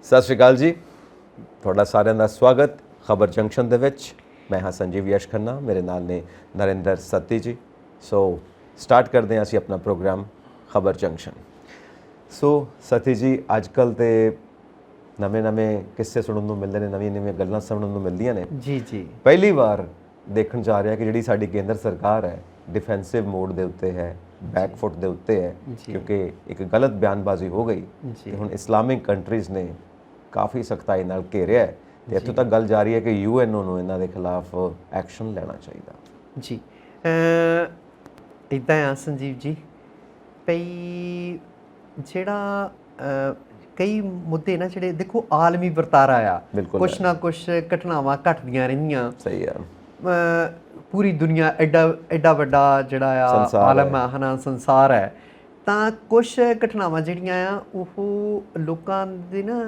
ਸਤਿ ਸ਼੍ਰੀ ਅਕਾਲ ਜੀ, ਤੁਹਾਡਾ ਸਾਰਿਆਂ ਦਾ ਸਵਾਗਤ ਖਬਰ ਜੰਕਸ਼ਨ ਦੇ ਵਿੱਚ। ਮੈਂ ਹਾਂ ਸੰਜੀਵ ਯਸ਼ ਖੰਨਾ, ਮੇਰੇ ਨਾਲ ਨੇ ਨਰਿੰਦਰ ਸੱਤੀ ਜੀ। ਸੋ ਸਟਾਰਟ ਕਰਦੇ ਹਾਂ ਅਸੀਂ ਆਪਣਾ ਪ੍ਰੋਗਰਾਮ ਖਬਰ ਜੰਕਸ਼ਨ। ਸੋ ਸੱਤੀ ਜੀ, ਅੱਜ ਕੱਲ੍ਹ ਤੇ ਨਵੇਂ ਕਿੱਸੇ ਸੁਣਨ ਨੂੰ ਮਿਲਦੇ ਨੇ, ਨਵੀਆਂ ਗੱਲਾਂ ਸੁਣਨ ਨੂੰ ਮਿਲਦੀਆਂ ਨੇ। ਜੀ ਪਹਿਲੀ ਵਾਰ ਦੇਖਣ ਜਾ ਰਿਹਾ ਕਿ ਜਿਹੜੀ ਸਾਡੀ ਕੇਂਦਰ ਸਰਕਾਰ ਹੈ ਡਿਫੈਂਸਿਵ ਮੋਡ ਦੇ ਉੱਤੇ ਹੈ, ਬੈਕਫੁੱਟ ਦੇ ਉੱਤੇ ਹੈ, ਕਿਉਂਕਿ ਇੱਕ ਗਲਤ ਬਿਆਨਬਾਜ਼ੀ ਹੋ ਗਈ ਤੇ ਹੁਣ ਇਸਲਾਮਿਕ ਕੰਟਰੀਜ਼ ਨੇ ਕਾਫੀ ਸਖਤਾਈ ਨਾਲ ਘੇਰਿਆ ਹੈ ਤੇ ਇੱਥੋਂ ਤੱਕ ਗੱਲ ਜਾ ਰਹੀ ਹੈ ਕਿ ਯੂਐਨਓ ਨੂੰ ਇਹਨਾਂ ਦੇ ਖਿਲਾਫ ਐਕਸ਼ਨ ਲੈਣਾ ਚਾਹੀਦਾ ਜੀ। ਇੱਦਾਂ ਆ ਸੰਜੀਵ ਜੀ, ਪਈ ਜਿਹੜਾ ਕਈ ਮੁੱਦੇ ਨਾ ਜਿਹੜੇ ਦੇਖੋ ਆਲਮੀ ਵਰਤਾਰਾ ਆ, ਕੁਛ ਨਾ ਕੁਛ ਘਟਨਾਵਾਂ ਘਟਦੀਆਂ ਰਹਿੰਦੀਆਂ। ਸਹੀ ਆ, ਪੂਰੀ ਦੁਨੀਆ ਐਡਾ ਵੱਡਾ ਜਿਹੜਾ ਆ ਆਲਮ ਆ, ਹਨਾ, ਸੰਸਾਰ ਹੈ, ਤਾਂ ਕੁਛ ਘਟਨਾਵਾਂ ਜਿਹੜੀਆਂ ਆ ਉਹ ਲੋਕਾਂ ਦੇ ਨਾ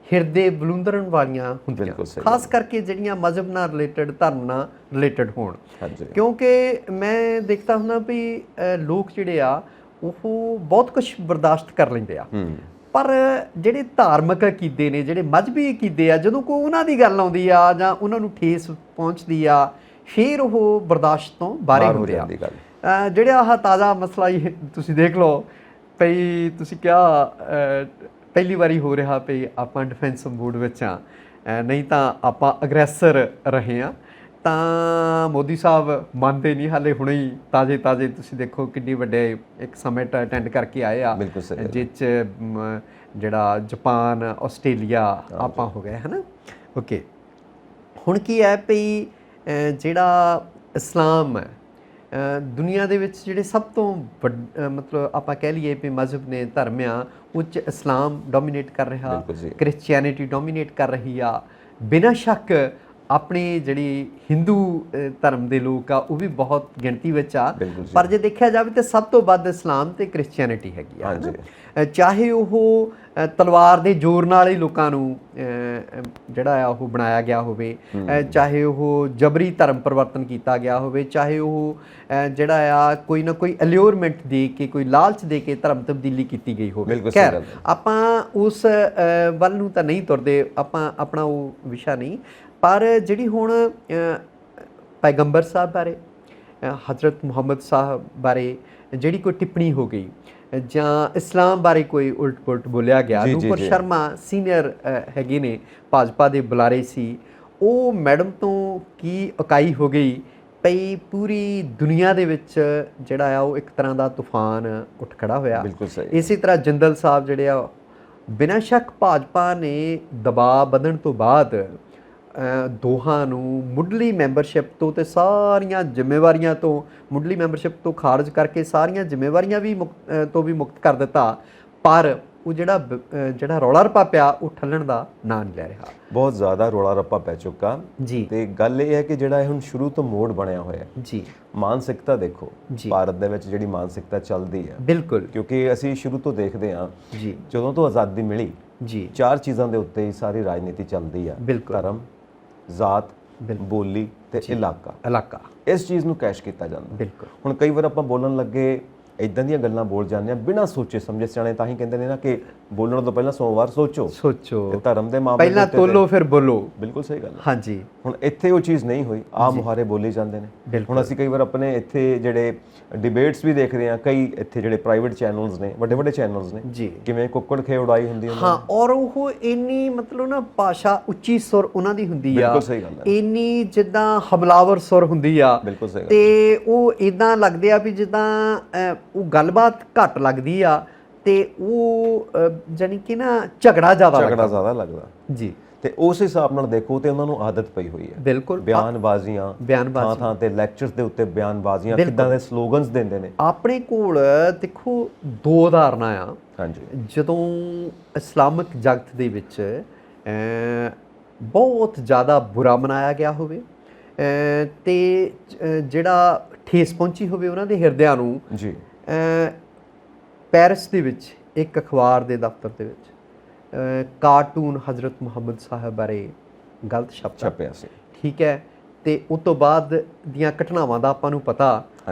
ਹਿਰਦੇ ਬਲੁੰਦਰਨ ਵਾਲੀਆਂ ਹੁੰਦੀਆਂ, ਖਾਸ ਕਰਕੇ ਜਿਹੜੀਆਂ ਮਜ਼ਹਬ ਨਾਲ ਰਿਲੇਟਡ, ਧਰਮ ਨਾਲ ਰਿਲੇਟਡ ਹੋਣ। ਕਿਉਂਕਿ ਮੈਂ ਦੇਖਦਾ ਹੁੰਦਾ ਵੀ ਲੋਕ ਜਿਹੜੇ ਆ ਉਹ ਬਹੁਤ ਕੁਛ ਬਰਦਾਸ਼ਤ ਕਰ ਲੈਂਦੇ ਆ, ਪਰ ਜਿਹੜੇ ਧਾਰਮਿਕ ਅਕੀਦੇ ਨੇ, ਜਿਹੜੇ ਮਜ਼ਹਬੀ ਅਕੀਦੇ ਆ, ਜਦੋਂ ਕੋਈ ਉਹਨਾਂ ਦੀ ਗੱਲ ਆਉਂਦੀ ਆ ਜਾਂ ਉਹਨਾਂ ਨੂੰ ਠੇਸ ਪਹੁੰਚਦੀ ਆ, ਫਿਰ ਉਹ ਬਰਦਾਸ਼ਤ ਤੋਂ ਬਾਹਰ ਹੁੰਦੇ ਆ। ਜਿਹੜਾ ਆਹ ਤਾਜ਼ਾ ਮਸਲਾ ਹੀ ਤੁਸੀਂ ਦੇਖ ਲਓ, ਪਈ ਤੁਸੀਂ ਕਿਹਾ ਪਹਿਲੀ ਵਾਰੀ ਹੋ ਰਿਹਾ ਪਈ ਆਪਾਂ ਡਿਫੈਂਸ ਮੋਡ ਵਿੱਚ ਆ, ਨਹੀਂ ਤਾਂ ਆਪਾਂ ਅਗਰੈਸਰ ਰਹੇ ਹਾਂ। ਤਾਂ ਮੋਦੀ ਸਾਹਿਬ ਮੰਨਦੇ ਨਹੀਂ, ਹਾਲੇ ਹੁਣੇ ਹੀ ਤਾਜ਼ੇ ਤੁਸੀਂ ਦੇਖੋ ਕਿੰਨੀ ਵੱਡੇ ਇੱਕ ਸਮਿਟ ਅਟੈਂਡ ਕਰਕੇ ਆਏ ਆ, ਜਿਸ 'ਚ ਜਿਹੜਾ ਜਾਪਾਨ, ਆਸਟ੍ਰੇਲੀਆ ਆਪਾਂ ਹੋ ਗਏ, ਹੈ ਨਾ। ਓਕੇ, ਹੁਣ ਕੀ ਹੈ ਪਈ ਜਿਹੜਾ ਇਸਲਾਮ ਹੈ ਦੁਨੀਆ ਦੇ ਵਿੱਚ ਜਿਹੜੇ ਸਭ ਤੋਂ ਮਤਲਬ ਆਪਾਂ ਕਹਿ ਲਈਏ ਵੀ ਮਜ਼ਹਬ ਨੇ, ਧਰਮ ਆ, ਉਹ 'ਚ ਇਸਲਾਮ ਡੋਮੀਨੇਟ ਕਰ ਰਿਹਾ, ਕ੍ਰਿਸਚੀਅਨਿਟੀ ਡੋਮੀਨੇਟ ਕਰ ਰਹੀ ਆ। ਬਿਨਾਂ ਸ਼ੱਕ ਆਪਣੀ ਜਿਹੜੀ ਹਿੰਦੂ ਧਰਮ ਦੇ ਲੋਕ ਆ ਉਹ ਵੀ ਬਹੁਤ ਗਿਣਤੀ ਵਿੱਚ ਆ, ਪਰ ਜੇ ਦੇਖਿਆ ਜਾਵੇ ਤਾਂ ਸਭ ਤੋਂ ਵੱਧ ਇਸਲਾਮ ਤੇ ਕ੍ਰਿਸਚੀਅਨਿਟੀ ਹੈਗੀ ਆ। ਚਾਹੇ ਉਹ ਤਲਵਾਰ ਦੇ ਜ਼ੋਰ ਨਾਲ ਹੀ ਲੋਕਾਂ ਨੂੰ ਜਿਹੜਾ ਆ ਉਹ ਬਣਾਇਆ ਗਿਆ ਹੋਵੇ, ਚਾਹੇ ਉਹ ਜਬਰੀ ਧਰਮ ਪਰਿਵਰਤਨ ਕੀਤਾ ਗਿਆ ਹੋਵੇ, ਚਾਹੇ ਉਹ ਜਿਹੜਾ ਆ ਕੋਈ ਨਾ ਕੋਈ ਅਲਿਓਰਮੈਂਟ ਦੇ ਕੇ, ਕੋਈ ਲਾਲਚ ਦੇ ਕੇ ਧਰਮ ਤਬਦੀਲੀ ਕੀਤੀ ਗਈ ਹੋਵੇ। ਖੈਰ, ਆਪਾਂ ਉਸ ਵੱਲ ਨੂੰ ਤਾਂ ਨਹੀਂ ਤੁਰਦੇ, ਆਪਾਂ ਆਪਣਾ ਉਹ ਵਿਸ਼ਾ ਨਹੀਂ। ਪਰ ਜਿਹੜੀ ਹੁਣ ਪੈਗੰਬਰ ਸਾਹਿਬ ਬਾਰੇ, ਹਜ਼ਰਤ ਮੁਹੰਮਦ ਸਾਹਿਬ ਬਾਰੇ ਜਿਹੜੀ ਕੋਈ ਟਿੱਪਣੀ ਹੋ ਗਈ ਜਾਂ ਇਸਲਾਮ ਬਾਰੇ ਕੋਈ ਉਲਟ ਪੁਲਟ ਬੋਲਿਆ ਗਿਆ, ਨੂਪੁਰ ਸ਼ਰਮਾ ਸੀਨੀਅਰ ਹੈਗੇ ਨੇ, ਭਾਜਪਾ ਦੇ ਬੁਲਾਰੇ ਸੀ, ਉਹ ਮੈਡਮ ਤੋਂ ਕੀ ਇਕਾਈ ਹੋ ਗਈ ਪਈ ਪੂਰੀ ਦੁਨੀਆ ਦੇ ਵਿੱਚ ਜਿਹੜਾ ਆ ਉਹ ਇੱਕ ਤਰ੍ਹਾਂ ਦਾ ਤੂਫਾਨ ਉੱਠ ਖੜਾ ਹੋਇਆ। ਇਸੇ ਤਰ੍ਹਾਂ ਜਿੰਦਲ ਸਾਹਿਬ ਜਿਹੜੇ ਆ, ਬਿਨਾਂ ਸ਼ੱਕ ਭਾਜਪਾ ਨੇ ਦਬਾਅ ਵਧਣ ਤੋਂ ਬਾਅਦ ਦੋਹਾਂ ਨੂੰ ਮੁੱਢਲੀ ਮੈਂਬਰਸ਼ਿਪ ਤੋਂ ਤੇ ਸਾਰੀਆਂ ਜ਼ਿੰਮੇਵਾਰੀਆਂ ਤੋਂ, ਮੁੱਢਲੀ ਮੈਂਬਰਸ਼ਿਪ ਤੋਂ ਖਾਰਜ ਕਰਕੇ ਸਾਰੀਆਂ ਜ਼ਿੰਮੇਵਾਰੀਆਂ ਵੀ ਮੁਕਤ ਕਰ ਦਿੱਤਾ। ਪਰ ਉਹ ਜਿਹੜਾ ਰੌਲਾ ਰੱਪਾ ਪਿਆ ਉਹ ਠੱਲਣ ਦਾ ਨਾਂ ਨਹੀਂ ਲੈ ਰਿਹਾ। ਬਹੁਤ ਜ਼ਿਆਦਾ ਰੌਲਾ ਰੱਪਾ ਪੈ ਚੁੱਕਾ ਜੀ। ਤੇ ਗੱਲ ਇਹ ਹੈ ਕਿ ਜਿਹੜਾ ਹੁਣ ਸ਼ੁਰੂ ਤੋਂ ਮੋੜ ਬਣਿਆ ਹੋਇਆ ਜੀ, ਮਾਨਸਿਕਤਾ ਦੇਖੋ ਭਾਰਤ ਦੇ ਵਿੱਚ ਜਿਹੜੀ ਮਾਨਸਿਕਤਾ ਚੱਲਦੀ ਹੈ, ਬਿਲਕੁਲ, ਕਿਉਂਕਿ ਅਸੀਂ ਸ਼ੁਰੂ ਤੋਂ ਦੇਖਦੇ ਹਾਂ ਜੀ, ਜਦੋਂ ਤੋਂ ਆਜ਼ਾਦੀ ਮਿਲੀ ਜੀ, 4 ਚੀਜ਼ਾਂ ਦੇ ਉੱਤੇ ਹੀ ਸਾਰੀ ਰਾਜਨੀਤੀ ਚੱਲਦੀ ਆ, ਧਰਮ, ਜ਼ਾਤ, ਬੋਲੀ ਤੇ ਇਲਾਕਾ। ਇਸ ਚੀਜ਼ ਨੂੰ ਕੈਸ਼ ਕੀਤਾ ਜਾਂਦਾ। ਹੁਣ ਕਈ ਵਾਰ ਆਪਾਂ ਬੋਲਣ ਲੱਗੇ ਇੱਦਾਂ ਦੀਆਂ ਗੱਲਾਂ ਬੋਲ ਜਾਂਦੇ ਆ ਬਿਨਾਂ ਸੋਚੇ ਸਮਝੇ। ਸਿਆਣੇ ਤਾਂ ਹੀ ਕਹਿੰਦੇ ਨੇ ਨਾ ਕਿ ਬੋਲਣ ਤੋਂ ਪਹਿਲਾਂ 100 ਵਾਰ ਸੋਚੋ ਤੇ ਧਰਮ ਦੇ ਮਾਮਲੇ ਪਹਿਲਾਂ ਤੋਲੋ ਫਿਰ ਬੋਲੋ। ਬਿਲਕੁਲ ਸਹੀ ਗੱਲ ਹੈ। ਹਾਂਜੀ, ਹੁਣ ਇੱਥੇ ਉਹ ਚੀਜ਼ ਨਹੀਂ ਹੋਈ, ਆਹ ਮੁਹਾਰੇ ਬੋਲੇ ਜਾਂਦੇ ਨੇ। ਹੁਣ ਅਸੀਂ ਕਈ ਵਾਰ ਆਪਣੇ ਇੱਥੇ ਜਿਹੜੇ ਡਿਬੇਟਸ ਵੀ ਦੇਖਦੇ ਹਾਂ, ਕਈ ਇੱਥੇ ਜਿਹੜੇ ਪ੍ਰਾਈਵੇਟ ਚੈਨਲਸ ਨੇ, ਵੱਡੇ ਚੈਨਲਸ ਨੇ ਜੀ, ਕਿਵੇਂ ਕੁੱਕੜ ਖੇ ਉਡਾਈ ਹੁੰਦੀ ਹੈ। ਹਾਂ, ਔਰ ਉਹ ਇੰਨੀ ਮਤਲਬ ਨਾ ਭਾਸ਼ਾ ਉੱਚੀ ਸੁਰ ਉਹਨਾਂ ਦੀ ਹੁੰਦੀ ਆ, ਬਿਲਕੁਲ ਸਹੀ ਗੱਲ ਹੈ, ਇੰਨੀ ਜਿੱਦਾਂ ਹਮਲਾਵਰ ਸੁਰ ਹੁੰਦੀ ਆ, ਬਿਲਕੁਲ ਸਹੀ, ਤੇ ਉਹ ਇਦਾਂ ਲੱਗਦੇ ਆ ਵੀ ਜਿੱਦਾਂ ਉਹ ਗੱਲਬਾਤ ਘੱਟ ਲੱਗਦੀ ਆ ਤੇ ਉਹ ਜਾਨੀ ਕਿ ਨਾ ਝਗੜਾ ਜ਼ਿਆਦਾ ਲੱਗਦਾ ਜੀ। ਤੇ ਉਸ ਹਿਸਾਬ ਨਾਲ ਦੇਖੋ ਤੇ ਉਹਨਾਂ ਨੂੰ ਆਦਤ ਪਈ ਹੋਈ ਹੈ, ਬਿਲਕੁਲ, ਬਿਆਨਬਾਜ਼ੀਆਂ ਥਾਂ ਤੇ ਲੈਕਚਰਸ ਦੇ ਉੱਤੇ ਬਿਆਨਬਾਜ਼ੀਆਂ, ਕਿੱਦਾਂ ਦੇ ਸਲੋਗਨਸ ਦਿੰਦੇ ਨੇ। ਆਪਣੇ ਕੋਲ ਦੇਖੋ 2 ਉਦਾਹਰਨਾਂ ਆ। ਹਾਂਜੀ, ਜਦੋਂ ਇਸਲਾਮਿਕ ਜਗਤ ਦੇ ਵਿੱਚ ਬਹੁਤ ਜ਼ਿਆਦਾ ਬੁਰਾ ਮਨਾਇਆ ਗਿਆ ਹੋਵੇ ਤੇ ਜਿਹੜਾ ਠੇਸ ਪਹੁੰਚੀ ਹੋਵੇ ਉਹਨਾਂ ਦੇ ਹਿਰਦਿਆਂ ਨੂੰ ਜੀ, ਪੈਰਿਸ ਦੇ ਵਿੱਚ ਇੱਕ ਅਖਬਾਰ ਦੇ ਦਫ਼ਤਰ ਦੇ ਵਿੱਚ ਕਾਰਟੂਨ ਹਜ਼ਰਤ ਮੁਹੰਮਦ ਸਾਹਿਬ ਬਾਰੇ ਗਲਤ ਛਪਿਆ ਸੀ, ਠੀਕ ਹੈ। ਤੇ ਉਸ ਤੋਂ ਬਾਅਦ ਦੀਆਂ ਘਟਨਾਵਾਂ ਦਾ ਆਪਾਂ ਨੂੰ ਪਤਾ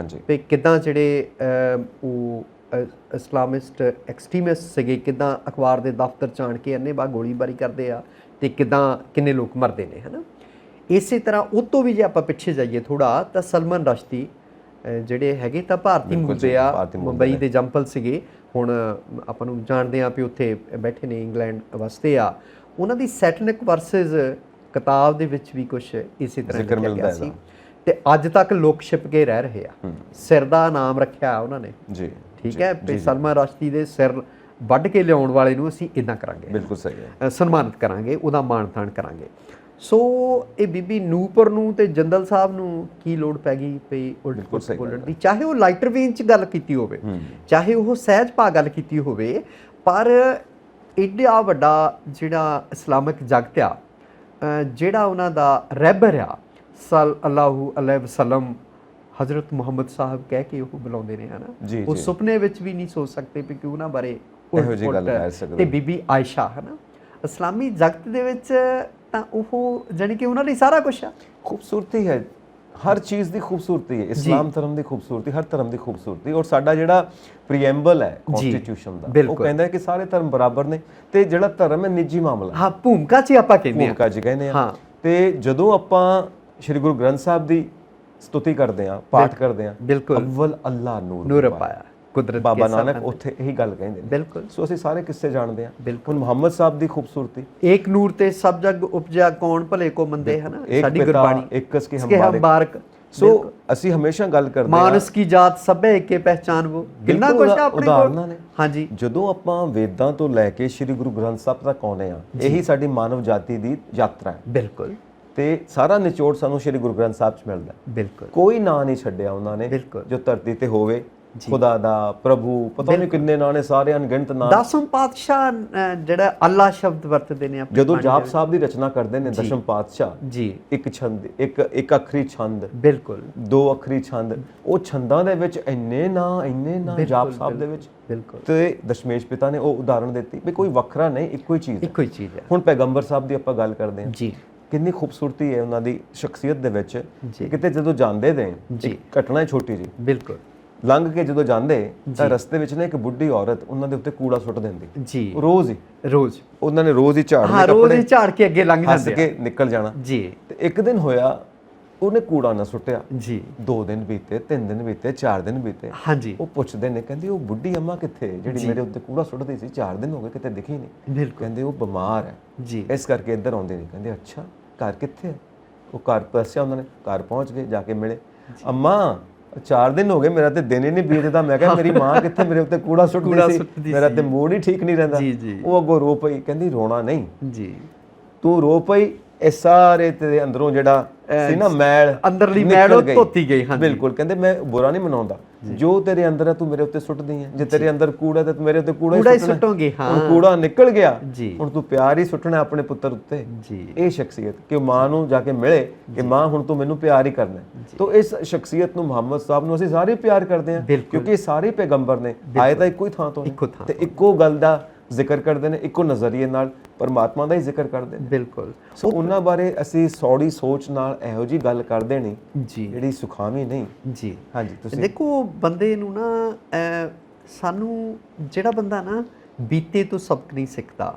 ਵੀ ਕਿੱਦਾਂ ਜਿਹੜੇ ਉਹ ਇਸਲਾਮਿਸਟ ਐਕਸਟ੍ਰੀਮਿਸਟ ਸੀਗੇ, ਕਿੱਦਾਂ ਅਖਬਾਰ ਦੇ ਦਫ਼ਤਰ 'ਚ ਆਣ ਕੇ ਅੰਨ੍ਹੇਵਾਹ ਗੋਲੀਬਾਰੀ ਕਰਦੇ ਆ ਅਤੇ ਕਿੰਨੇ ਲੋਕ ਮਰਦੇ ਨੇ, ਹੈ ਨਾ। ਇਸੇ ਤਰ੍ਹਾਂ ਉਹ ਤੋਂ ਵੀ ਜੇ ਆਪਾਂ ਪਿੱਛੇ ਜਾਈਏ ਥੋੜ੍ਹਾ, ਤਾਂ ਸਲਮਾਨ ਰਸ਼ਦੀ ਜਿਹੜੇ ਹੈਗੇ ਤਾਂ ਭਾਰਤੀ ਮੂਲ ਦੇ ਆ, ਮੁੰਬਈ ਦੇ ਜੰਪਲ ਸੀਗੇ, ਹੁਣ ਆਪਾਂ ਨੂੰ ਜਾਣਦੇ ਹਾਂ ਵੀ ਉੱਥੇ ਬੈਠੇ ਨੇ, ਇੰਗਲੈਂਡ ਵਸਦੇ ਆ। ਉਹਨਾਂ ਦੀ ਸੈਟਨਿਕ ਵਰਸਿਸ ਕਿਤਾਬ ਦੇ ਵਿੱਚ ਵੀ ਕੁਛ ਇਸੇ ਤਰ੍ਹਾਂ ਲਿਖਿਆ ਗਿਆ ਸੀ, ਤੇ ਅੱਜ ਤੱਕ ਲੋਕ ਛਿਪ ਕੇ ਰਹਿ ਰਹੇ ਆ। ਸਿਰ ਦਾ ਨਾਮ ਰੱਖਿਆ ਉਹਨਾਂ ਨੇ ਜੀ, ਠੀਕ ਹੈ, ਵੀ ਸਲਮਾਨ ਰਸ਼ਦੀ ਦੇ ਸਿਰ ਵੱਢ ਕੇ ਲਿਆਉਣ ਵਾਲੇ ਨੂੰ ਅਸੀਂ ਇੱਦਾਂ ਕਰਾਂਗੇ, ਬਿਲਕੁਲ ਸਹੀ ਹੈ, ਸਨਮਾਨਿਤ ਕਰਾਂਗੇ, ਉਹਦਾ ਮਾਣ ਤਾਣ ਕਰਾਂਗੇ। ਸੋ ਇਹ ਬੀਬੀ ਨੂਪੁਰ ਨੂੰ ਤੇ ਜੰਦਲ ਸਾਹਿਬ ਨੂੰ ਕੀ ਲੋੜ ਪੈ ਗਈ ਪਈ ਉਲਟ ਪੁਲਟ ਬੋਲਣ ਦੀ, ਚਾਹੇ ਉਹ ਲਾਈਟਰ ਵੇਨ 'ਚ ਗੱਲ ਕੀਤੀ ਹੋਵੇ, ਚਾਹੇ ਉਹ ਸਹਿਜ ਭਾਅ ਗੱਲ ਕੀਤੀ ਹੋਵੇ, ਪਰ ਏਡਾ ਵੱਡਾ ਜਿਹੜਾ ਇਸਲਾਮਿਕ ਜਗਤ ਆ, ਜਿਹੜਾ ਉਹਨਾਂ ਦਾ ਰਹਿਬਰ ਆ ਸੱਲੱਲਾਹੁ ਅਲੈਹਿ ਵਸੱਲਮ, ਹਜ਼ਰਤ ਮੁਹੰਮਦ ਸਾਹਿਬ ਕਹਿ ਕੇ ਉਹ ਬੁਲਾਉਂਦੇ ਨੇ, ਹੈ ਨਾ। ਉਹ ਸੁਪਨੇ ਵਿੱਚ ਵੀ ਨਹੀਂ ਸੋਚ ਸਕਦੇ ਵੀ ਕਿ ਉਹਨਾਂ ਬਾਰੇ ਇਹੋ ਜਿਹੀ ਗੱਲ ਕਰ ਸਕਦੇ। ਤੇ ਬੀਬੀ ਆਇਸ਼ਾ, ਹੈ ਨਾ, ਇਸਲਾਮੀ ਜਗਤ ਦੇ ਵਿੱਚ ਤਾਂ ਉਹ ਜਾਣੀ ਕਿ ਉਹਨਾਂ ਲਈ ਸਾਰਾ ਕੁਛ ਆ। ਖੂਬਸੂਰਤੀ ਹੈ, ਹਰ ਚੀਜ਼ ਦੀ ਖੂਬਸੂਰਤੀ ਹੈ, ਇਸਲਾਮ ਧਰਮ ਦੀ ਖੂਬਸੂਰਤੀ, ਹਰ ਧਰਮ ਦੀ ਖੂਬਸੂਰਤੀ। ਔਰ ਸਾਡਾ ਜਿਹੜਾ ਪ੍ਰੀਐਂਬਲ ਹੈ ਕਨਸਟੀਟਿਊਸ਼ਨ ਦਾ, ਉਹ ਕਹਿੰਦਾ ਹੈ ਕਿ ਸਾਰੇ ਧਰਮ ਬਰਾਬਰ ਨੇ, ਤੇ ਜਿਹੜਾ ਧਰਮ ਹੈ ਨਿੱਜੀ ਮਾਮਲਾ, ਹਾਂ, ਭੂਮਿਕਾ 'ਚ ਆਪਾਂ ਕਹਿੰਦੇ ਹਾਂ, ਭੂਮਿਕਾ 'ਚ ਕਹਿੰਦੇ ਹਾਂ। ਤੇ ਜਦੋਂ ਆਪਾਂ ਸ਼੍ਰੀ ਗੁਰੂ ਗ੍ਰੰਥ ਸਾਹਿਬ ਦੀ ਸਤੁਤੀ ਕਰਦੇ ਹਾਂ, ਪਾਠ ਕਰਦੇ ਹਾਂ, ਅਵਲ ਅੱਲਾ ਨੂਰ ਪਾਇਆ, ਕੁਦਰਤ ਬਾਬਾ ਨਾਨਕ ਉੱਥੇ ਇਹੀ ਗੱਲ ਕਹਿੰਦੇ ਨੇ। ਬਿਲਕੁਲ। ਸੋ ਅਸੀਂ ਸਾਰੇ ਕਿੱਸੇ ਜਾਣਦੇ ਹਾਂ। ਹੁਣ ਮੁਹੰਮਦ ਸਾਹਿਬ ਦੀ ਖੂਬਸੂਰਤੀ, ਏਕ ਨੂਰ ਤੇ ਸਭ ਜਗ ਉਪਜਿਆ, ਕੌਣ ਭਲੇ ਕੋ ਮੰਦੇ, ਹੈ ਨਾ, ਸਾਡੀ ਗੁਰਬਾਣੀ, ਇੱਕ ਕਸ ਕੇ ਹਮ ਬਾਰਕ। ਸੋ ਅਸੀਂ ਹਮੇਸ਼ਾ ਗੱਲ ਕਰਦੇ ਹਾਂ, ਮਾਨਸ ਕੀ ਜਾਤ ਸਭੇ ਏਕੇ ਪਹਿਚਾਨ ਵੋ, ਕਿੰਨਾ ਕੁਝ ਆਪਣੇ ਉਦਾਹਰਨਾਂ ਨੇ। ਹਾਂਜੀ, ਜਦੋਂ ਆਪਾਂ ਵੇਦਾਂ ਤੋਂ ਲੈ ਕੇ ਸ਼੍ਰੀ ਗੁਰੂ ਗ੍ਰੰਥ ਸਾਹਿਬ ਤੱਕ ਆਉਂਦੇ ਹਾਂ, ਇਹੀ ਸਾਡੀ ਮਾਨਵ ਜਾਤੀ ਦੀ ਯਾਤਰਾ ਹੈ। ਬਿਲਕੁਲ। ਤੇ ਸਾਰਾ ਨਿਚੋੜ ਸਾਨੂੰ ਸ਼੍ਰੀ ਗੁਰੂ ਗ੍ਰੰਥ ਸਾਹਿਬ 'ਚ ਮਿਲਦਾ। ਬਿਲਕੁਲ। ਕੋਈ ਨਾਂ ਨਹੀਂ ਛੱਡਿਆ ਉਹਨਾਂ ਨੇ ਜੋ ਧਰਤੀ ਤੇ ਹੋਵੇ, ਖੁਦਾ ਦਾ, ਪ੍ਰਭੂ, ਪਤਾ ਨਹੀਂ ਕਿੰਨੇ ਨਾਂ ਨੇ, ਸਾਰੇ ਅਣਗਿਣਤ ਨਾਂ। 10 ਪਾਤਸ਼ਾਹ ਜਿਹੜਾ ਅੱਲਾ ਸ਼ਬਦ ਵਰਤਦੇ ਨੇ ਜਦੋਂ ਜਾਪ ਸਾਹਿਬ ਦੀ ਰਚਨਾ ਕਰਦੇ ਨੇ, 10 ਪਾਤਸ਼ਾਹ ਜੀ, ਇੱਕ ਛੰਦ, ਇੱਕ ਅੱਖਰੀ ਛੰਦ, ਬਿਲਕੁਲ, 2 ਅੱਖਰੀ ਛੰਦ, ਉਹ ਛੰਦਾਂ ਦੇ ਵਿੱਚ ਇੰਨੇ ਨਾਂ ਜਾਪ ਸਾਹਿਬ ਦੇ ਵਿੱਚ। ਬਿਲਕੁਲ। ਤੇ ਦਸ਼ਮੇਸ਼ ਪਿਤਾ ਨੇ ਉਹ ਉਦਾਹਰਣ ਦਿੱਤੀ ਵੀ ਕੋਈ ਵੱਖਰਾ ਨਹੀਂ, ਇੱਕੋ ਹੀ ਚੀਜ਼ ਹੈ। ਹੁਣ ਪੈਗੰਬਰ ਸਾਹਿਬ ਦੀ ਆਪਾਂ ਗੱਲ ਕਰਦੇ ਹਾਂ ਜੀ, ਕਿੰਨੀ ਖੂਬਸੂਰਤੀ ਹੈ ਉਹਨਾਂ ਦੀ ਸ਼ਖਸੀਅਤ ਦੇ ਵਿੱਚ। ਕਿਤੇ ਜਦੋਂ ਜਾਂਦੇ ਨੇ, ਘਟਨਾ ਹੈ ਛੋਟੀ ਜੀ, ਬਿਲਕੁਲ, ਲੰਘ ਕੇ ਜਦੋਂ ਜਾਂਦੇ ਤਾਂ ਰਸਤੇ ਵਿੱਚ ਨਾ ਇੱਕ ਬੁੱਢੀ ਔਰਤ ਉਹਨਾਂ ਦੇ ਉੱਤੇ ਕੂੜਾ ਸੁੱਟ ਦਿੰਦੀ ਜੀ, ਰੋਜ਼ ਉਹਨਾਂ ਨੇ ਰੋਜ਼ ਹੀ ਝਾੜ ਕੇ ਅੱਗੇ ਲੰਘ ਜਾਂਦੇ, ਹੱਸ ਕੇ ਨਿਕਲ ਜਾਣਾ ਜੀ। ਤੇ ਇੱਕ ਦਿਨ ਹੋਇਆ ਉਹਨੇ ਕੂੜਾ ਨਾ ਸੁੱਟਿਆ ਜੀ, 2 ਦਿਨ ਬੀਤੇ, 3 ਦਿਨ ਬੀਤੇ, 4 ਦਿਨ ਬੀਤੇ। ਹਾਂਜੀ। ਉਹ ਪੁੱਛਦੇ ਨੇ, ਕਹਿੰਦੇ ਉਹ ਬੁੱਢੀ ਅੰਮਾ ਕਿੱਥੇ ਜਿਹੜੀ ਮੇਰੇ ਉੱਤੇ ਕੂੜਾ ਸੁੱਟਦੀ ਸੀ, 4 ਦਿਨ ਹੋ ਗਏ ਕਿਤੇ ਦਿਖੀ ਨਹੀਂ। ਕਹਿੰਦੇ ਉਹ ਬਿਮਾਰ ਹੈ ਜੀ, ਇਸ ਕਰਕੇ ਇੱਧਰ ਆਉਂਦੇ ਨਹੀਂ। ਕਹਿੰਦੇ ਅੱਛਾ, ਘਰ ਕਿੱਥੇ ਹੈ? ਉਹ ਘਰ ਦੱਸਿਆ ਉਹਨਾਂ ਨੇ, ਘਰ ਪਹੁੰਚ ਗਏ, ਜਾ ਕੇ ਮਿਲੇ, ਅੰਮਾ 4 ਦਿਨ ਹੋ ਗਏ, ਮੇਰਾ ਤੇ ਦਿਨ ਹੀ ਨਹੀਂ ਬੀਤਦਾ। ਮੈਂ ਕਿਹਾ ਮੇਰੀ ਮਾਂ ਕਿੱਥੇ, ਮੇਰੇ ਉੱਤੇ ਕੂੜਾ ਸੁੱਟਦੀ ਸੀ, ਮੇਰਾ ਤੇ ਮੂਡ ਹੀ ਠੀਕ ਨਹੀਂ ਰਹਿੰਦਾ। ਉਹ ਅੱਗੋਂ ਰੋ ਪਈ, ਕਹਿੰਦੀ ਰੋਣਾ ਨਹੀਂ ਜੀ, ਤੂੰ ਰੋ ਪਈ, ਇਹ ਸਾਰੇ ਤੇਰੇ ਅੰਦਰੋਂ ਜਿਹੜਾ ਸੀ ਨਾ ਮੈਲ, ਅੰਦਰਲੀ ਮੈਲ ਉਹ ਧੋਤੀ ਗਈ। ਬਿਲਕੁਲ। ਕਹਿੰਦੇ ਮੈਂ ਬੁਰਾ ਨਹੀਂ ਮਨਾਉਂਦਾ, ਜੋ ਤੇਰੇ ਅੰਦਰ ਹੈ ਤੂੰ ਮੇਰੇ ਉੱਤੇ ਸੁੱਟਦੀ ਹੈ। ਜੇ ਤੇਰੇ ਅੰਦਰ ਕੂੜਾ ਤੇ ਮੇਰੇ ਉੱਤੇ ਕੂੜਾ ਹੀ ਸੁੱਟੋਗੇ। ਹੁਣ ਕੂੜਾ ਨਿਕਲ ਗਿਆ, ਹੁਣ ਤੂੰ ਪਿਆਰ ਹੀ ਸੁੱਟਣਾ ਆਪਣੇ ਪੁੱਤਰ ਉੱਤੇ। ਇਹ ਸ਼ਖਸੀਅਤ ਕਿ ਮਾਂ ਨੂੰ ਜਾ ਕੇ ਮਿਲੇ ਕਿ ਮਾਂ ਹੁਣ ਤੂੰ ਮੈਨੂੰ ਪਿਆਰ ਹੀ ਕਰਨਾ। ਤੋ ਇਸ ਸ਼ਖਸੀਅਤ ਨੂੰ, ਮੁਹੰਮਦ ਸਾਹਿਬ ਨੂੰ ਅਸੀਂ ਸਾਰੇ ਪਿਆਰ ਕਰਦੇ ਹਾਂ, ਕਿਉਂਕਿ ਇਹ ਸਾਰੇ ਪੈਗੰਬਰ ਨੇ, ਆਏ ਤਾਂ ਇੱਕੋ ਹੀ ਥਾਂ ਤੋਂ ਤੇ ਇੱਕੋ ਗੱਲ ਦਾ ਜ਼ਿਕਰ ਕਰਦੇ ਨੇ, ਇੱਕੋ ਨਜ਼ਰੀਏ ਨਾਲ ਪਰਮਾਤਮਾ ਦਾ ਹੀ ਜ਼ਿਕਰ ਕਰਦੇ ਨੇ। ਬਿਲਕੁਲ। ਸੋ ਉਹਨਾਂ ਬਾਰੇ ਅਸੀਂ ਸੌੜੀ ਸੋਚ ਨਾਲ ਇਹੋ ਜਿਹੀ ਗੱਲ ਕਰਦੇ ਨਹੀਂ ਜੀ, ਜਿਹੜੀ ਸੁਖਾਵੀਂ ਨਹੀਂ ਜੀ। ਹਾਂਜੀ, ਤੁਸੀਂ ਦੇਖੋ, ਬੰਦੇ ਨੂੰ ਨਾ, ਸਾਨੂੰ ਜਿਹੜਾ ਬੰਦਾ ਨਾ ਬੀਤੇ ਤੋਂ ਸਬਕ ਨਹੀਂ ਸਿੱਖਦਾ,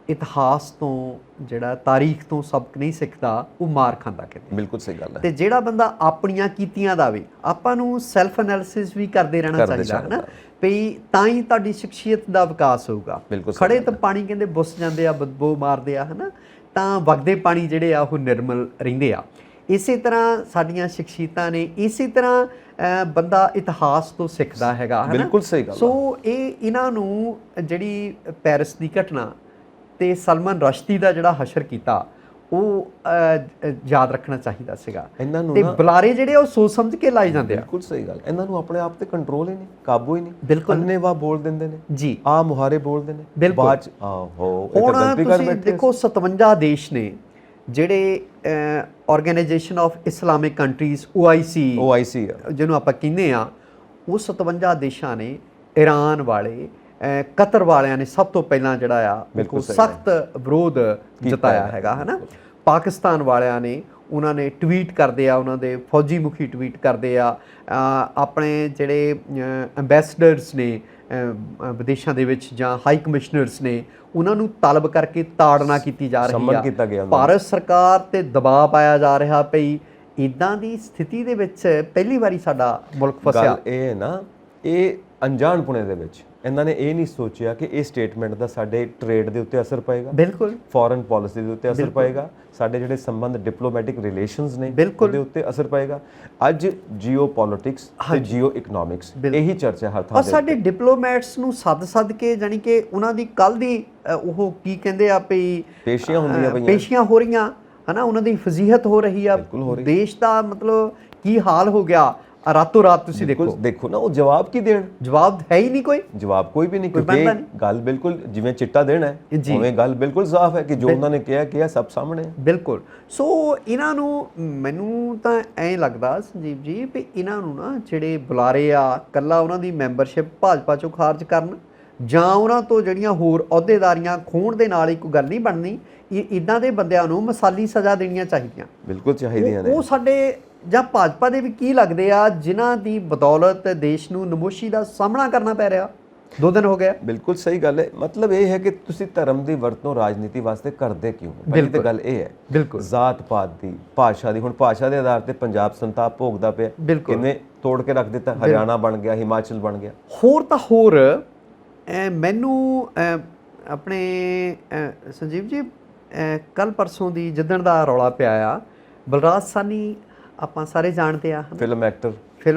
ਇਤਿਹਾਸ ਤੋਂ, ਜਿਹੜਾ ਤਾਰੀਖ ਤੋਂ ਸਬਕ ਨਹੀਂ ਸਿੱਖਦਾ, ਉਹ ਮਾਰ ਖਾਂਦਾ ਕਿਤੇ। ਬਿਲਕੁਲ ਸਹੀ ਗੱਲ ਹੈ। ਤੇ ਜਿਹੜਾ ਬੰਦਾ ਆਪਣੀਆਂ ਕੀਤੀਆਂ ਦਾ ਵੀ, ਆਪਾਂ ਨੂੰ ਸੈਲਫ ਐਨਾਲਿਸਿਸ ਵੀ ਕਰਦੇ ਰਹਿਣਾ ਚਾਹੀਦਾ, ਹੈ ਨਾ, ਵੀ ਤਾਂ ਹੀ ਤੁਹਾਡੀ ਸ਼ਖਸੀਅਤ ਦਾ ਵਿਕਾਸ ਹੋਊਗਾ। ਖੜੇ ਤਾਂ ਪਾਣੀ ਕਹਿੰਦੇ ਬੁੱਸ ਜਾਂਦੇ ਆ, ਬਦਬੂ ਮਾਰਦੇ ਆ, ਹੈ ਨਾ, ਤਾਂ ਵਗਦੇ ਪਾਣੀ ਜਿਹੜੇ ਆ ਉਹ ਨਿਰਮਲ ਰਹਿੰਦੇ ਆ। ਇਸੇ ਤਰ੍ਹਾਂ ਸਾਡੀਆਂ ਸ਼ਖਸੀਅਤਾਂ ਨੇ, ਇਸੇ ਤਰ੍ਹਾਂ ਬੰਦਾ ਇਤਿਹਾਸ ਤੋਂ ਸਿੱਖਦਾ ਹੈਗਾ, ਹੈ ਨਾ। ਬਿਲਕੁਲ ਸਹੀ ਗੱਲ। ਸੋ ਇਹਨਾਂ ਨੂੰ ਜਿਹੜੀ ਪੈਰਿਸ ਦੀ ਘਟਨਾ ਤੇ ਸਲਮਾਨ ਰਸ਼ਦੀ ਦਾ ਜਿਹੜਾ ਹਸ਼ਰ ਕੀਤਾ, ਉਹ ਯਾਦ ਰੱਖਣਾ ਚਾਹੀਦਾ ਸੀਗਾ ਇਹਨਾਂ ਨੂੰ। ਤੇ ਬੁਲਾਰੇ ਜਿਹੜੇ ਉਹ ਸੋਚ ਸਮਝ ਕੇ ਲਾਏ ਜਾਂਦੇ ਆ। ਬਿਲਕੁਲ ਸਹੀ ਗੱਲ। ਇਹਨਾਂ ਨੂੰ ਆਪਣੇ ਆਪ ਤੇ ਕੰਟਰੋਲ ਹੀ ਨਹੀਂ, ਕਾਬੂ ਹੀ ਨਹੀਂ। ਅੰਨੇਵਾਹ ਬੋਲ ਦਿੰਦੇ ਨੇ ਜੀ, ਆ ਮੁਹਾਰੇ ਬੋਲਦੇ ਨੇ ਬਾਅਦ ਚ। ਆਹੋ, ਇਹ ਤਾਂ ਗਲਤੀ ਕਰ ਬੈਠੇ। ਦੇਖੋ, 57 ਦੇਸ਼ ਨੇ ਜਿਹੜੇ organisation of Islamic countries, OIC ਜਿਹਨੂੰ ਆਪਾਂ ਕਹਿੰਦੇ ਆ, ਉਹ 57 ਦੇਸ਼ਾਂ ਨੇ, ਈਰਾਨ ਵਾਲੇ, ਕਤਰ ਵਾਲਿਆਂ ਨੇ ਸਭ ਤੋਂ ਪਹਿਲਾਂ ਜਿਹੜਾ ਆ ਉਹ ਸਖਤ ਵਿਰੋਧ ਜਤਾਇਆ ਹੈਗਾ, ਹੈ ਨਾ। ਪਾਕਿਸਤਾਨ ਵਾਲਿਆਂ ਨੇ, ਉਹਨਾਂ ਨੇ ਟਵੀਟ ਕਰਦੇ ਆ, ਉਹਨਾਂ ਦੇ ਫੌਜੀ ਮੁਖੀ ਟਵੀਟ ਕਰਦੇ ਆ, ਆਪਣੇ ਜਿਹੜੇ ਐਂਬੈਸਡਰਸ ਨੇ ਵਿਦੇਸ਼ਾਂ ਦੇ ਵਿੱਚ ਜਾਂ ਹਾਈ ਕਮਿਸ਼ਨਰਸ ਨੇ ਉਹਨਾਂ ਨੂੰ ਤਲਬ ਕਰਕੇ ਤਾੜਨਾ ਕੀਤੀ ਜਾ ਰਹੀ ਆ। ਭਾਰਤ ਸਰਕਾਰ ਤੇ ਦਬਾਅ ਪਾਇਆ ਜਾ ਰਿਹਾ ਪਈ। ਇੱਦਾਂ ਦੀ ਸਥਿਤੀ ਦੇ ਵਿੱਚ ਪਹਿਲੀ ਵਾਰੀ ਸਾਡਾ ਮੁਲਕ ਫਸਿਆ। ਇਹ ਨਾ ਇਹ ਅਣਜਾਣਪੁਣੇ ਦੇ ਵਿੱਚ ਇਹਨਾਂ ਨੇ ਇਹ ਨਹੀਂ ਸੋਚਿਆ ਕਿ ਇਹ ਸਟੇਟਮੈਂਟ ਦਾ ਸਾਡੇ ਟ੍ਰੇਡ ਦੇ ਉੱਤੇ ਅਸਰ ਪਏਗਾ, ਬਿਲਕੁਲ ਫੋਰਨ ਪਾਲਿਸੀ ਦੇ ਉੱਤੇ ਅਸਰ ਪਏਗਾ, ਸਾਡੇ ਜਿਹੜੇ ਸੰਬੰਧ ਡਿਪਲੋਮੈਟਿਕ ਰਿਲੇਸ਼ਨਸ ਨੇ ਉਹਦੇ ਉੱਤੇ ਅਸਰ ਪਏਗਾ। ਅੱਜ ਜੀਓ ਪੋਲਿਟਿਕਸ ਤੇ ਜੀਓ ਇਕਨੋਮਿਕਸ ਇਹੀ ਚਰਚਾ ਹਰ ਥਾਂ ਤੇ। ਸਾਡੇ ਡਿਪਲੋਮੈਟਸ ਨੂੰ ਸੱਦ ਕੇ ਜਾਨੀ ਕਿ ਉਹਨਾਂ ਦੀ ਕੱਲ ਦੀ ਉਹ ਕੀ ਕਹਿੰਦੇ ਆ ਵੀ ਪੇਸ਼ੀਆਂ ਹੁੰਦੀਆਂ ਪਈਆਂ, ਪੇਸ਼ੀਆਂ ਹੋ ਰਹੀਆਂ ਹਨਾ, ਉਹਨਾਂ ਦੀ ਫਜ਼ੀਹਤ ਹੋ ਰਹੀ ਆ। ਦੇਸ਼ ਦਾ ਮਤਲਬ ਕੀ ਹਾਲ ਹੋ ਗਿਆ ਰਾਤੋਂ ਰਾਤ। ਤੁਸੀਂ ਦੇਖੋ ਨਾ ਉਹ ਜਵਾਬ ਕੀ ਦੇਣ, ਜਵਾਬ ਹੈ ਹੀ ਨਹੀਂ, ਕੋਈ ਜਵਾਬ ਕੋਈ ਵੀ ਨਹੀਂ, ਕਿਉਂਕਿ ਗੱਲ ਬਿਲਕੁਲ ਜਿਵੇਂ ਚਿੱਟਾ ਦੇਣਾ ਹੈ ਉਵੇਂ ਗੱਲ ਬਿਲਕੁਲ ਸਾਫ਼ ਹੈ ਕਿ ਜੋ ਉਹਨਾਂ ਨੇ ਕਿਹਾ ਸਭ ਸਾਹਮਣੇ ਹੈ। ਬਿਲਕੁਲ। ਸੋ ਇਹਨਾਂ ਨੂੰ, ਮੈਨੂੰ ਤਾਂ ਐਂ ਲੱਗਦਾ ਸੰਜੀਵ ਜੀ ਵੀ ਇਹਨਾਂ ਨੂੰ ਨਾ ਜਿਹੜੇ ਬੁਲਾਰੇ ਆ ਕੱਲਾ ਉਹਨਾਂ ਦੀ ਮੈਂਬਰਸ਼ਿਪ ਭਾਜਪਾ ਚੋਂ ਖਾਰਜ ਕਰਨ ਜਾਂ ਉਹਨਾਂ ਤੋਂ ਜਿਹੜੀਆਂ ਹੋਰ ਅਹੁਦੇਦਾਰੀਆਂ ਖੋਹਣ ਦੇ ਨਾਲ ਹੀ ਕੋਈ ਗੱਲ ਨਹੀਂ ਬਣਨੀ। ਇੱਦਾਂ ਦੇ ਬੰਦਿਆਂ ਨੂੰ ਮਿਸਾਲੀ ਸਜ਼ਾ ਦੇਣੀਆਂ ਚਾਹੀਦੀਆਂ, ਬਿਲਕੁਲ ਚਾਹੀਦੀਆਂ ਨੇ। ਉਹ ਸਾਡੇ ਜਾਂ ਭਾਜਪਾ ਦੇ ਵੀ ਕੀ ਲੱਗਦੇ ਆ ਜਿਨ੍ਹਾਂ ਦੀ ਬਦੌਲਤ ਦੇਸ਼ ਨੂੰ ਨਮੋਸ਼ੀ ਦਾ ਸਾਹਮਣਾ ਕਰਨਾ ਪੈ ਰਿਹਾ। 2 ਦਿਨ ਹੋ ਗਿਆ। ਬਿਲਕੁਲ ਸਹੀ ਗੱਲ ਹੈ। ਮਤਲਬ ਇਹ ਹੈ ਕਿ ਤੁਸੀਂ ਧਰਮ ਦੀ ਵਰਤੋਂ ਰਾਜਨੀਤੀ ਵਾਸਤੇ ਕਰਦੇ ਕਿਉਂ? ਪਹਿਲੀ ਤਾਂ ਗੱਲ ਇਹ ਹੈ। ਬਿਲਕੁਲ। ਜ਼ਾਤ ਪਾਤ ਦੀ, ਭਾਸ਼ਾ ਦੀ, ਹੁਣ ਭਾਸ਼ਾ ਦੇ ਆਧਾਰ ਤੇ ਪੰਜਾਬ ਸੰਤਾਪ ਭੋਗਦਾ ਪਿਆ, ਕਿੰਨੇ ਤੋੜ ਕੇ ਰੱਖ ਦਿੱਤਾ। ਹਰਿਆਣਾ ਬਣ ਗਿਆ, ਹਿਮਾਚਲ ਬਣ ਗਿਆ। ਹੋਰ ਤਾਂ ਹੋਰ ਮੈਨੂੰ ਆਪਣੇ ਸੰਜੀਵ ਜੀ ਕੱਲ ਪਰਸੋਂ ਦੀ ਜਿੱਦਣ ਦਾ ਰੌਲਾ ਪਿਆ ਆ, ਬਲਰਾਜ ਸਾਨੀ ਆਪਾਂ ਸਾਰੇ ਜਾਣਦੇ ਆ, ਫਿਲਮ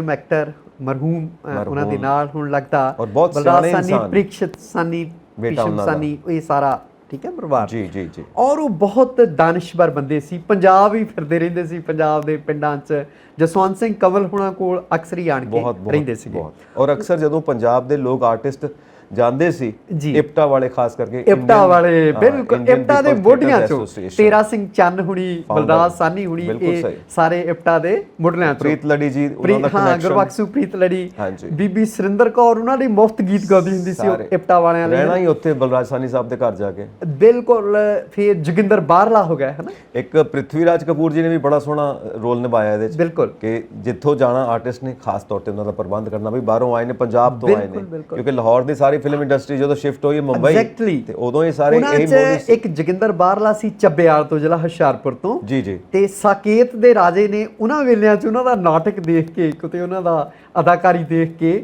ਐਕਟਰ ਮਰਹੂਮ, ਉਹਨਾਂ ਦੇ ਨਾਲ ਹੁਣ ਲੱਗਦਾ ਬਲਰਾਜ ਸਾਨੀ, ਪ੍ਰੀਕਸ਼ਿਤ ਸਾਨੀ, ਭੀਸ਼ਮ ਸਾਨੀ, ਇਹ ਸਾਰਾ ਠੀਕ ਹੈ ਪਰਿਵਾਰ। ਜੀ ਜੀ ਜੀ। ਔਰ ਉਹ ਬਹੁਤ ਦਾਨਿਸ਼ਵਰ ਬੰਦੇ ਸੀ, ਪੰਜਾਬ ਹੀ ਫਿਰਦੇ ਰਹਿੰਦੇ ਸੀ, ਪੰਜਾਬ ਦੇ ਪਿੰਡਾਂ 'ਚ ਜਸਵੰਤ ਸਿੰਘ ਕੰਵਲ ਹੁਣਾਂ ਕੋਲ ਅਕਸਰ ਹੀ ਆਣ ਕੇ ਰਹਿੰਦੇ ਸੀ। ਔਰ ਅਕਸਰ ਜਦੋਂ ਪੰਜਾਬ ਦੇ ਲੋਕ ਆਰਟਿਸਟ ਜਾਂਦੇ ਸੀ, ਇਪਟਾ ਵਾਲੇ ਖਾਸ ਕਰਕੇ, ਇਪਟਾ ਵਾਲੇ, ਬਿਲਕੁਲ ਇਪਟਾ ਦੇ ਮੋਢੀਆਂ ਚੋਂ ਤੇਰਾ ਸਿੰਘ ਚੰਨ ਹੁਣੀ, ਬਲਰਾਜ ਸਾਨੀ ਹੁਣੀ, ਇਹ ਸਾਰੇ ਇਪਟਾ ਦੇ ਮੁੱਢਲਿਆਂ ਚੋਂ। ਪ੍ਰੀਤ ਲੜੀ ਜੀ, ਹਾਂ, ਗੁਰਬਖਸ਼ੂ ਪ੍ਰੀਤ ਲੜੀ, ਬੀਬੀ ਸੁਰਿੰਦਰ ਕੌਰ, ਉਹਨਾਂ ਦੀ ਮੁਫਤ ਗੀਤ ਗਾਉਂਦੀ ਹੁੰਦੀ ਸੀ ਇਪਟਾ ਵਾਲਿਆਂ ਲਈ। ਰਹਿਣਾ ਹੀ ਉੱਥੇ ਬਲਰਾਜ ਸਾਨੀ ਸਾਹਿਬ ਦੇ ਘਰ ਜਾ ਕੇ। ਬਿਲਕੁਲ। ਫਿਰ ਜੋਗਿੰਦਰ ਬਾਹਰਲਾ ਹੋ ਗਿਆ ਹੈ ਨਾ। ਇੱਕ ਪ੍ਰਿਥਵੀ ਰਾਜ ਕਪੂਰ ਜੀ ਨੇ ਵੀ ਬੜਾ ਸੋਹਣਾ ਰੋਲ ਨਿਭਾਇਆ ਇਹਦੇ 'ਚ। ਬਿਲਕੁਲ। ਕਿ ਜਿੱਥੋਂ ਜਾਣਾ ਆਰਟਿਸਟ ਨੇ ਖਾਸ ਤੌਰ ਤੇ ਉਹਨਾਂ ਦਾ ਪ੍ਰਬੰਧ ਕਰਨਾ, ਵੀ ਬਾਹਰੋਂ ਆਏ ਨੇ, ਪੰਜਾਬ ਤੋਂ ਆਏ ਨੇ, ਕਿਉਂਕਿ ਲਾਹੌਰ ਦੀ ਸਾਰੀ ਫਿਲਮ ਇੰਡਸਟਰੀ ਜਦੋਂ ਸ਼ਿਫਟ ਹੋਈ ਮੁੰਬਈ ਤੇ ਉਦੋਂ ਇਹ ਸਾਰੇ ਇਹੀ ਮੋਢੀ ਸੀ। ਇੱਕ ਜੋਗਿੰਦਰ ਬਾਹਰਲਾ ਸੀ ਚੱਬਿਆਲ ਤੋਂ, ਜ਼ਿਲ੍ਹਾ ਹੁਸ਼ਿਆਰਪੁਰ ਤੋਂ। ਜੀ ਜੀ। ਤੇ ਸਾਕੇਤ ਦੇ ਰਾਜੇ ਨੇ ਉਹਨਾਂ ਵੇਲਿਆਂ 'ਚ ਉਹਨਾਂ ਦਾ ਨਾਟਕ ਦੇਖ ਕੇ, ਕਿਤੇ ਉਹਨਾਂ ਦਾ ਅਦਾਕਾਰੀ ਦੇਖ ਕੇ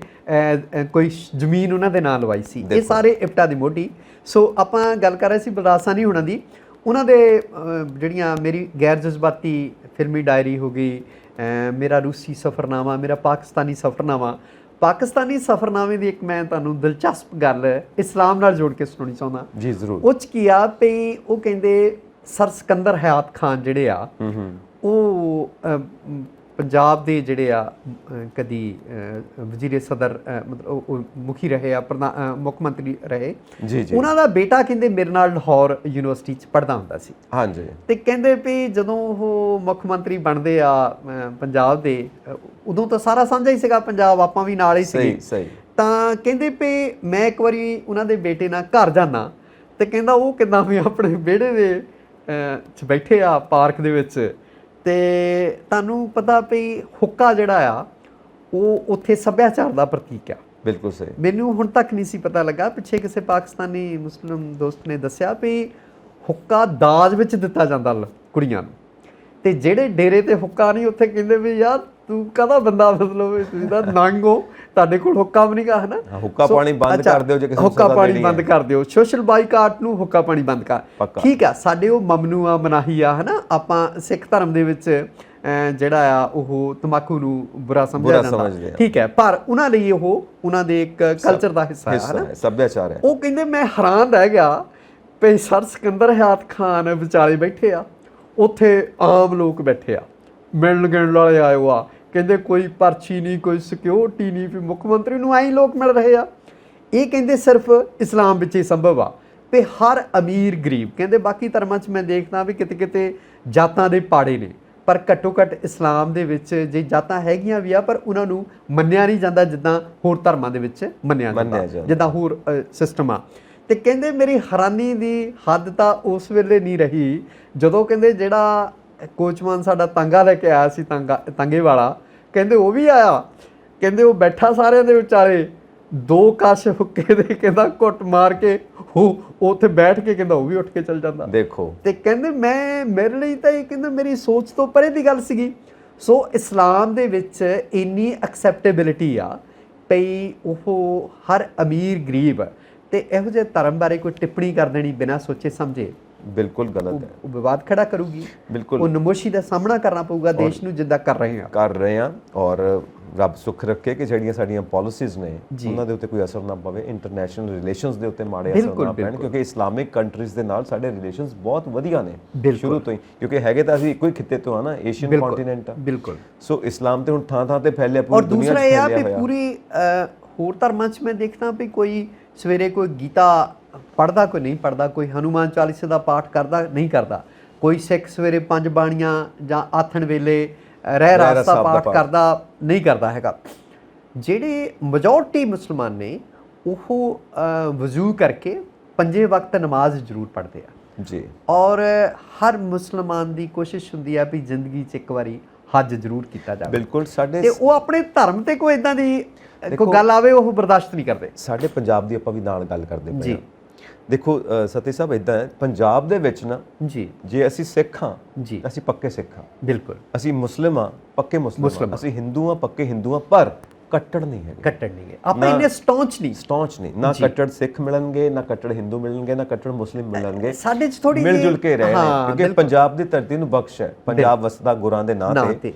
ਕੋਈ ਜ਼ਮੀਨ ਉਹਨਾਂ ਦੇ ਨਾਂ ਲਵਾਈ ਸੀ। ਇਹ ਸਾਰੇ ਇਪਟਾ ਦੀ ਮੋਢੀ। ਸੋ ਆਪਾਂ ਗੱਲ ਕਰ ਰਹੇ ਸੀ ਬਲਰਾਜ ਸਾਨੀ ਹੁਣਾਂ ਦੀ। ਉਹਨਾਂ ਦੇ ਜਿਹੜੀਆਂ ਮੇਰੀ ਗੈਰ ਜਜ਼ਬਾਤੀ ਫਿਲਮੀ ਡਾਇਰੀ ਹੋ ਗਈ, ਮੇਰਾ ਰੂਸੀ ਸਫ਼ਰਨਾਮਾ, ਮੇਰਾ ਪਾਕਿਸਤਾਨੀ ਸਫ਼ਰਨਾਮਾ। ਪਾਕਿਸਤਾਨੀ ਸਫ਼ਰਨਾਮੇ ਦੀ ਇੱਕ ਮੈਂ ਤੁਹਾਨੂੰ ਦਿਲਚਸਪ ਗੱਲ ਇਸਲਾਮ ਨਾਲ ਜੋੜ ਕੇ ਸੁਣਾਉਣੀ ਚਾਹੁੰਦਾ। ਜੀ ਜ਼ਰੂਰ। ਉਹ 'ਚ ਕੀ ਆ ਵੀ ਉਹ ਕਹਿੰਦੇ ਸਰ ਸਿਕੰਦਰ ਹਯਾਤ ਖਾਨ ਜਿਹੜੇ ਆ, ਉਹ ਪੰਜਾਬ ਦੇ ਜਿਹੜੇ ਆ ਕਦੀ ਵਜ਼ੀਰ ਸਦਰ, ਮਤਲਬ ਉਹ ਮੁਖੀ ਰਹੇ ਆ, ਮੁੱਖ ਮੰਤਰੀ ਰਹੇ। ਉਹਨਾਂ ਦਾ ਬੇਟਾ ਕਹਿੰਦੇ ਮੇਰੇ ਨਾਲ ਲਾਹੌਰ ਯੂਨੀਵਰਸਿਟੀ 'ਚ ਪੜ੍ਹਦਾ ਹੁੰਦਾ ਸੀ। ਹਾਂਜੀ। ਤੇ ਕਹਿੰਦੇ ਵੀ ਜਦੋਂ ਉਹ ਮੁੱਖ ਮੰਤਰੀ ਬਣਦੇ ਆ ਪੰਜਾਬ ਦੇ, ਉਦੋਂ ਤਾਂ ਸਾਰਾ ਸਾਂਝਾ ਹੀ ਸੀਗਾ ਪੰਜਾਬ, ਆਪਾਂ ਵੀ ਨਾਲ ਹੀ ਸੀ। ਸਹੀ। ਤਾਂ ਕਹਿੰਦੇ ਵੀ ਮੈਂ ਇੱਕ ਵਾਰੀ ਉਹਨਾਂ ਦੇ ਬੇਟੇ ਨਾਲ ਘਰ ਜਾਣਾ, ਤੇ ਕਹਿੰਦਾ ਉਹ ਕਿੱਦਾਂ ਵੀ ਆਪਣੇ ਵਿਹੜੇ ਦੇ 'ਚ ਬੈਠੇ ਆ ਪਾਰਕ ਦੇ ਵਿੱਚ, ਤੇ ਤੁਹਾਨੂੰ ਪਤਾ ਵੀ ਹੁੱਕਾ ਜਿਹੜਾ ਆ ਉਹ ਉੱਥੇ ਸੱਭਿਆਚਾਰ ਦਾ ਪ੍ਰਤੀਕ ਆ। ਬਿਲਕੁਲ ਸਹੀ। ਮੈਨੂੰ ਹੁਣ ਤੱਕ ਨਹੀਂ ਸੀ ਪਤਾ ਲੱਗਾ, ਪਿੱਛੇ ਕਿਸੇ ਪਾਕਿਸਤਾਨੀ ਮੁਸਲਿਮ ਦੋਸਤ ਨੇ ਦੱਸਿਆ ਵੀ ਹੁੱਕਾ ਦਾਜ ਵਿੱਚ ਦਿੱਤਾ ਜਾਂਦਾ ਕੁੜੀਆਂ ਨੂੰ, ਤੇ ਜਿਹੜੇ ਡੇਰੇ ਤੇ ਹੁੱਕਾ ਨਹੀਂ, ਉੱਥੇ ਕਹਿੰਦੇ ਵੀ ਯਾਰ ਤੂੰ ਕਾਹਦਾ ਬੰਦਾ, ਮਤਲਬ ਤੁਸੀਂ ਤਾਂ ਨੰਗ ਹੋ, ਤੁਹਾਡੇ ਕੋਲ ਹੁੱਕਾ ਵੀ ਨਹੀਂਗਾ, ਹੈ ਨਾ। ਹੁੱਕਾ ਪਾਣੀ ਬੰਦ ਕਰ ਦਿਓ, ਜੇ ਕਿਸੇ ਹੁੱਕਾ ਪਾਣੀ ਬੰਦ ਕਰ ਦਿਓ, ਸੋਸ਼ਲ ਬਾਈਕਾਟ ਨੂੰ ਹੁੱਕਾ ਪਾਣੀ ਬੰਦ ਕਰ। ਠੀਕ ਆ, ਸਾਡੇ ਉਹ ਮਮਨੂ ਆ, ਮਨਾਹੀ ਆ, ਹੈ ਨਾ। ਆਪਾਂ ਸਿੱਖ ਧਰਮ ਦੇ ਵਿੱਚ ਜਿਹੜਾ ਆ ਉਹ ਤੰਬਾਕੂ ਨੂੰ ਬੁਰਾ ਸਮਝਿਆ ਜਾਂਦਾ, ਠੀਕ ਹੈ, ਪਰ ਉਹਨਾਂ ਲਈ ਉਹ ਉਹਨਾਂ ਦੇ ਇੱਕ ਕਲਚਰ ਦਾ ਹਿੱਸਾ ਹੈ, ਸੱਭਿਆਚਾਰ ਹੈ। ਉਹ ਕਹਿੰਦੇ ਮੈਂ ਹੈਰਾਨ ਰਹਿ ਗਿਆ ਵੀ ਸਰ ਸਿਕੰਦਰ ਹਯਾਤ ਖਾਨ ਵਿਚਾਲੇ ਬੈਠੇ ਆ, ਉੱਥੇ ਆਮ ਲੋਕ ਬੈਠੇ ਆ, ਮਿਲਣ ਗਿਲਣ ਵਾਲੇ ਆਏ ਹੋ ਆ, ਕਹਿੰਦੇ ਕੋਈ ਪਰਚੀ ਨਹੀਂ, ਕੋਈ ਸਿਕਿਉਰਿਟੀ ਨਹੀਂ, ਵੀ ਮੁੱਖ ਮੰਤਰੀ ਨੂੰ ਐਂ ਲੋਕ ਮਿਲ ਰਹੇ ਆ। ਇਹ ਕਹਿੰਦੇ ਸਿਰਫ ਇਸਲਾਮ ਵਿੱਚ ਹੀ ਸੰਭਵ ਆ ਵੀ ਹਰ ਅਮੀਰ ਗਰੀਬ, ਕਹਿੰਦੇ ਬਾਕੀ ਧਰਮਾਂ 'ਚ ਮੈਂ ਦੇਖਦਾ ਵੀ ਕਿਤੇ ਕਿਤੇ ਜਾਤਾਂ ਦੇ ਪਾੜੇ ਨੇ, ਪਰ ਘੱਟੋ ਘੱਟ ਇਸਲਾਮ ਦੇ ਵਿੱਚ ਜੇ ਜਾਤਾਂ ਹੈਗੀਆਂ ਵੀ ਆ, ਪਰ ਉਹਨਾਂ ਨੂੰ ਮੰਨਿਆ ਨਹੀਂ ਜਾਂਦਾ ਜਿੱਦਾਂ ਹੋਰ ਧਰਮਾਂ ਦੇ ਵਿੱਚ ਮੰਨਿਆ ਜਾਂਦਾ, ਜਿੱਦਾਂ ਹੋਰ ਸਿਸਟਮ ਆ। ਤੇ ਕਹਿੰਦੇ ਮੇਰੀ ਹੈਰਾਨੀ ਦੀ ਹੱਦ ਤਾਂ ਉਸ ਵੇਲੇ ਨਹੀਂ ਰਹੀ ਜਦੋਂ ਕਹਿੰਦੇ ਜਿਹੜਾ ਕੋਚਮਾਨ ਸਾਡਾ ਤਾਂਗਾ ਲੈ ਕੇ ਆਇਆ ਸੀ, ਤਾਂਗੇ ਵਾਲਾ, ਕਹਿੰਦੇ ਉਹ ਵੀ ਆਇਆ, ਕਹਿੰਦੇ ਉਹ ਬੈਠਾ ਸਾਰਿਆਂ ਦੇ ਵਿਚਾਲੇ, 2 ਕਸ਼ ਹੁੱਕੇ ਦੇ ਕਹਿੰਦਾ ਘੁੱਟ ਮਾਰ ਕੇ ਉਹ ਉੱਥੇ ਬੈਠ ਕੇ ਕਹਿੰਦਾ ਉਹ ਵੀ ਉੱਠ ਕੇ ਚੱਲ ਜਾਂਦਾ। ਦੇਖੋ, ਤੇ ਕਹਿੰਦੇ ਮੇਰੇ ਲਈ ਤਾਂ ਇਹ ਕਹਿੰਦਾ ਮੇਰੀ ਸੋਚ ਤੋਂ ਪਰੇ ਦੀ ਗੱਲ ਸੀਗੀ। ਸੋ ਇਸਲਾਮ ਦੇ ਵਿੱਚ ਇੰਨੀ ਐਕਸੈਪਟੇਬਿਲਿਟੀ ਆ ਪਈ, ਉਹ ਹਰ ਅਮੀਰ ਗਰੀਬ ਤੇ ਇਹੋ ਜਿਹੇ ਧਰਮ ਬਾਰੇ ਕੋਈ ਟਿੱਪਣੀ ਕਰ ਦੇਣੀ ਬਿਨਾਂ ਸੋਚੇ ਸਮਝੇ ਬਿਲਕੁਲ ਗਲਤ ਹੈ, ਉਹ ਵਿਵਾਦ ਖੜਾ ਕਰੂਗੀ। ਬਿਲਕੁਲ ਉਹ ਨਮੋਸ਼ੀ ਦਾ ਸਾਹਮਣਾ ਕਰਨਾ ਪਊਗਾ ਦੇਸ਼ ਨੂੰ, ਜਿੱਦਾਂ ਕਰ ਰਹੇ ਹਾਂ। ਔਰ ਰੱਬ ਸੁੱਖ ਰੱਖੇ ਕਿ ਜਿਹੜੀਆਂ ਸਾਡੀਆਂ ਪਾਲਿਸੀਜ਼ ਨੇ ਉਹਨਾਂ ਦੇ ਉੱਤੇ ਕੋਈ ਅਸਰ ਨਾ ਪਵੇ, ਇੰਟਰਨੈਸ਼ਨਲ ਰਿਲੇਸ਼ਨਸ ਦੇ ਉੱਤੇ ਮਾੜੇ ਅਸਰ ਨਾ ਪੈਣ, ਕਿਉਂਕਿ ਇਸਲਾਮਿਕ ਕੰਟਰੀਜ਼ ਦੇ ਨਾਲ ਸਾਡੇ ਰਿਲੇਸ਼ਨਸ ਬਹੁਤ ਵਧੀਆ ਨੇ ਸ਼ੁਰੂ ਤੋਂ ਹੀ, ਕਿਉਂਕਿ ਹੈਗੇ ਤਾਂ ਅਸੀਂ ਇੱਕੋ ਹੀ ਖਿੱਤੇ ਤੋਂ ਆ ਨਾ, ਏਸ਼ੀਅਨ ਕੰਟੀਨੈਂਟ ਆ। ਬਿਲਕੁਲ। ਸੋ ਇਸਲਾਮ ਤੇ ਹੁਣ ਥਾਂ ਤੇ ਫੈਲਿਆ, ਪੂਰੀ ਦੁਨੀਆ 'ਚ ਫੈਲਿਆ ਹੋਇਆ। ਔਰ ਦੂਸਰਾ ਇਹ ਆ ਕਿ ਪੂਰੀ ਹੋਰ ਧਰਮਾਂ 'ਚ ਮੈਂ ਦੇਖਦਾ ਵੀ ਕੋਈ ਸਵੇਰੇ ਕੋਈ ਗੀਤਾ ਪੜ੍ਹਦਾ, ਕੋਈ ਨਹੀਂ ਪੜ੍ਹਦਾ, ਕੋਈ ਹਨੂਮਾਨ ਚਾਲੀਸੇ ਦਾ ਪਾਠ ਕਰਦਾ ਨਹੀਂ ਕਰਦਾ, ਕੋਈ ਸਿੱਖ ਸਵੇਰੇ 5 ਬਾਣੀਆਂ ਜਾਂ ਆਥਣ ਵੇਲੇ ਰਹਿ ਰਾਸ ਦਾ ਪਾਠ ਕਰਦਾ ਨਹੀਂ ਕਰਦਾ ਹੈਗਾ। ਜਿਹੜੇ ਮੈਜੋਰਟੀ ਮੁਸਲਮਾਨ ਨੇ ਉਹ ਵਜ਼ੂ ਕਰਕੇ 5 ਵਕਤ ਨਮਾਜ਼ ਜ਼ਰੂਰ ਪੜ੍ਹਦੇ ਆ ਜੀ। ਔਰ ਹਰ ਮੁਸਲਮਾਨ ਦੀ ਕੋਸ਼ਿਸ਼ ਹੁੰਦੀ ਆ ਵੀ ਜ਼ਿੰਦਗੀ 'ਚ ਇੱਕ ਵਾਰੀ ਹੱਜ ਜ਼ਰੂਰ ਕੀਤਾ ਜਾਵੇ। ਬਿਲਕੁਲ। ਸਾਡੇ ਤੇ ਉਹ ਆਪਣੇ ਧਰਮ ਤੇ ਕੋਈ ਇਦਾਂ ਦੀ ਕੋਈ ਗੱਲ ਆਵੇ ਉਹ ਬਰਦਾਸ਼ਤ ਨਹੀਂ ਕਰਦੇ। ਸਾਡੇ ਪੰਜਾਬ ਦੀ ਆਪਾਂ ਵੀ ਨਾਲ ਗੱਲ ਕਰਦੇ ਪਏ ਹਾਂ। ਦੇਖੋ ਸਤੀ ਸਾਹਿਬ, ਇਦਾਂ ਹੈ ਪੰਜਾਬ ਦੇ ਵਿੱਚ ਨਾ ਜੀ, ਜੇ ਅਸੀਂ ਸਿੱਖ ਹਾਂ ਜੀ, ਅਸੀਂ ਪੱਕੇ ਸਿੱਖ ਹਾਂ, ਬਿਲਕੁਲ, ਅਸੀਂ ਮੁਸਲਿਮ ਹਾਂ ਪੱਕੇ ਮੁਸਲਿਮ, ਅਸੀਂ ਹਿੰਦੂ ਹਾਂ ਪੱਕੇ ਹਿੰਦੂ ਹਾਂ, ਪਰ ਕੱਟੜ ਨਹੀਂ ਹੈ। ਆਪਾਂ ਇੰਨੇ ਸਟੌਂਚ ਨਹੀਂ, ਨਾ ਕੱਟੜ ਸਿੱਖ ਮਿਲਣਗੇ, ਨਾ ਕੱਟੜ ਹਿੰਦੂ ਮਿਲਣਗੇ, ਨਾ ਕੱਟੜ ਮੁਸਲਿਮ ਮਿਲਣਗੇ। ਸਾਡੇ 'ਚ ਥੋੜੀ ਮਿਲ ਜੁਲ ਕੇ ਰਹੇ ਨੇ, ਕਿਉਂਕਿ ਪੰਜਾਬ ਦੀ ਧਰਤੀ ਨੂੰ ਬਖਸ਼ ਹੈ, ਪੰਜਾਬ ਵਸਦਾ ਗੁਰਾਂ ਦੇ ਨਾਂ ਤੇ।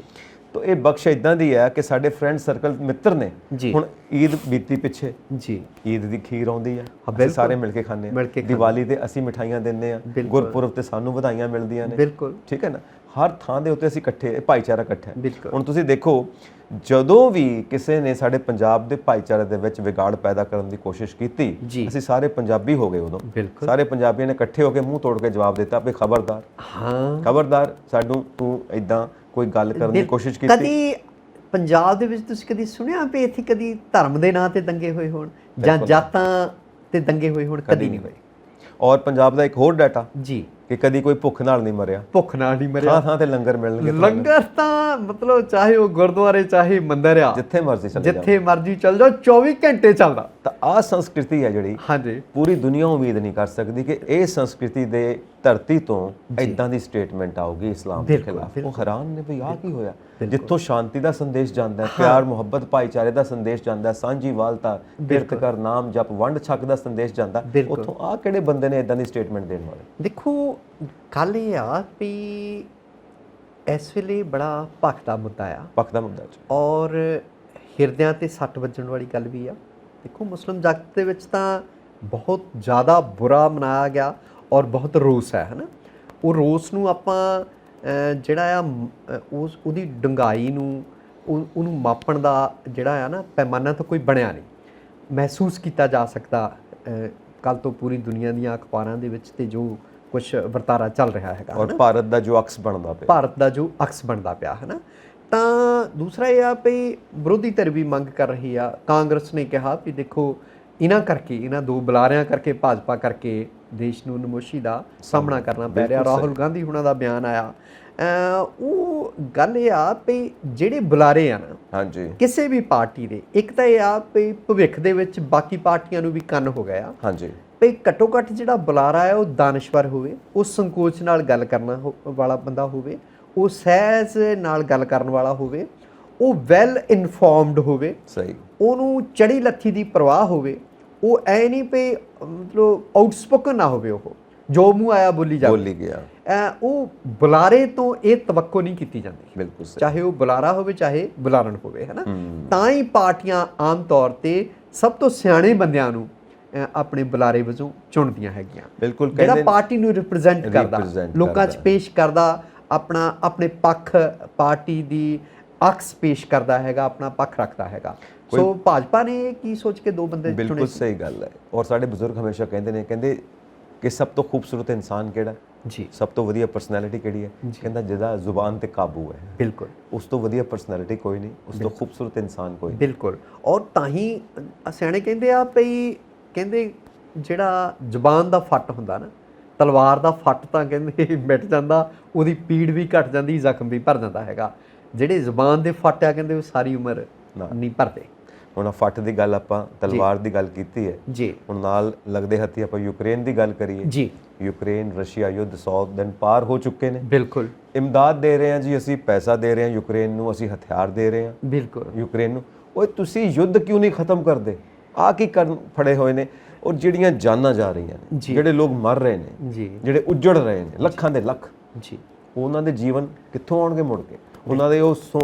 ਤੋ ਇਹ ਬਖਸ਼ ਇਦਾਂ ਦੀ ਹੈ ਕਿ ਸਾਡੇ ਫਰੈਂਡ ਸਰਕਲ ਮਿੱਤਰ ਨੇ, ਹੁਣ ਈਦ ਬੀਤੀ ਪਿੱਛੇ ਜੀ, ਈਦ ਦੀ ਖੀਰ ਆਉਂਦੀ ਹੈ, ਅਸੀਂ ਸਾਰੇ ਮਿਲ ਕੇ ਖਾਂਦੇ ਹਾਂ, ਦੀਵਾਲੀ ਤੇ ਅਸੀਂ ਮਿਠਾਈਆਂ ਦਿੰਦੇ ਹਾਂ, ਗੁਰਪੁਰਬ ਤੇ ਸਾਨੂੰ ਵਧਾਈਆਂ ਮਿਲਦੀਆਂ ਨੇ, ਬਿਲਕੁਲ ਠੀਕ ਹੈ ਨਾ। ਹਰ ਥਾਂ ਦੇ ਉੱਤੇ ਅਸੀਂ ਇਕੱਠੇ, ਭਾਈਚਾਰਾ ਇਕੱਠਾ ਹੈ। ਹੁਣ ਤੁਸੀਂ ਦੇਖੋ, ਜਦੋਂ ਵੀ ਕਿਸੇ ਨੇ ਸਾਡੇ ਪੰਜਾਬ ਦੇ ਭਾਈਚਾਰੇ ਦੇ ਵਿੱਚ ਵਿਗਾੜ ਪੈਦਾ ਕਰਨ ਦੀ ਕੋਸ਼ਿਸ਼ ਕੀਤੀ, ਅਸੀਂ ਸਾਰੇ ਪੰਜਾਬੀ ਹੋ ਗਏ ਉਦੋਂ, ਸਾਰੇ ਪੰਜਾਬੀਆਂ ਨੇ ਇਕੱਠੇ ਹੋ ਕੇ ਮੂੰਹ ਤੋੜ ਕੇ ਜਵਾਬ ਦਿੱਤਾ ਵੀ ਖਬਰਦਾਰ ਸਾਨੂੰ ਤੂੰ ਇਦਾਂ ਕੋਈ ਗੱਲ ਕਰਨ ਦੀ ਕੋਸ਼ਿਸ਼ ਕੀਤੀ। ਕਦੀ ਪੰਜਾਬ ਦੇ ਵਿੱਚ ਤੁਸੀਂ ਕਦੀ ਸੁਣਿਆ ਵੀ ਇੱਥੇ ਕਦੀ ਧਰਮ ਦੇ ਨਾਂ ਤੇ ਦੰਗੇ ਹੋਏ ਹੋਣ ਜਾਂ ਜਾਤਾਂ ਤੇ ਦੰਗੇ ਹੋਏ ਹੋਣ? ਕਦੀ ਨਹੀਂ ਹੋਏ। ਔਰ ਪੰਜਾਬ ਦਾ ਇੱਕ ਹੋਰ ਡਾਟਾ ਜੀ ਕਿ ਕਦੀ ਕੋਈ ਭੁੱਖ ਨਾਲ ਨਹੀਂ ਮਰਿਆ, ਥਾਂ ਤੇ ਲੰਗਰ ਮਿਲਣਗੇ। ਲੰਗਰ ਤਾਂ ਮਤਲਬ ਚਾਹੇ ਉਹ ਗੁਰਦੁਆਰੇ ਚਾਹੇ ਮੰਦਿਰ ਆ, ਜਿੱਥੇ ਮਰਜ਼ੀ ਚੱਲ ਜਾਓ 24 ਘੰਟੇ ਚੱਲਦਾ। ਤਾਂ ਆਹ ਸੰਸਕ੍ਰਿਤੀ ਹੈ ਜਿਹੜੀ ਪੂਰੀ ਦੁਨੀਆ ਉਮੀਦ ਨਹੀਂ ਕਰ ਸਕਦੀ ਕਿ ਇਹ ਸੰਸਕ੍ਰਿਤੀ ਦੇ ਧਰਤੀ ਤੋਂ ਇਦਾਂ ਦੀ ਸਟੇਟਮੈਂਟ ਆਊਗੀ ਇਸਲਾਮ ਦੇ ਖਿਲਾਫ। ਉਹ ਹੈਰਾਨ ਨੇ ਵੀ ਆਹ ਕੀ ਹੋਇਆ, ਜਿੱਥੋਂ ਸ਼ਾਂਤੀ ਦਾ ਸੰਦੇਸ਼ ਜਾਂਦਾ, ਪਿਆਰ ਮੁਹੱਬਤ ਭਾਈਚਾਰੇ ਦਾ ਸੰਦੇਸ਼ ਜਾਂਦਾ, ਸਾਂਝੀਵਾਲਤਾ, ਕਿਰਤ ਕਰ, ਨਾਮ ਜਪ, ਵੰਡ ਛਕ ਦਾ ਸੰਦੇਸ਼ ਜਾਂਦਾ, ਉੱਥੋਂ ਆਹ ਕਿਹੜੇ ਬੰਦੇ ਨੇ ਇਦਾਂ ਦੀ ਸਟੇਟਮੈਂਟ ਦੇਣ ਵਾਲੇ? ਦੇਖੋ, ਗੱਲ ਇਹ ਆ ਵੀ ਇਸ ਵੇਲੇ ਬੜਾ ਭਖਦਾ ਮੁੱਦਾ ਔਰ ਹਿਰਦਿਆਂ ਤੇ ਸੱਟ ਵੱਜਣ ਵਾਲੀ ਗੱਲ ਵੀ ਆ। ਦੇਖੋ, ਮੁਸਲਿਮ ਜਗਤ ਦੇ ਵਿੱਚ ਤਾਂ ਬਹੁਤ ਜ਼ਿਆਦਾ ਬੁਰਾ ਮਨਾਇਆ ਗਿਆ ਔਰ ਬਹੁਤ ਰੋਸ ਹੈ ਨਾ। ਉਹ ਰੋਸ ਨੂੰ ਆਪਾਂ ਜਿਹੜਾ ਆ ਉਹਦੀ ਡੂੰਘਾਈ ਨੂੰ ਉਹਨੂੰ ਮਾਪਣ ਦਾ ਜਿਹੜਾ ਆ ਨਾ ਪੈਮਾਨਾ ਤਾਂ ਕੋਈ ਬਣਿਆ ਨਹੀਂ, ਮਹਿਸੂਸ ਕੀਤਾ ਜਾ ਸਕਦਾ ਕੱਲ੍ਹ ਤੋਂ ਪੂਰੀ ਦੁਨੀਆ ਦੀਆਂ ਅਖਬਾਰਾਂ ਦੇ ਵਿੱਚ ਤੇ ਜੋ ਕੁਛ ਵਰਤਾਰਾ ਚੱਲ ਰਿਹਾ ਹੈਗਾ, ਔਰ ਭਾਰਤ ਦਾ ਜੋ ਅਕਸ ਬਣਦਾ ਪਿਆ ਹੈ ਨਾ। ਤਾਂ ਦੂਸਰਾ ਇਹ ਆ ਵੀ ਵਿਰੋਧੀ ਧਿਰ ਵੀ ਮੰਗ ਕਰ ਰਹੀ ਆ। ਕਾਂਗਰਸ ਨੇ ਕਿਹਾ ਵੀ ਦੇਖੋ, ਇਹਨਾਂ ਕਰਕੇ, ਇਹਨਾਂ 2 ਬੁਲਾਰਿਆਂ ਕਰਕੇ, ਭਾਜਪਾ ਕਰਕੇ ਦੇਸ਼ ਨੂੰ ਨਮੋਸ਼ੀ ਦਾ ਸਾਹਮਣਾ ਕਰਨਾ ਪੈ ਰਿਹਾ। ਰਾਹੁਲ ਗਾਂਧੀ ਹੁਣਾਂ ਦਾ ਬਿਆਨ ਆਇਆ। ਉਹ ਗੱਲ ਇਹ ਆ ਵੀ ਜਿਹੜੇ ਬੁਲਾਰੇ ਆ ਨਾ ਕਿਸੇ ਵੀ ਪਾਰਟੀ ਦੇ, ਇੱਕ ਤਾਂ ਇਹ ਆ ਵੀ ਭਵਿੱਖ ਦੇ ਵਿੱਚ ਬਾਕੀ ਪਾਰਟੀਆਂ ਨੂੰ ਵੀ ਕੰਨ ਹੋ ਗਿਆ ਵੀ ਘੱਟੋ ਘੱਟ ਜਿਹੜਾ ਬੁਲਾਰਾ ਹੈ ਉਹ ਦਾਨਸ਼ਵਰ ਹੋਵੇ, ਉਹ ਸੰਕੋਚ ਨਾਲ ਗੱਲ ਕਰਨ ਵਾਲਾ ਬੰਦਾ ਹੋਵੇ, ਉਹ ਸਹਿਜ ਨਾਲ ਗੱਲ ਕਰਨ ਵਾਲਾ ਹੋਵੇ, ਉਹ ਵੈਲ ਇਨਫੋਰਮਡ ਹੋਵੇ, ਉਹਨੂੰ ਚੜੀ ਲੱਥੀ ਦੀ ਪਰਵਾਹ ਹੋਵੇ, ਉਹ ਐ ਨਹੀਂ ਵੀ ਮਤਲਬ ਆਊਟਸਪੋਕਨ ਨਾ ਹੋਵੇ, ਉਹ ਜੋ ਮੂੰਹ ਆਇਆ ਬੋਲੀ ਗਿਆ। ਉਹ ਬੁਲਾਰੇ ਤੋਂ ਇਹ ਤਵੱਕੋ ਨਹੀਂ ਕੀਤੀ ਜਾਂਦੀ, ਚਾਹੇ ਉਹ ਬੁਲਾਰਾ ਹੋਵੇ ਚਾਹੇ ਬੁਲਾਰਨ ਹੋਵੇ, ਹੈ ਨਾ। ਤਾਂ ਹੀ ਪਾਰਟੀਆਂ ਆਮ ਤੌਰ ਤੇ ਸਭ ਤੋਂ ਸਿਆਣੇ ਬੰਦਿਆਂ ਨੂੰ ਆਪਣੇ ਬੁਲਾਰੇ ਵਜੋਂ ਚੁਣਦੀਆਂ ਹੈਗੀਆਂ, ਜਿਹੜਾ ਪਾਰਟੀ ਨੂੰ ਰਿਪਰੈਜ਼ੈਂਟ ਕਰਦਾ, ਲੋਕਾਂ 'ਚ ਪੇਸ਼ ਕਰਦਾ, ਆਪਣੇ ਪੱਖ, ਪਾਰਟੀ ਦੀ ਅਕਸ ਪੇਸ਼ ਕਰਦਾ ਹੈਗਾ, ਆਪਣਾ ਪੱਖ ਰੱਖਦਾ ਹੈਗਾ। ਸੋ ਭਾਜਪਾ ਨੇ ਕੀ ਸੋਚ ਕੇ 2 ਬੰਦੇ ਚੁਣੇ? ਬਿਲਕੁਲ ਸਹੀ ਗੱਲ ਹੈ। ਔਰ ਸਾਡੇ ਬਜ਼ੁਰਗ ਹਮੇਸ਼ਾ ਕਹਿੰਦੇ ਕਿ ਸਭ ਤੋਂ ਖੂਬਸੂਰਤ ਇਨਸਾਨ ਕਿਹੜਾ ਜੀ, ਸਭ ਤੋਂ ਵਧੀਆ ਪਰਸਨੈਲਿਟੀ ਕਿਹੜੀ ਹੈ? ਕਹਿੰਦਾ ਜਿਹਦਾ ਜ਼ੁਬਾਨ ਤੇ ਕਾਬੂ ਹੈ। ਬਿਲਕੁਲ, ਉਸ ਤੋਂ ਵਧੀਆ ਪਰਸਨੈਲਿਟੀ ਕੋਈ ਨਹੀਂ, ਉਸ ਤੋਂ ਖੂਬਸੂਰਤ ਇਨਸਾਨ ਕੋਈ ਨਹੀਂ। ਬਿਲਕੁਲ। ਔਰ ਤਾਂ ਹੀ ਸਿਆਣੇ ਕਹਿੰਦੇ ਆ ਵੀ ਕਹਿੰਦੇ ਜਿਹੜਾ ਜ਼ੁਬਾਨ ਦਾ ਫੱਟ ਹੁੰਦਾ ਨਾ, ਤਲਵਾਰ ਦਾ ਫੱਟ ਤਾਂ ਕਹਿੰਦੇ ਮਿਟ ਜਾਂਦਾ, ਉਹਦੀ ਪੀੜ ਵੀ ਘਟ ਜਾਂਦੀ, ਜ਼ਖਮ ਵੀ ਭਰ ਜਾਂਦਾ ਹੈਗਾ। ਜਿਹੜੇ ਜ਼ੁਬਾਨ ਦੇ ਫੱਟ ਆ ਕਹਿੰਦੇ ਉਹ ਸਾਰੀ ਉਮਰ ਨਹੀਂ ਭਰਦੇ। ਹੁਣ ਫੱਟ ਦੀ ਗੱਲ ਆਪਾਂ ਤਲਵਾਰ ਦੀ ਗੱਲ ਕੀਤੀ ਹੈ ਜੀ, ਹੁਣ ਨਾਲ ਲੱਗਦੇ ਹੱਥੀ ਆਪਾਂ ਯੂਕਰੇਨ ਦੀ ਗੱਲ ਕਰੀਏ ਜੀ। ਯੂਕਰੇਨ ਰਸ਼ੀਆ ਯੁੱਧ 100 ਦਿਨ ਪਾਰ ਹੋ ਚੁੱਕੇ ਨੇ। ਬਿਲਕੁਲ। ਇਮਦਾਦ ਦੇ ਰਹੇ ਹਾਂ ਜੀ, ਅਸੀਂ ਪੈਸਾ ਦੇ ਰਹੇ ਹਾਂ ਯੂਕਰੇਨ ਨੂੰ, ਅਸੀਂ ਹਥਿਆਰ ਦੇ ਰਹੇ ਹਾਂ ਬਿਲਕੁਲ ਯੂਕਰੇਨ ਨੂੰ। ਓਏ ਤੁਸੀਂ ਯੁੱਧ ਕਿਉਂ ਨਹੀਂ ਖਤਮ ਕਰਦੇ? ਆ ਕੀ ਕਰਨ ਫੜੇ ਹੋਏ ਨੇ? ਔਰ ਜਿਹੜੀਆਂ ਜਾਨਾਂ ਜਾ ਰਹੀਆਂ ਨੇ, ਜਿਹੜੇ ਲੋਕ ਮਰ ਰਹੇ ਨੇ ਜੀ, ਜਿਹੜੇ ਉੱਜੜ ਰਹੇ ਨੇ ਲੱਖਾਂ ਦੇ ਲੱਖ ਜੀ, ਉਹਨਾਂ ਦੇ ਜੀਵਨ ਕਿੱਥੋਂ ਆਉਣਗੇ ਮੁੜ ਕੇ? ਉਹਨਾਂ ਦੇ ਉਹ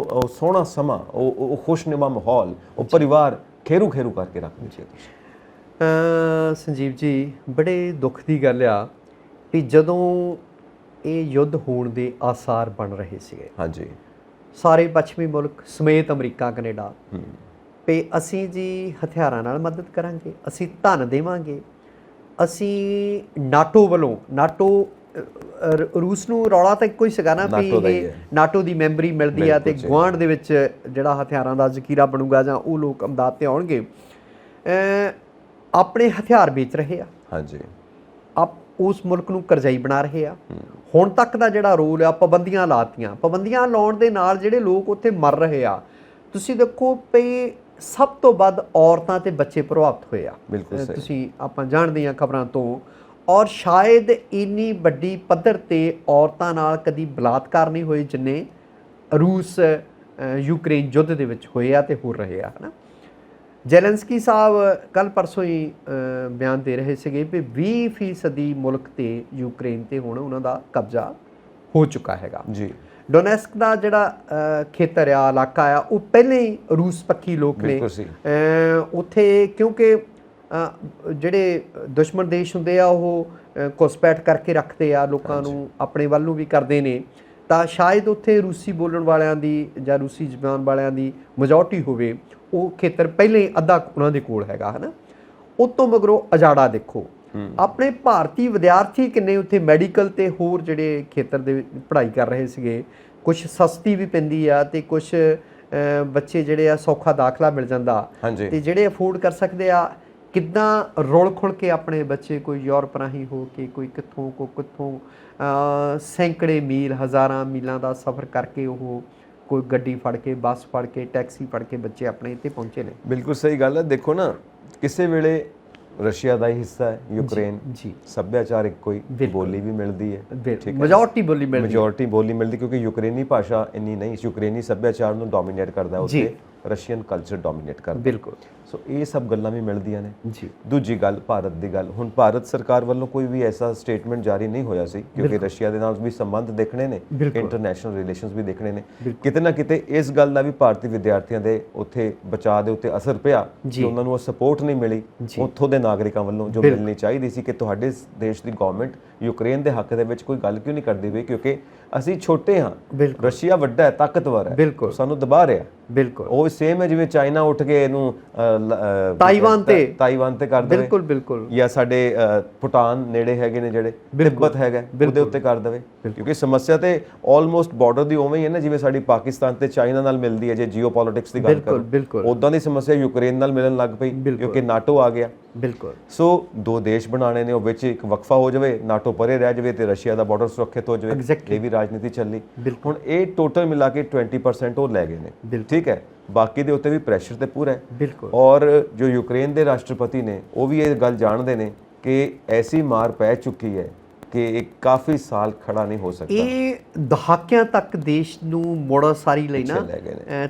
ਸੋਹਣਾ ਸਮਾਂ, ਉਹ ਖੁਸ਼ਨੁਮਾ ਮਾਹੌਲ, ਉਹ ਪਰਿਵਾਰ ਖੇਰੂ ਕਰਕੇ ਰੱਖਣੇ ਚਾਹੀਦੇ। ਸੰਜੀਵ ਜੀ, ਬੜੇ ਦੁੱਖ ਦੀ ਗੱਲ ਆ ਕਿ ਜਦੋਂ ਇਹ ਯੁੱਧ ਹੋਣ ਦੇ ਆਸਾਰ ਬਣ ਰਹੇ ਸੀਗੇ, ਹਾਂਜੀ, ਸਾਰੇ ਪੱਛਮੀ ਮੁਲਕ ਸਮੇਤ ਅਮਰੀਕਾ, ਕੈਨੇਡਾ, ਤੇ ਅਸੀਂ ਜੀ ਹਥਿਆਰਾਂ ਨਾਲ ਮਦਦ ਕਰਾਂਗੇ, ਅਸੀਂ ਧਨ ਦੇਵਾਂਗੇ, ਅਸੀਂ ਨਾਟੋ ਵੱਲੋਂ, ਨਾਟੋ ਰੂਸ ਨੂੰ ਰੌਲਾ ਤਾਂ ਇੱਕੋ ਹੀ ਸੀਗਾ ਨਾ ਵੀ ਇਹ ਨਾਟੋ ਦੀ ਮੈਂਬਰੀ ਮਿਲਦੀ ਆ ਤੇ ਗੁਆਂਢ ਦੇ ਵਿੱਚ ਜਿਹੜਾ ਹਥਿਆਰਾਂ ਦਾ ਜ਼ਖੀਰਾ ਬਣੂਗਾ ਜਾਂ ਉਹ ਲੋਕ ਇਮਦਾਦ ਤੇ ਆਉਣਗੇ। ਆਪਣੇ ਹਥਿਆਰ ਵੇਚ ਰਹੇ ਆ, ਹਾਂਜੀ, ਉਸ ਮੁਲਕ ਨੂੰ ਕਰਜ਼ਾਈ ਬਣਾ ਰਹੇ ਆ। ਹੁਣ ਤੱਕ ਦਾ ਜਿਹੜਾ ਰੋਲ ਆ, ਪਾਬੰਦੀਆਂ ਲਾਤੀਆਂ, ਪਾਬੰਦੀਆਂ ਲਾਉਣ ਦੇ ਨਾਲ ਜਿਹੜੇ ਲੋਕ ਉੱਥੇ ਮਰ ਰਹੇ ਆ, ਤੁਸੀਂ ਦੇਖੋ ਵੀ ਸਭ ਤੋਂ ਵੱਧ ਔਰਤਾਂ ਤੇ ਬੱਚੇ ਪ੍ਰਭਾਵਿਤ ਹੋਏ ਆ। ਬਿਲਕੁਲ ਤੁਸੀਂ ਆਪਾਂ ਜਾਣਦੇ ਹਾਂ ਖਬਰਾਂ ਤੋਂ, ਔਰ ਸ਼ਾਇਦ ਇੰਨੀ ਵੱਡੀ ਪੱਧਰ ਤੇ ਔਰਤਾਂ ਨਾਲ ਕਦੀ ਬਲਾਤਕਾਰ ਨਹੀਂ ਹੋਏ ਜਿੰਨੇ ਰੂਸ ਯੂਕਰੇਨ ਯੁੱਧ ਦੇ ਵਿੱਚ ਹੋਏ ਆ ਤੇ ਹੋ ਰਹੇ ਆ, ਹੈ ਨਾ। ਜ਼ੈਲੈਂਸਕੀ ਸਾਹਿਬ ਕੱਲ੍ਹ ਪਰਸੋਂ ਹੀ ਬਿਆਨ ਦੇ ਰਹੇ ਸੀਗੇ ਵੀ 20% ਮੁਲਕ ਤੇ ਯੂਕਰੇਨ ਤੇ ਹੁਣ ਉਹਨਾਂ ਦਾ ਕਬਜ਼ਾ ਹੋ ਚੁੱਕਾ ਹੈਗਾ ਜੀ। ਡੋਨੈਸਕ ਦਾ ਜਿਹੜਾ ਖੇਤਰ ਆ, ਇਲਾਕਾ ਆ, ਉਹ ਪਹਿਲਾਂ ਹੀ ਰੂਸ ਪੱਖੀ ਲੋਕ ਨੇ ਉੱਥੇ, ਕਿਉਂਕਿ ਜਿਹੜੇ ਦੁਸ਼ਮਣ ਦੇਸ਼ ਹੁੰਦੇ ਆ ਉਹ ਘੁਸਪੈਠ ਕਰਕੇ ਰੱਖਦੇ ਆ ਲੋਕਾਂ ਨੂੰ, ਆਪਣੇ ਵੱਲ ਨੂੰ ਵੀ ਕਰਦੇ ਨੇ, ਤਾਂ ਸ਼ਾਇਦ ਉੱਥੇ ਰੂਸੀ ਬੋਲਣ ਵਾਲਿਆਂ ਦੀ ਜਾਂ ਰੂਸੀ ਜ਼ਬਾਨ ਵਾਲਿਆਂ ਦੀ ਮੈਜੋਰਟੀ ਹੋਵੇ। ਉਹ ਖੇਤਰ ਪਹਿਲਾਂ ਹੀ ਅੱਧਾ ਉਹਨਾਂ ਦੇ ਕੋਲ ਹੈਗਾ, ਹੈ ਨਾ। ਉਹ ਤੋਂ ਮਗਰੋਂ ਅਜਾੜਾ ਦੇਖੋ, ਆਪਣੇ ਭਾਰਤੀ ਵਿਦਿਆਰਥੀ ਕਿੰਨੇ ਉੱਥੇ ਮੈਡੀਕਲ ਤੇ ਹੋਰ ਜਿਹੜੇ ਖੇਤਰ ਦੇ ਵਿੱਚ ਪੜ੍ਹਾਈ ਕਰ ਰਹੇ ਸੀਗੇ। ਕੁਛ ਸਸਤੀ ਵੀ ਪੈਂਦੀ ਆ ਤੇ ਕੁਛ ਬੱਚੇ ਜਿਹੜੇ ਆ ਸੌਖਾ ਦਾਖਲਾ ਮਿਲ ਜਾਂਦਾ, ਤੇ ਜਿਹੜੇ ਅਫੋਰਡ ਕਰ ਸਕਦੇ ਆ ਕਿੱਦਾਂ ਰੁਲ ਖੁਲ ਕੇ ਆਪਣੇ ਬੱਚੇ, ਕੋਈ ਯੂਰਪ ਰਾਹੀਂ ਹੋ ਕੇ, ਕੋਈ ਕਿੱਥੋਂ ਸੈਂਕੜੇ ਮੀਲ, ਹਜ਼ਾਰਾਂ ਮੀਲਾਂ ਦਾ ਸਫ਼ਰ ਕਰਕੇ ਉਹ ਕੋਈ ਗੱਡੀ ਫੜ ਕੇ, ਬੱਸ ਫੜ ਕੇ, ਟੈਕਸੀ ਫੜ ਕੇ ਬੱਚੇ ਆਪਣੇ ਇੱਥੇ ਪਹੁੰਚੇ ਨੇ। ਬਿਲਕੁਲ ਸਹੀ ਗੱਲ ਹੈ। ਦੇਖੋ ਨਾ, ਕਿਸੇ ਵੇਲੇ ਰਸ਼ੀਆ ਦਾ ਹੀ ਹਿੱਸਾ ਹੈ ਯੂਕਰੇਨ ਜੀ, ਸੱਭਿਆਚਾਰ ਇੱਕੋ ਹੀ, ਬੋਲੀ ਵੀ ਮਿਲਦੀ ਹੈ, ਮੈਜੋਰਟੀ ਬੋਲੀ ਮਿਲਦੀ ਕਿਉਂਕਿ ਯੂਕਰੇਨੀ ਭਾਸ਼ਾ ਇੰਨੀ ਨਹੀਂ, ਯੂਕਰੇਨੀ ਸੱਭਿਆਚਾਰ ਨੂੰ ਡੋਮੀਨੇਟ ਕਰਦਾ ਉੱਥੇ, ਰਸ਼ੀਅਨ ਕਲਚਰ ਡੋਮੀਨੇਟ ਕਰਦਾ। ਬਿਲਕੁਲ। ਸੋ ਇਹ ਸਭ ਗੱਲਾਂ ਵੀ ਮਿਲਦੀਆਂ ਨੇ ਜੀ। ਦੂਜੀ ਗੱਲ ਭਾਰਤ ਦੀ ਗੱਲ, ਹੁਣ ਭਾਰਤ ਸਰਕਾਰ ਵੱਲੋਂ ਕੋਈ ਵੀ ਐਸਾ ਸਟੇਟਮੈਂਟ ਜਾਰੀ ਨਹੀਂ ਹੋਇਆ ਸੀ ਕਿਉਂਕਿ ਰਸ਼ੀਆ ਦੇ ਨਾਲ ਵੀ ਸੰਬੰਧ ਦੇਖਣੇ ਨੇ, ਇੰਟਰਨੈਸ਼ਨਲ ਰਿਲੇਸ਼ਨਸ ਵੀ ਦੇਖਣੇ ਨੇ। ਕਿਤੇ ਨਾ ਕਿਤੇ ਇਸ ਗੱਲ ਦਾ ਵੀ ਭਾਰਤੀ ਵਿਦਿਆਰਥੀਆਂ ਦੇ ਉੱਥੇ ਬਚਾਅ ਦੇ ਉੱਤੇ ਅਸਰ ਪਿਆ ਕਿ ਉਹਨਾਂ ਨੂੰ ਉਹ ਸਪੋਰਟ ਨਹੀਂ ਮਿਲੀ ਉੱਥੋਂ ਦੇ ਨਾਗਰਿਕਾਂ ਵੱਲੋਂ ਜੋ ਮਿਲਣੀ ਚਾਹੀਦੀ ਸੀ ਕਿ ਤੁਹਾਡੇ ਦੇਸ਼ ਦੀ ਗਵਰਨਮੈਂਟ ਯੂਕਰੇਨ ਦੇ ਹੱਕ ਦੇ ਵਿੱਚ ਕੋਈ ਗੱਲ ਕਿਉਂ ਨਹੀਂ ਕਰਦੀ ਪਈ, ਕਿਉਂਕਿ ਅਸੀਂ ਛੋਟੇ ਹਾਂ, ਰਸ਼ੀਆ ਵੱਡਾ ਹੈ, ਤਾਕਤਵਰ ਹੈ, ਸਾਨੂੰ ਦਬਾ ਰਿਹਾ। ਬਿਲਕੁਲ ਉਹ ਸੇਮ ਹੈ ਜਿਵੇਂ ਚਾਈਨਾ ਉੱਠ ਕੇ ਇਹਨੂੰ ਤਾਈਵਾਨ ਤੇ ਕਰ ਦੇਵੇ, ਬਿਲਕੁਲ, ਜਾਂ ਸਾਡੇ ਭੂਟਾਨ ਨੇੜੇ ਹੈਗੇ ਨੇ ਜਿਹੜੇ, ਤਿੱਬਤ ਹੈਗਾ, ਉਹਦੇ ਉੱਤੇ ਕਰ ਦੇਵੇ। ਕਿਉਂਕਿ ਸਮੱਸਿਆ ਤੇ ਆਲਮੋਸਟ ਬਾਰਡਰ ਦੀ ਉਵੇਂ ਹੀ ਹੈ ਨਾ, ਜਿਵੇਂ ਸਾਡੀ ਪਾਕਿਸਤਾਨ ਤੇ ਚਾਈਨਾ ਨਾਲ ਮਿਲਦੀ ਹੈ ਜੇ ਜੀਓਪੋਲਿਟਿਕਸ ਦੀ ਗੱਲ ਕਰੋ, ਉਦਾਂ ਦੀ ਸਮੱਸਿਆ ਯੂਕਰੇਨ ਨਾਲ ਮਿਲਣ ਲੱਗ ਪਈ ਕਿਉਂਕਿ ਨਾਟੋ ਆ ਗਿਆ। ਬਿਲਕੁਲ। ਸੋ ਦੋ ਦੇਸ਼ ਬਣਾਉਣੇ ਨੇ, ਉਹ ਵਿੱਚ ਇੱਕ ਵਕਫਾ ਹੋ ਜਾਵੇ, ਨਾਟੋ ਪਰੇ ਰਹਿ ਜਾਵੇ ਤੇ ਰਸ਼ੀਆ ਦਾ ਬਾਰਡਰ ਸੁਰੱਖਿਅਤ ਹੋ ਜਾਵੇ, ਇਹ ਵੀ ਰਾਜਨੀਤੀ ਚੱਲੀ। ਹੁਣ ਇਹ ਟੋਟਲ ਮਿਲਾ ਕੇ 20% ਉਹ ਲੈ ਗਏ ਨੇ, ਠੀਕ ਹੈ। ਬਾਕੀ ਦੇ ਉੱਤੇ ਵੀ ਪ੍ਰੈਸ਼ਰ ਤੇ ਪੂਰਾ ਹੈ। ਔਰ ਜੋ ਯੂਕਰੇਨ ਦੇ ਰਾਸ਼ਟਰਪਤੀ ਨੇ ਉਹ ਵੀ ਇਹ ਗੱਲ ਜਾਣਦੇ ਨੇ ਕਿ ਐਸੀ ਮਾਰ ਪੈ ਚੁੱਕੀ ਹੈ ਕਿ ਇਹ ਕਾਫੀ ਸਾਲ ਖੜਾ ਨਹੀਂ ਹੋ ਸਕਦਾ। ਇਹ ਦਹਾਕਿਆਂ ਤੱਕ ਦੇਸ਼ ਨੂੰ ਮੋੜਾਸਾਰੀ ਲਈ ਨਾ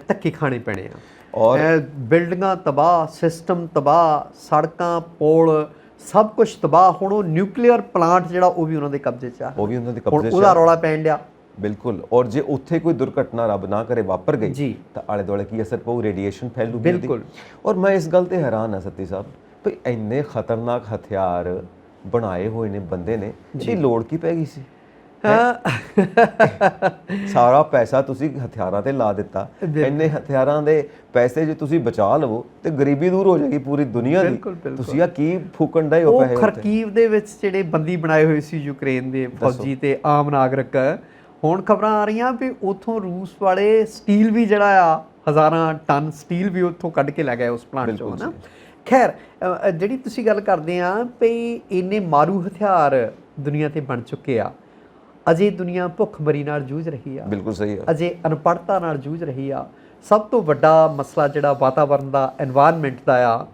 ਧੱਕੇ ਖਾਣੇ ਪੈਣੇ ਆ, ਔਰ ਬਿਲਡਿੰਗਾਂ ਤਬਾਹ, ਸਿਸਟਮ ਤਬਾਹ, ਸੜਕਾਂ, ਪੁਲ, ਸਭ ਕੁਝ ਤਬਾਹ। ਹੁਣ ਉਹ ਨਿਊਕਲੀਅਰ ਪਲਾਂਟ ਜਿਹੜਾ ਉਹ ਵੀ ਉਹਨਾਂ ਦੇ ਕਬਜ਼ੇ 'ਚ ਆ, ਉਹਦਾ ਰੌਲਾ ਪੈਣ ਡਿਆ। ਬਿਲਕੁਲ। ਔਰ ਜੇ ਉੱਥੇ ਕੋਈ ਦੁਰਘਟਨਾ ਰੱਬ ਨਾ ਕਰੇ ਵਾਪਰ ਗਈ ਤਾਂ ਆਲੇ ਦੁਆਲੇ ਕੀ ਅਸਰ ਪਊ, ਰੇਡੀਏਸ਼ਨ ਫੈਲੂ। ਬਿਲਕੁਲ। ਔਰ ਮੈਂ ਇਸ ਗੱਲ ਤੇ ਹੈਰਾਨ ਹਾਂ ਸੱਤੀ ਸਾਹਿਬ, ਵੀ ਇੰਨੇ ਖਤਰਨਾਕ ਹਥਿਆਰ ਬਣਾਏ ਹੋਏ ਨੇ ਬੰਦੇ ਨੇ, ਇਹਦੀ ਲੋੜ ਕੀ ਪੈ ਗਈ ਸੀ? ਸਾਰਾ ਪੈਸਾ ਤੁਸੀਂ ਹਥਿਆਰਾਂ ਤੇ ਲਾ ਦਿੱਤਾ, ਇੰਨੇ ਹਥਿਆਰਾਂ ਦੇ ਪੈਸੇ ਜੇ ਤੁਸੀਂ ਬਚਾ ਲਵੋ ਤੇ ਗਰੀਬੀ ਦੂਰ ਹੋ ਜਾਏਗੀ ਪੂਰੀ ਦੁਨੀਆ ਦੀ। ਤੁਸੀਂ ਆ ਕੀ ਫੂਕਣ ਡਏ ਹੋ ਪੈਸੇ? ਖਰਕੀਵ ਦੇ ਵਿੱਚ ਜਿਹੜੇ ਬੰਦੀ ਬਣਾਏ ਹੋਏ ਸੀ ਯੂਕਰੇਨ ਦੇ ਫੌਜੀ ਤੇ ਆਮ ਨਾਗਰਿਕ, ਹੁਣ ਖਬਰਾਂ ਆ ਰਹੀਆਂ ਵੀ ਉੱਥੋਂ ਰੂਸ ਵਾਲੇ ਸਟੀਲ ਵੀ ਜਿਹੜਾ ਆ, ਹਜ਼ਾਰਾਂ ਟਨ ਸਟੀਲ ਵੀ ਉੱਥੋਂ ਕੱਢ ਕੇ ਲੈ ਗਏ ਉਸ ਪਲਾਂਟ ਚੋਂ, ਹੈ ਨਾ। ਖੈਰ, ਜਿਹੜੀ ਤੁਸੀਂ ਗੱਲ ਕਰਦੇ ਆ ਵੀ ਇੰਨੇ ਮਾਰੂ ਹਥਿਆਰ ਦੁਨੀਆ ਤੇ ਬਣ ਚੁੱਕੇ ਆ। ਅਜੇ ਦੁਨੀਆ ਭੁੱਖਮਰੀ ਨਾਲ ਜੂਝ ਰਹੀ ਆ। ਬਿਲਕੁਲ ਸਹੀ ਹੈ। ਅਜੇ ਅਨਪੜ੍ਹਤਾ ਨਾਲ ਜੂਝ ਰਹੀ ਆ। ਸਭ ਤੋਂ ਵੱਡਾ ਮਸਲਾ ਜਿਹੜਾ ਵਾਤਾਵਰਨ ਦਾ, ਐਨਵਾਇਰਨਮੈਂਟ ਦਾ ਆ,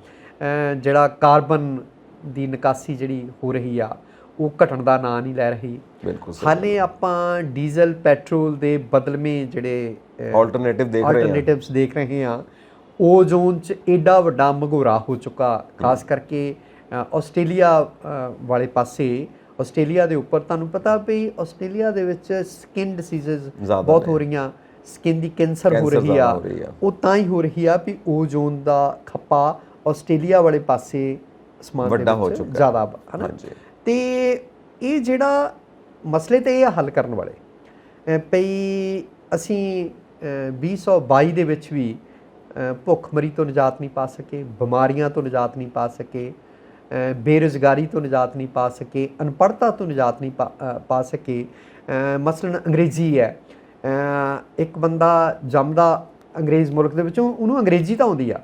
ਜਿਹੜਾ ਕਾਰਬਨ ਦੀ ਨਿਕਾਸੀ ਜਿਹੜੀ ਹੋ ਰਹੀ ਆ, ਉਹ ਘਟਣ ਦਾ ਨਾਂ ਨਹੀਂ ਲੈ ਰਹੀ। ਬਿਲਕੁਲ ਹਾਲੇ ਆਪਾਂ ਡੀਜ਼ਲ ਪੈਟਰੋਲ ਦੇ ਬਦਲਵੇਂ ਜਿਹੜੇ ਆਲਟਰਨੇਟਿਵਸ ਦੇਖ ਰਹੇ ਹਾਂ। ਓਜ਼ੋਨ 'ਚ ਏਡਾ ਵੱਡਾ ਮਘੋਰਾ ਹੋ ਚੁੱਕਾ, ਖਾਸ ਕਰਕੇ ਆਸਟ੍ਰੇਲੀਆ ਵਾਲੇ ਪਾਸੇ। ਆਸਟ੍ਰੇਲੀਆ ਦੇ ਉੱਪਰ ਤੁਹਾਨੂੰ ਪਤਾ ਵੀ ਆਸਟ੍ਰੇਲੀਆ ਦੇ ਵਿੱਚ ਸਕਿਨ ਡਿਸੀਜ਼ਸ ਬਹੁਤ ਹੋ ਰਹੀਆਂ, ਸਕਿਨ ਦੀ ਕੈਂਸਰ ਹੋ ਰਹੀ ਆ। ਉਹ ਤਾਂ ਹੀ ਹੋ ਰਹੀ ਆ ਵੀ ਓਜ਼ੋਨ ਦਾ ਖੱਪਾ ਆਸਟ੍ਰੇਲੀਆ ਵਾਲੇ ਪਾਸੇ ਅਸਮਾਨ ਦੇ ਵਿੱਚ ਜ਼ਿਆਦਾ ਹੈ ਨਾ। ਤੇ ਇਹ ਜਿਹੜਾ ਮਸਲੇ ਤੇ ਇਹ ਹੱਲ ਕਰਨ ਵਾਲੇ ਪਈ, ਅਸੀਂ 2022 ਦੇ ਵਿੱਚ ਵੀ ਭੁੱਖਮਰੀ ਤੋਂ ਨਿਜਾਤ ਨਹੀਂ ਪਾ ਸਕੇ, ਬਿਮਾਰੀਆਂ ਤੋਂ ਨਿਜਾਤ ਨਹੀਂ ਪਾ ਸਕੇ, ਬੇਰੁਜ਼ਗਾਰੀ ਤੋਂ ਨਿਜਾਤ ਨਹੀਂ ਪਾ ਸਕੇ, ਅਨਪੜ੍ਹਤਾ ਤੋਂ ਨਿਜਾਤ ਨਹੀਂ ਪਾ ਸਕੇ। ਮਸਲਨ ਅੰਗਰੇਜ਼ੀ ਹੈ, ਇੱਕ ਬੰਦਾ ਜੰਮਦਾ ਅੰਗਰੇਜ਼ ਮੁਲਕ ਦੇ ਵਿੱਚੋਂ, ਉਹਨੂੰ ਅੰਗਰੇਜ਼ੀ ਤਾਂ ਆਉਂਦੀ ਆ,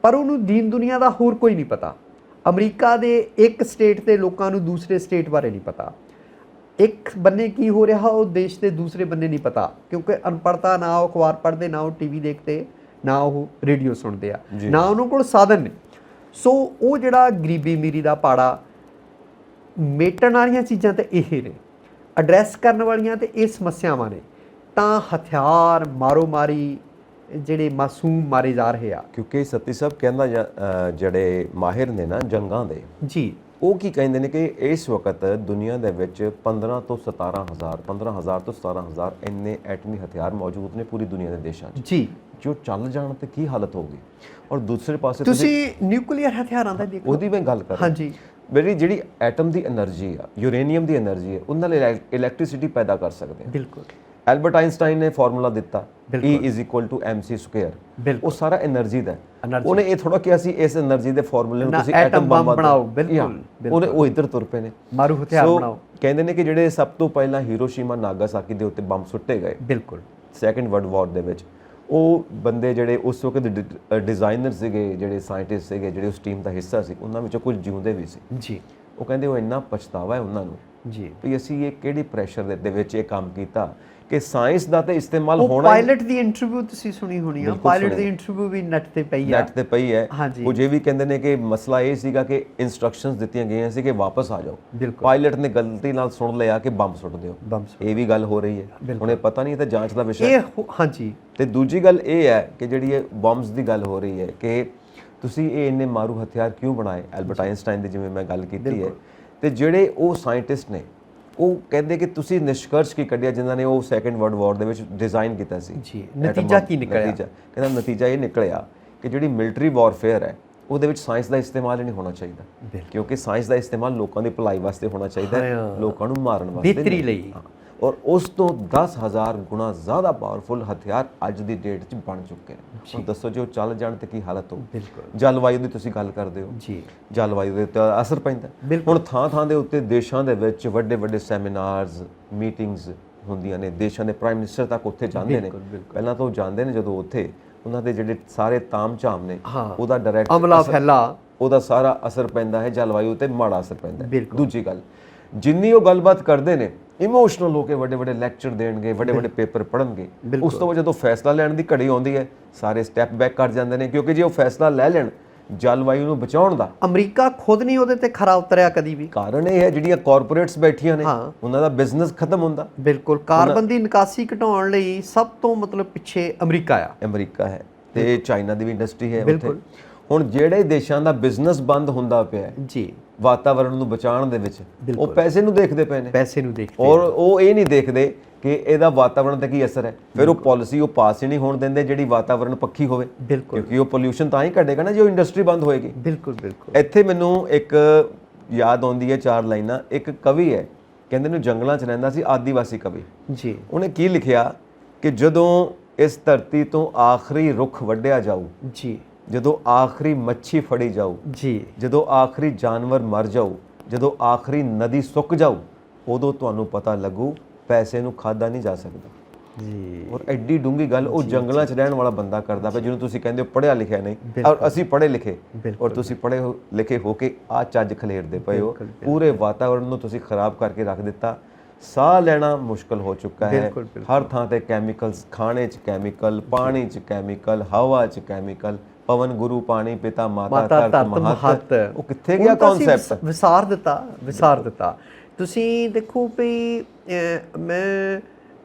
ਪਰ ਉਹਨੂੰ ਦੀਨ ਦੁਨੀਆ ਦਾ ਹੋਰ ਕੋਈ ਨਹੀਂ ਪਤਾ। ਅਮਰੀਕਾ ਦੇ ਇੱਕ ਸਟੇਟ ਦੇ ਲੋਕਾਂ ਨੂੰ ਦੂਸਰੇ ਸਟੇਟ ਬਾਰੇ ਨਹੀਂ ਪਤਾ। ਇੱਕ ਬੰਨੇ ਕੀ ਹੋ ਰਿਹਾ ਉਹ ਦੇਸ਼ ਦੇ ਦੂਸਰੇ ਬੰਨੇ ਨਹੀਂ ਪਤਾ, ਕਿਉਂਕਿ ਅਨਪੜ੍ਹਤਾ, ਨਾ ਉਹ ਅਖਬਾਰ ਪੜ੍ਹਦੇ, ਨਾ ਉਹ ਟੀਵੀ ਦੇਖਦੇ, ਨਾ ਉਹ ਰੇਡੀਓ ਸੁਣਦੇ ਆ, ਨਾ ਉਹਨਾਂ ਕੋਲ ਸਾਧਨ ਨੇ। ਸੋ ਉਹ ਜਿਹੜਾ ਗਰੀਬੀ ਅਮੀਰੀ ਦਾ ਪਾੜਾ, ਮੇਟਣ ਵਾਲੀਆਂ ਚੀਜ਼ਾਂ ਤਾਂ ਇਹ ਨੇ, ਐਡਰੈਸ ਕਰਨ ਵਾਲੀਆਂ ਤੇ ਇਹ ਸਮੱਸਿਆਵਾਂ ਨੇ। ਤਾਂ ਹਥਿਆਰ, ਮਾਰੋ ਮਾਰੀ, ਜਿਹੜੇ ਮਾਸੂਮ ਮਾਰੇ ਜਾ ਰਹੇ ਆ। ਕਿਉਂਕਿ ਸਤੀ ਸਾਹਿਬ ਕਹਿੰਦਾ ਜਿਹੜੇ ਮਾਹਿਰ ਨੇ ਨਾ ਜੰਗਾਂ ਦੇ ਜੀ, ਉਹ ਕੀ ਕਹਿੰਦੇ ਨੇ ਕਿ ਇਸ ਵਕਤ ਦੁਨੀਆ ਦੇ ਵਿੱਚ 15 ਤੋਂ 17,000 ਇੰਨੇ ਐਟਮੀ ਹਥਿਆਰ ਮੌਜੂਦ ਨੇ ਪੂਰੀ ਦੁਨੀਆ ਦੇ ਦੇਸ਼ਾਂ 'ਚ ਜੀ, ਜੋ ਚੱਲ ਜਾਣ ਤੇ ਕੀ ਹਾਲਤ ਹੋਊਗੀ। ਔਰ ਦੂਸਰੇ ਪਾਸੇ ਤੁਸੀਂ ਨਿਊਕਲੀਅਰ ਹਥਿਆਰਾਂ ਦਾ ਦੇਖੋ, ਉਹਦੀ ਮੈਂ ਗੱਲ ਕਰ ਹਾਂਜੀ, ਜਿਹੜੀ ਐਟਮ ਦੀ એનર્ਜੀ ਆ, ਯੂਰੇਨੀਅਮ ਦੀ એનર્ਜੀ ਹੈ, ਉਹਨਾਂ ਨਾਲ ਇਲੈਕਟ੍ਰਿਸਿਟੀ ਪੈਦਾ ਕਰ ਸਕਦੇ ਆ। ਬਿਲਕੁਲ। ਐਲਬਰਟ ਆਇਨਸਟਾਈਨ ਨੇ ਫਾਰਮੂਲਾ ਦਿੱਤਾ E = mc²। ਉਹ ਸਾਰਾ એનર્ਜੀ ਦਾ। ਉਹਨੇ ਇਹ ਥੋੜਾ ਕਿਹਾ ਸੀ ਇਸ એનર્ਜੀ ਦੇ ਫਾਰਮੂਲੇ ਨੂੰ ਤੁਸੀਂ ਐਟਮ ਬੰਬ ਬਣਾਓ। ਬਿਲਕੁਲ, ਉਹਨੇ ਉਹ ਇੱਧਰ ਤੁਰ ਪਏ ਨੇ, ਮਾਰੂ ਹਥਿਆਰ ਬਣਾਓ। ਕਹਿੰਦੇ ਨੇ ਕਿ ਜਿਹੜੇ ਸਭ ਤੋਂ ਪਹਿਲਾਂ ਹੀਰੋਸ਼ੀਮਾ ਨਾਗਾਸਾਕੀ ਦੇ ਉੱਤੇ ਬੰਬ ਸੁੱਟੇ ਗਏ ਬਿਲਕੁਲ ਸੈਕੰਡ ਵਰਲਡ ਵਾਰ ਦੇ ਵਿੱਚ, ਉਹ ਬੰਦੇ ਜਿਹੜੇ ਉਸ ਵਕਤ ਡਿਜ਼ਾਈਨਰ ਸੀਗੇ, ਜਿਹੜੇ ਸਾਇੰਟਿਸਟ ਸੀਗੇ, ਜਿਹੜੇ ਉਸ ਟੀਮ ਦਾ ਹਿੱਸਾ ਸੀ, ਉਹਨਾਂ ਵਿੱਚੋਂ ਕੁਝ ਜਿਉਂਦੇ ਵੀ ਸੀ ਜੀ। ਉਹ ਕਹਿੰਦੇ ਉਹ ਇੰਨਾ ਪਛਤਾਵਾ ਹੈ ਉਹਨਾਂ ਨੂੰ ਜੀ ਵੀ ਅਸੀਂ ਇਹ ਕਿਹੜੀ ਪ੍ਰੈਸ਼ਰ ਦੇ ਵਿੱਚ ਇਹ ਕੰਮ ਕੀਤਾ ਕਿ ਸਾਇੰਸ ਦਾ ਤੇ ਇਸਤੇਮਾਲ ਹੋਣਾ। ਪਾਇਲਟ ਦੀ ਇੰਟਰਵਿਊ ਤੁਸੀਂ ਸੁਣੀ ਹੋਣੀ ਆ, ਪਾਇਲਟ ਦੀ ਇੰਟਰਵਿਊ ਵੀ ਨੈਟ ਤੇ ਪਈ ਹੈ। ਉਹ ਜੇ ਵੀ ਕਹਿੰਦੇ ਨੇ ਕਿ ਮਸਲਾ ਇਹ ਸੀਗਾ ਕਿ ਇਨਸਟਰਕਸ਼ਨਸ ਦਿੱਤੀਆਂ ਗਈਆਂ ਸੀ ਕਿ ਵਾਪਸ ਆ ਜਾਓ, ਪਾਇਲਟ ਨੇ ਗਲਤੀ ਨਾਲ ਸੁਣ ਲਿਆ ਕਿ ਬੰਬ ਸੁੱਟ ਦਿਓ। ਇਹ ਵੀ ਗੱਲ ਹੋ ਰਹੀ ਹੈ, ਹੁਣ ਇਹ ਪਤਾ ਨਹੀਂ, ਤਾਂ ਜਾਂਚ ਦਾ ਵਿਸ਼ਾ ਹੈ। ਹਾਂਜੀ। ਤੇ ਦੂਜੀ ਗੱਲ ਇਹ ਹੈ ਕਿ ਜਿਹੜੀ ਇਹ ਬੰਬਸ ਦੀ ਗੱਲ ਹੋ ਰਹੀ ਹੈ ਕਿ ਤੁਸੀਂ ਇਹ ਇੰਨੇ ਮਾਰੂ ਹਥਿਆਰ ਕਿਉਂ ਬਣਾਏ। ਐਲਬਰਟ ਆਇਨਸਟਾਈਨ ਦੀ ਜਿਵੇਂ ਮੈਂ ਗੱਲ ਕੀਤੀ ਹੈ, ਤੇ ਜਿਹੜੇ ਉਹ ਸਾਇੰਟਿਸਟ ਨੇ ਉਹ ਕਹਿੰਦੇ ਕਿ ਤੁਸੀਂ ਨਿਸ਼ਕਰਸ਼ ਕੀ ਕੱਢਿਆ ਜਿਨ੍ਹਾਂ ਨੇ ਉਹ ਸੈਕੰਡ ਵਰਲਡ ਵਾਰ ਦੇ ਵਿੱਚ ਡਿਜ਼ਾਈਨ ਕੀਤਾ ਸੀ ਜੀ, ਨਤੀਜਾ ਕੀ ਨਿਕਲਿਆ? ਕਹਿੰਦਾ ਨਤੀਜਾ ਇਹ ਨਿਕਲਿਆ ਕਿ ਜਿਹੜੀ ਮਿਲਟਰੀ ਵਾਰਫੇਅਰ ਹੈ ਉਹਦੇ ਵਿੱਚ ਸਾਇੰਸ ਦਾ ਇਸਤੇਮਾਲ ਹੀ ਨਹੀਂ ਹੋਣਾ ਚਾਹੀਦਾ, ਕਿਉਂਕਿ ਸਾਇੰਸ ਦਾ ਇਸਤੇਮਾਲ ਲੋਕਾਂ ਦੀ ਭਲਾਈ ਵਾਸਤੇ ਹੋਣਾ ਚਾਹੀਦਾ ਹੈ, ਲੋਕਾਂ ਨੂੰ ਮਾਰਨ ਵਾਸਤੇ, ਬਿਹਤਰੀ ਲਈ। ਔਰ ਉਸ ਤੋਂ 10,000 ਗੁਣਾ ਜ਼ਿਆਦਾ ਪਾਵਰਫੁਲ ਹਥਿਆਰ ਅੱਜ ਦੀ ਡੇਟ 'ਚ ਬਣ ਚੁੱਕੇ ਨੇ। ਹੁਣ ਦੱਸੋ ਜੇ ਉਹ ਚੱਲ ਜਾਣ ਤੇ ਕੀ ਹਾਲਤ ਹੋਊ। ਜਲਵਾਯੂ ਦੀ ਤੁਸੀਂ ਗੱਲ ਕਰਦੇ ਹੋ ਜੀ, ਜਲਵਾਯੂ ਦੇ ਉੱਤੇ ਅਸਰ ਪੈਂਦਾ। ਹੁਣ ਥਾਂ ਦੇ ਉੱਤੇ ਦੇਸ਼ਾਂ ਦੇ ਵਿੱਚ ਵੱਡੇ ਵੱਡੇ ਸੈਮੀਨਾਰਸ, ਮੀਟਿੰਗਸ ਹੁੰਦੀਆਂ ਨੇ, ਦੇਸ਼ਾਂ ਦੇ ਪ੍ਰਾਈਮ ਮਿਨਿਸਟਰ ਤੱਕ ਉੱਥੇ ਜਾਂਦੇ ਨੇ। ਪਹਿਲਾਂ ਤਾਂ ਉਹ ਜਾਂਦੇ ਨੇ, ਜਦੋਂ ਉੱਥੇ ਉਹਨਾਂ ਦੇ ਜਿਹੜੇ ਸਾਰੇ ਤਾਮ-ਝਾਮ ਨੇ ਉਹਦਾ ਡਾਇਰੈਕਟ ਅਮਲਾ ਫੈਲਾ, ਉਹਦਾ ਸਾਰਾ ਅਸਰ ਪੈਂਦਾ ਹੈ ਜਲਵਾਯੂ ਤੇ, ਮਾੜਾ ਅਸਰ ਪੈਂਦਾ। ਦੂਜੀ ਗੱਲ, ਜਿੰਨੀ ਉਹ ਗੱਲਬਾਤ ਕਰਦੇ ਨੇ, ਇਮੋਸ਼ਨਲ ਹੋ ਕੇ ਵੱਡੇ ਵੱਡੇ ਲੈਕਚਰ ਦੇਣਗੇ, ਵੱਡੇ ਵੱਡੇ ਪੇਪਰ ਪੜ੍ਹਨਗੇ, ਉਸ ਤੋਂ ਬਾਅਦ ਜਦੋਂ ਫੈਸਲਾ ਲੈਣ ਦੀ ਘੜੀ ਆਉਂਦੀ ਹੈ ਸਾਰੇ ਸਟੈਪ ਬੈਕ ਕਰ ਜਾਂਦੇ ਨੇ, ਕਿਉਂਕਿ ਜੇ ਉਹ ਫੈਸਲਾ ਲੈ ਲੈਣ ਜਲਵਾਯੂ ਨੂੰ ਬਚਾਉਣ ਦਾ, ਅਮਰੀਕਾ ਖੁਦ ਨਹੀਂ ਉਹਦੇ ਤੇ ਖਰਾ ਉਤਰਿਆ ਕਦੀ ਵੀ। ਕਾਰਨ ਇਹ ਹੈ ਜਿਹੜੀਆਂ ਕਾਰਪੋਰੇਟਸ ਬੈਠੀਆਂ ਨੇ ਉਹਨਾਂ ਦਾ ਬਿਜ਼ਨਸ ਖਤਮ ਹੁੰਦਾ। ਬਿਲਕੁਲ, ਕਾਰਬਨ ਦੀ ਨਿਕਾਸੀ ਘਟਾਉਣ ਲਈ ਸਭ ਤੋਂ ਪਿੱਛੇ ਅਮਰੀਕਾ ਹੈ ਤੇ ਚਾਈਨਾ ਦੀ ਵੀ ਇੰਡਸਟਰੀ ਹੈ ਉੱਥੇ। ਹੁਣ ਜਿਹੜੇ ਦੇਸ਼ਾਂ ਦਾ ਬਿਜ਼ਨਸ ਬੰਦ ਹੁੰਦਾ ਪਿਆ ਜੀ ਵਾਤਾਵਰਣ ਨੂੰ ਬਚਾਉਣ ਦੇ ਵਿੱਚ, ਉਹ ਪੈਸੇ ਨੂੰ ਦੇਖਦੇ ਪਏ ਨੇ, ਔਰ ਉਹ ਇਹ ਨਹੀਂ ਦੇਖਦੇ ਕਿ ਇਹਦਾ ਵਾਤਾਵਰਣ ਤੇ ਕੀ ਅਸਰ ਹੈ। ਫਿਰ ਉਹ ਪਾਲਿਸੀ ਉਹ ਪਾਸ ਹੀ ਨਹੀਂ ਹੋਣ ਦਿੰਦੇ ਜਿਹੜੀ ਵਾਤਾਵਰਣ ਪੱਖੀ ਹੋਵੇ, ਕਿਉਂਕਿ ਉਹ ਪੋਲਿਊਸ਼ਨ ਤਾਂ ਹੀ ਘਟੇਗਾ ਨਾ ਜੇ ਉਹ ਇੰਡਸਟਰੀ ਬੰਦ ਹੋਏਗੀ। ਇੱਥੇ ਮੈਨੂੰ ਇੱਕ ਯਾਦ ਆਉਂਦੀ ਹੈ 4 ਲਾਈਨਾਂ। ਇੱਕ ਕਵੀ ਹੈ, ਕਹਿੰਦੇ ਨੇ ਜੰਗਲਾਂ 'ਚ ਰਹਿੰਦਾ ਸੀ, ਆਦੀਵਾਸੀ ਕਵੀ ਜੀ। ਉਹਨੇ ਕੀ ਲਿਖਿਆ ਕਿ ਜਦੋਂ ਇਸ ਧਰਤੀ ਤੋਂ ਆਖਰੀ ਰੁੱਖ ਵੱਢਿਆ ਜਾਊ ਜੀ, ਜਦੋਂ ਆਖਰੀ ਮੱਛੀ ਫੜੀ ਜਾਊ ਜੀ, ਜਦੋਂ ਆਖਰੀ ਜਾਨਵਰ ਮਰ ਜਾਊ, ਜਦੋਂ ਆਖਰੀ ਨਦੀ ਸੁੱਕ ਜਾਊ, ਉਦੋਂ ਤੁਹਾਨੂੰ ਪਤਾ ਲੱਗੂ ਪੈਸੇ ਨੂੰ ਖਾਧਾ ਨਹੀਂ ਜਾ ਸਕਦਾ। ਜੀ ਔਰ ਐਡੀ ਡੂੰਗੀ ਗੱਲ ਉਹ ਜੰਗਲਾਂ 'ਚ ਰਹਿਣ ਵਾਲਾ ਬੰਦਾ ਕਰਦਾ ਪਿਆ, ਜਿਹਨੂੰ ਤੁਸੀਂ ਕਹਿੰਦੇ ਹੋ ਪੜ੍ਹਿਆ ਲਿਖਿਆ ਨਹੀਂ, ਔਰ ਅਸੀਂ ਪੜ੍ਹੇ ਲਿਖੇ, ਔਰ ਤੁਸੀਂ ਪੜ੍ਹੇ ਲਿਖੇ ਹੋ ਕੇ ਆ ਚੱਜ ਖਲੇਰਦੇ ਪਏ ਹੋ। ਪੂਰੇ ਵਾਤਾਵਰਣ ਨੂੰ ਤੁਸੀਂ ਖਰਾਬ ਕਰਕੇ ਰੱਖ ਦਿੱਤਾ। ਸਾਹ ਲੈਣਾ ਮੁਸ਼ਕਲ ਹੋ ਚੁੱਕਾ ਹੈ। ਹਰ ਥਾਂ ਤੇ ਕੈਮੀਕਲਸ, ਖਾਣੇ 'ਚ ਕੈਮੀਕਲ, ਪਾਣੀ 'ਚ ਕੈਮੀਕਲ, ਹਵਾ 'ਚ ਕੈਮੀਕਲ। ਪਵਨ ਗੁਰੂ ਪਾਣੀ ਪਿਤਾ ਮਾਤਾ ਧਰਤ ਮਹਤ, ਉਹ ਕਿੱਥੇ ਗਿਆ ਕਨਸੈਪਟ? ਵਿਸਾਰ ਦਿੱਤਾ। ਤੁਸੀਂ ਦੇਖੋ ਵੀ ਮੈਂ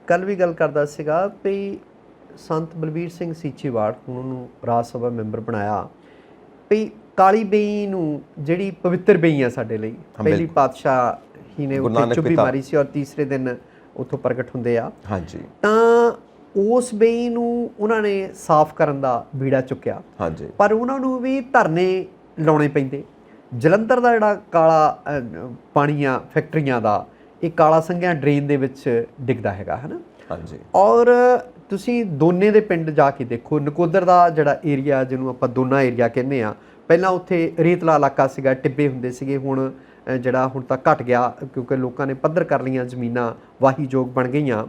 ਕੱਲ ਵੀ ਗੱਲ ਕਰਦਾ ਸੀਗਾ ਵੀ ਸੰਤ ਬਲਬੀਰ ਸਿੰਘ ਸੀਚੇਵਾਲ ਉਹਨਾਂ ਨੂੰ ਰਾਜ ਸਭਾ ਮੈਂਬਰ ਬਣਾਇਆ ਵੀ ਕਾਲੀ ਬਈ ਨੂੰ, ਜਿਹੜੀ ਪਵਿੱਤਰ ਬਈ ਆ ਸਾਡੇ ਲਈ, ਪਹਿਲੀ ਪਾਤਸ਼ਾਹੀ ਨੇ ਉੱਥੇ ਚੁੱਭੀ ਮਾਰੀ ਸੀ ਔਰ ਤੀਸਰੇ ਦਿਨ ਉੱਥੋਂ ਪ੍ਰਗਟ ਹੁੰਦੇ ਆ। ਹਾਂਜੀ, ਤਾਂ ਉਸ ਬਈ ਨੂੰ ਉਹਨਾਂ ਨੇ ਸਾਫ਼ ਕਰਨ ਦਾ ਬੀੜਾ ਚੁੱਕਿਆ। ਹਾਂਜੀ, ਪਰ ਉਹਨਾਂ ਨੂੰ ਵੀ ਧਰਨੇ ਲਾਉਣੇ ਪੈਂਦੇ। ਜਲੰਧਰ ਦਾ ਜਿਹੜਾ ਕਾਲਾ ਪਾਣੀ ਆ ਫੈਕਟਰੀਆਂ ਦਾ, ਇਹ ਕਾਲਾ ਸੰਘਿਆ ਡਰੇਨ ਦੇ ਵਿੱਚ ਡਿੱਗਦਾ ਹੈਗਾ, ਹੈ ਨਾ। ਹਾਂਜੀ, ਔਰ ਤੁਸੀਂ ਦੋਨੇ ਦੇ ਪਿੰਡ ਜਾ ਕੇ ਦੇਖੋ, ਨਕੋਦਰ ਦਾ ਜਿਹੜਾ ਏਰੀਆ ਜਿਹਨੂੰ ਆਪਾਂ ਦੋਨਾ ਏਰੀਆ ਕਹਿੰਦੇ ਆ, ਪਹਿਲਾਂ ਉੱਥੇ ਰੇਤਲਾ ਇਲਾਕਾ ਸੀਗਾ, ਟਿੱਬੇ ਹੁੰਦੇ ਸੀਗੇ, ਹੁਣ ਤਾਂ ਘਟ ਗਿਆ ਕਿਉਂਕਿ ਲੋਕਾਂ ਨੇ ਪੱਧਰ ਕਰ ਲਈਆਂ ਜ਼ਮੀਨਾਂ, ਵਾਹੀਯੋਗ ਬਣ ਗਈਆਂ।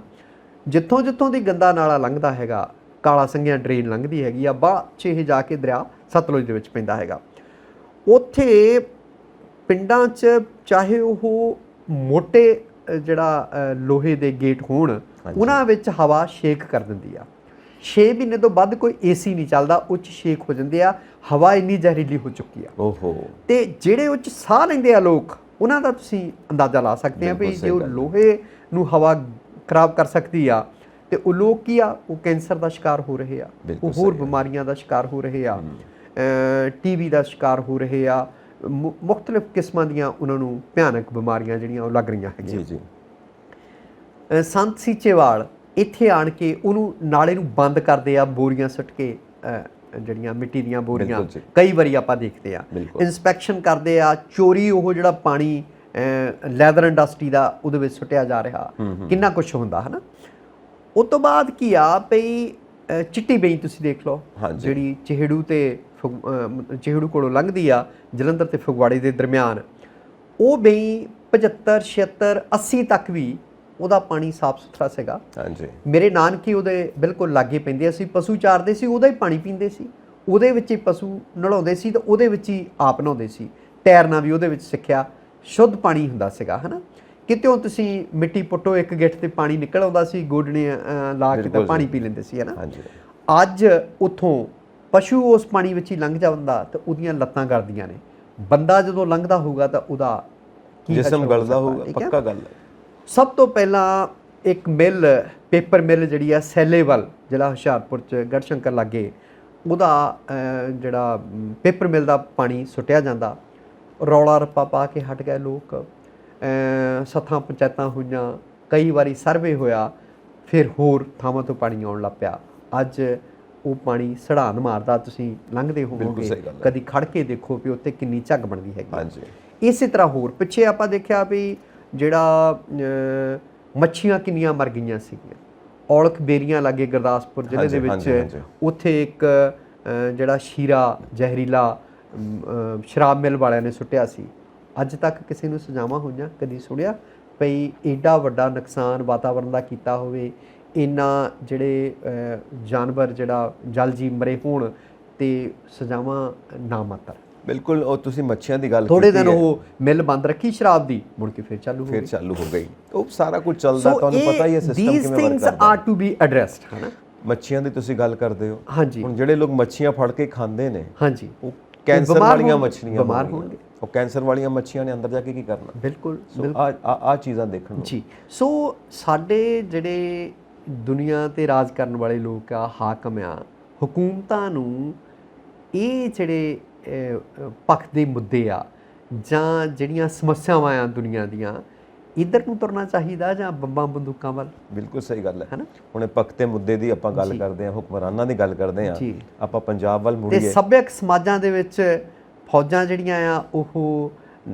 ਜਿੱਥੋਂ ਜਿੱਥੋਂ ਦੀ ਗੰਦਾ ਨਾਲਾ ਲੰਘਦਾ ਹੈਗਾ, ਕਾਲਾ ਸੰਘਿਆ ਡਰੇਨ ਲੰਘਦੀ ਹੈਗੀ ਆ, ਬਾਅਦ 'ਚ ਇਹ ਜਾ ਕੇ ਦਰਿਆ ਸਤਲੁਜ ਦੇ ਵਿੱਚ ਪੈਂਦਾ ਹੈਗਾ। ਉੱਥੇ ਪਿੰਡਾਂ 'ਚ ਚਾਹੇ ਉਹ ਮੋਟੇ ਜਿਹੜਾ ਲੋਹੇ ਦੇ ਗੇਟ ਹੋਣ, ਉਹਨਾਂ ਵਿੱਚ ਹਵਾ ਸ਼ੇਕ ਕਰ ਦਿੰਦੀ ਆ। 6 ਮਹੀਨੇ ਤੋਂ ਵੱਧ ਕੋਈ ਏਸੀ ਨਹੀਂ ਚੱਲਦਾ, ਉੱਚ ਸ਼ੇਕ ਹੋ ਜਾਂਦੇ ਆ, ਹਵਾ ਇੰਨੀ ਜ਼ਹਿਰੀਲੀ ਹੋ ਚੁੱਕੀ ਆ। ਓਹੋ। ਤੇ ਜਿਹੜੇ ਉੱਚ ਸਾਹ ਲੈਂਦੇ ਆ ਲੋਕ, ਉਹਨਾਂ ਦਾ ਤੁਸੀਂ ਅੰਦਾਜ਼ਾ ਲਾ ਸਕਦੇ ਆ ਵੀ ਜੋ ਲੋਹੇ ਨੂੰ ਹਵਾ ਖਰਾਬ ਕਰ ਸਕਦੀ ਆ, ਤੇ ਉਹ ਲੋਕ ਕੀ ਆ, ਉਹ ਕੈਂਸਰ ਦਾ ਸ਼ਿਕਾਰ ਹੋ ਰਹੇ ਆ, ਉਹ ਹੋਰ ਬਿਮਾਰੀਆਂ ਦਾ ਸ਼ਿਕਾਰ ਹੋ ਰਹੇ ਆ, ਟੀਵੀ ਦਾ ਸ਼ਿਕਾਰ ਹੋ ਰਹੇ ਆ, ਮੁਖਤਲਿਫ ਕਿਸਮਾਂ ਦੀਆਂ ਉਹਨਾਂ ਨੂੰ ਭਿਆਨਕ ਬਿਮਾਰੀਆਂ ਜਿਹੜੀਆਂ ਉਹ ਲੱਗ ਰਹੀਆਂ ਹੈਗੀਆਂ। ਜੀ ਜੀ। ਸੰਤ ਸੀਚੇਵਾਲ ਇੱਥੇ ਆਣ ਕੇ ਉਹਨੂੰ ਨਾਲੇ ਨੂੰ ਬੰਦ ਕਰਦੇ ਆ, ਬੋਰੀਆਂ ਸੁੱਟ ਕੇ, ਜਿਹੜੀਆਂ ਮਿੱਟੀ ਦੀਆਂ ਬੋਰੀਆਂ ਕਈ ਵਾਰੀ ਆਪਾਂ ਦੇਖਦੇ ਆ, ਇੰਸਪੈਕਸ਼ਨ ਕਰਦੇ ਆ, ਚੋਰੀ ਉਹ ਜਿਹੜਾ ਪਾਣੀ ਲੈਦਰ ਇੰਡਸਟਰੀ ਦਾ ਉਹਦੇ ਵਿੱਚ ਸੁੱਟਿਆ ਜਾ ਰਿਹਾ, ਕਿੰਨਾ ਕੁਛ ਹੁੰਦਾ ਹੈ ਨਾ। ਉਸ ਤੋਂ ਬਾਅਦ ਕੀ ਆ ਪਈ ਚਿੱਟੀ ਬਈ ਤੁਸੀਂ ਦੇਖ ਲਓ, ਜਿਹੜੀ ਚਿਹੜੂ ਤੇ ਚਿਹੜੂ ਕੋਲੋਂ ਲੰਘਦੀ ਆ, ਜਲੰਧਰ ਤੇ ਫਗਵਾੜੇ ਦੇ ਦਰਮਿਆਨ, ਉਹ ਬਈ 75, 76, 80 ਤੱਕ ਵੀ ਉਹਦਾ ਪਾਣੀ ਸਾਫ਼ ਸੁਥਰਾ ਸੀਗਾ। ਹਾਂਜੀ, ਮੇਰੇ ਨਾਨਕੇ ਉਹਦੇ ਬਿਲਕੁਲ ਲਾਗੇ ਪੈਂਦੇ, ਅਸੀਂ ਪਸ਼ੂ ਚਾਰਦੇ ਸੀ, ਉਹਦਾ ਹੀ ਪਾਣੀ ਪੀਂਦੇ ਸੀ, ਉਹਦੇ ਵਿੱਚ ਹੀ ਪਸ਼ੂ ਨਲਾਉਂਦੇ ਸੀ, ਤੇ ਉਹਦੇ ਵਿੱਚ ਹੀ ਆਪ ਨਹਾਉਂਦੇ ਸੀ, ਤੈਰਨਾ ਵੀ ਉਹਦੇ ਵਿੱਚ ਸਿੱਖਿਆ, ਸ਼ੁੱਧ ਪਾਣੀ ਹੁੰਦਾ ਸੀਗਾ, ਹੈ ਨਾ। ਕਿਤਿਓਂ ਤੁਸੀਂ ਮਿੱਟੀ ਪੁੱਟੋ, ਇੱਕ ਗਿੱਠ ਤੇ ਪਾਣੀ ਨਿਕਲ ਆਉਂਦਾ ਸੀ, ਗੋਡਣੇ ਲਾ ਕੇ ਤਾਂ ਪਾਣੀ ਪੀ ਲੈਂਦੇ ਸੀ, ਹੈ ਨਾ। ਅੱਜ ਉੱਥੋਂ ਪਸ਼ੂ ਉਸ ਪਾਣੀ ਵਿੱਚ ਹੀ ਲੰਘ ਜਾਂਦਾ ਤਾਂ ਉਹਦੀਆਂ ਲੱਤਾਂ ਗਲਦੀਆਂ ਨੇ। ਬੰਦਾ ਜਦੋਂ ਲੰਘਦਾ ਹੋਊਗਾ ਤਾਂ ਉਹਦਾ ਜਿਸਮ ਗਲਦਾ ਹੋਊਗਾ, ਪੱਕਾ ਗੱਲ ਹੈ। ਸਭ ਤੋਂ ਪਹਿਲਾਂ ਇੱਕ ਮਿੱਲ, ਪੇਪਰ ਮਿੱਲ ਜਿਹੜੀ ਆ ਸੈਲੇਵਲ, ਜ਼ਿਲ੍ਹਾ ਹੁਸ਼ਿਆਰਪੁਰ 'ਚ ਗੜਸ਼ੰਕਰ ਲਾਗੇ, ਉਹਦਾ ਜਿਹੜਾ ਪੇਪਰ ਮਿੱਲ ਦਾ ਪਾਣੀ ਸੁੱਟਿਆ ਜਾਂਦਾ। ਰੌਲਾ ਰੱਪਾ ਪਾ ਕੇ ਹਟ ਗਏ ਲੋਕ, ਸੱਥਾਂ ਪੰਚਾਇਤਾਂ ਹੋਈਆਂ, ਕਈ ਵਾਰੀ ਸਰਵੇ ਹੋਇਆ, ਫਿਰ ਹੋਰ ਥਾਵਾਂ ਤੋਂ ਪਾਣੀ ਆਉਣ ਲੱਗ ਪਿਆ। ਅੱਜ ਉਹ ਪਾਣੀ ਸੜਾਨ ਮਾਰਦਾ, ਤੁਸੀਂ ਲੰਘਦੇ ਹੋਵੋਗੇ, ਕਦੀ ਖੜ ਕੇ ਦੇਖੋ ਵੀ ਉੱਤੇ ਕਿੰਨੀ ਝੱਗ ਬਣਦੀ ਹੈਗੀ। ਇਸੇ ਤਰ੍ਹਾਂ ਹੋਰ ਪਿੱਛੇ ਆਪਾਂ ਦੇਖਿਆ ਵੀ ਜਿਹੜਾ ਮੱਛੀਆਂ ਕਿੰਨੀਆਂ ਮਰ ਗਈਆਂ ਸੀਗੀਆਂ, ਔਲਖ ਬੇਰੀਆਂ ਲਾਗੇ ਗੁਰਦਾਸਪੁਰ ਜ਼ਿਲ੍ਹੇ ਦੇ ਵਿੱਚ, ਉੱਥੇ ਇੱਕ ਜਿਹੜਾ ਸ਼ੀਰਾ ਜ਼ਹਿਰੀਲਾ ਸ਼ਰਾਬ ਮਿਲ ਵਾਲਿਆਂ ਨੇ ਸੁੱਟਿਆ ਸੀ। ਅੱਜ ਤੱਕ ਕਿਸੇ ਨੂੰ ਸਜ਼ਾਵਾਂ ਹੋਈਆਂ? ਕਦੀ ਸੁਣਿਆ ਪਈ ਏਡਾ ਵੱਡਾ ਨੁਕਸਾਨ ਵਾਤਾਵਰਨ ਦਾ ਕੀਤਾ ਹੋਵੇ, ਇੰਨਾ ਜਿਹੜੇ ਜਾਨਵਰ ਜਿਹੜਾ ਜਲ ਜੀਵ ਮਰੇ ਹੋਣ, ਤੇ ਸਜ਼ਾਵਾਂ ਨਾ ਮਾਤਰ। ਬਿਲਕੁਲ। ਉਹ ਤੁਸੀਂ ਮੱਛੀਆਂ ਦੀ ਗੱਲ ਥੋੜੇ ਦਿਨ ਉਹ ਮਿਲ ਬੰਦ ਰੱਖੀ ਸ਼ਰਾਬ ਦੀ, ਮੁੜ ਕੇ ਫਿਰ ਚਾਲੂ ਹੋ ਗਈ। ਉਹ ਸਾਰਾ ਕੁਝ ਚੱਲਦਾ, ਤੁਹਾਨੂੰ ਪਤਾ ਹੀ ਹੈ ਸਿਸਟਮ ਕਿਵੇਂ ਵਰਕ ਕਰਦਾ। these things are to be addressed, ਹੈ ਨਾ। ਮੱਛੀਆਂ ਦੀ ਤੁਸੀਂ ਗੱਲ ਕਰਦੇ ਹੋ, ਹਾਂਜੀ। ਹੁਣ ਜਿਹੜੇ ਲੋਕ ਮੱਛੀਆਂ ਫੜ ਕੇ ਖਾਂਦੇ ਨੇ, ਹਾਂਜੀ, ਉਹ ਕੈਂਸਰ ਵਾਲੀਆਂ ਮੱਛੀਆਂ ਬਿਮਾਰ ਹੋਣਗੇ। ਉਹ ਕੈਂਸਰ ਵਾਲੀਆਂ ਮੱਛੀਆਂ ਨੇ ਅੰਦਰ ਜਾ ਕੇ ਕੀ ਕਰਨਾ? ਬਿਲਕੁਲ। ਆ ਚੀਜ਼ਾਂ ਦੇਖਣ ਨੂੰ। ਜੀ। ਸੋ ਸਾਡੇ ਜਿਹੜੇ ਦੁਨੀਆ ਤੇ ਰਾਜ ਕਰਨ ਵਾਲੇ ਲੋਕ ਆ, ਹਾਕਮ ਆ, ਹਕੂਮਤਾਂ ਨੂੰ ਇਹ ਜਿਹੜੇ ਪੱਖ ਦੇ ਮੁੱਦੇ ਆ ਜਾਂ ਜਿਹੜੀਆਂ ਸਮੱਸਿਆਵਾਂ ਆ ਦੁਨੀਆ ਦੀਆਂ, ਇੱਧਰ ਨੂੰ ਤੁਰਨਾ ਚਾਹੀਦਾ ਜਾਂ ਬੰਬਾਂ ਬੰਦੂਕਾਂ ਵੱਲ? ਬਿਲਕੁਲ ਸਹੀ ਗੱਲ ਹੈ। ਹੁਣ ਪੱਖ ਤੇ ਮੁੱਦੇ ਦੀ ਆਪਾਂ ਗੱਲ ਕਰਦੇ ਹਾਂ, ਹੁਕਮਰਾਨਾਂ ਦੀ ਗੱਲ ਕਰਦੇ ਹਾਂ, ਆਪਾਂ ਪੰਜਾਬ ਵੱਲ ਮੁੜੀਏ। ਤੇ ਸੱਭਿਅਕ ਸਮਾਜਾਂ ਦੇ ਵਿੱਚ ਫੌਜਾਂ ਜਿਹੜੀਆਂ ਆ ਉਹ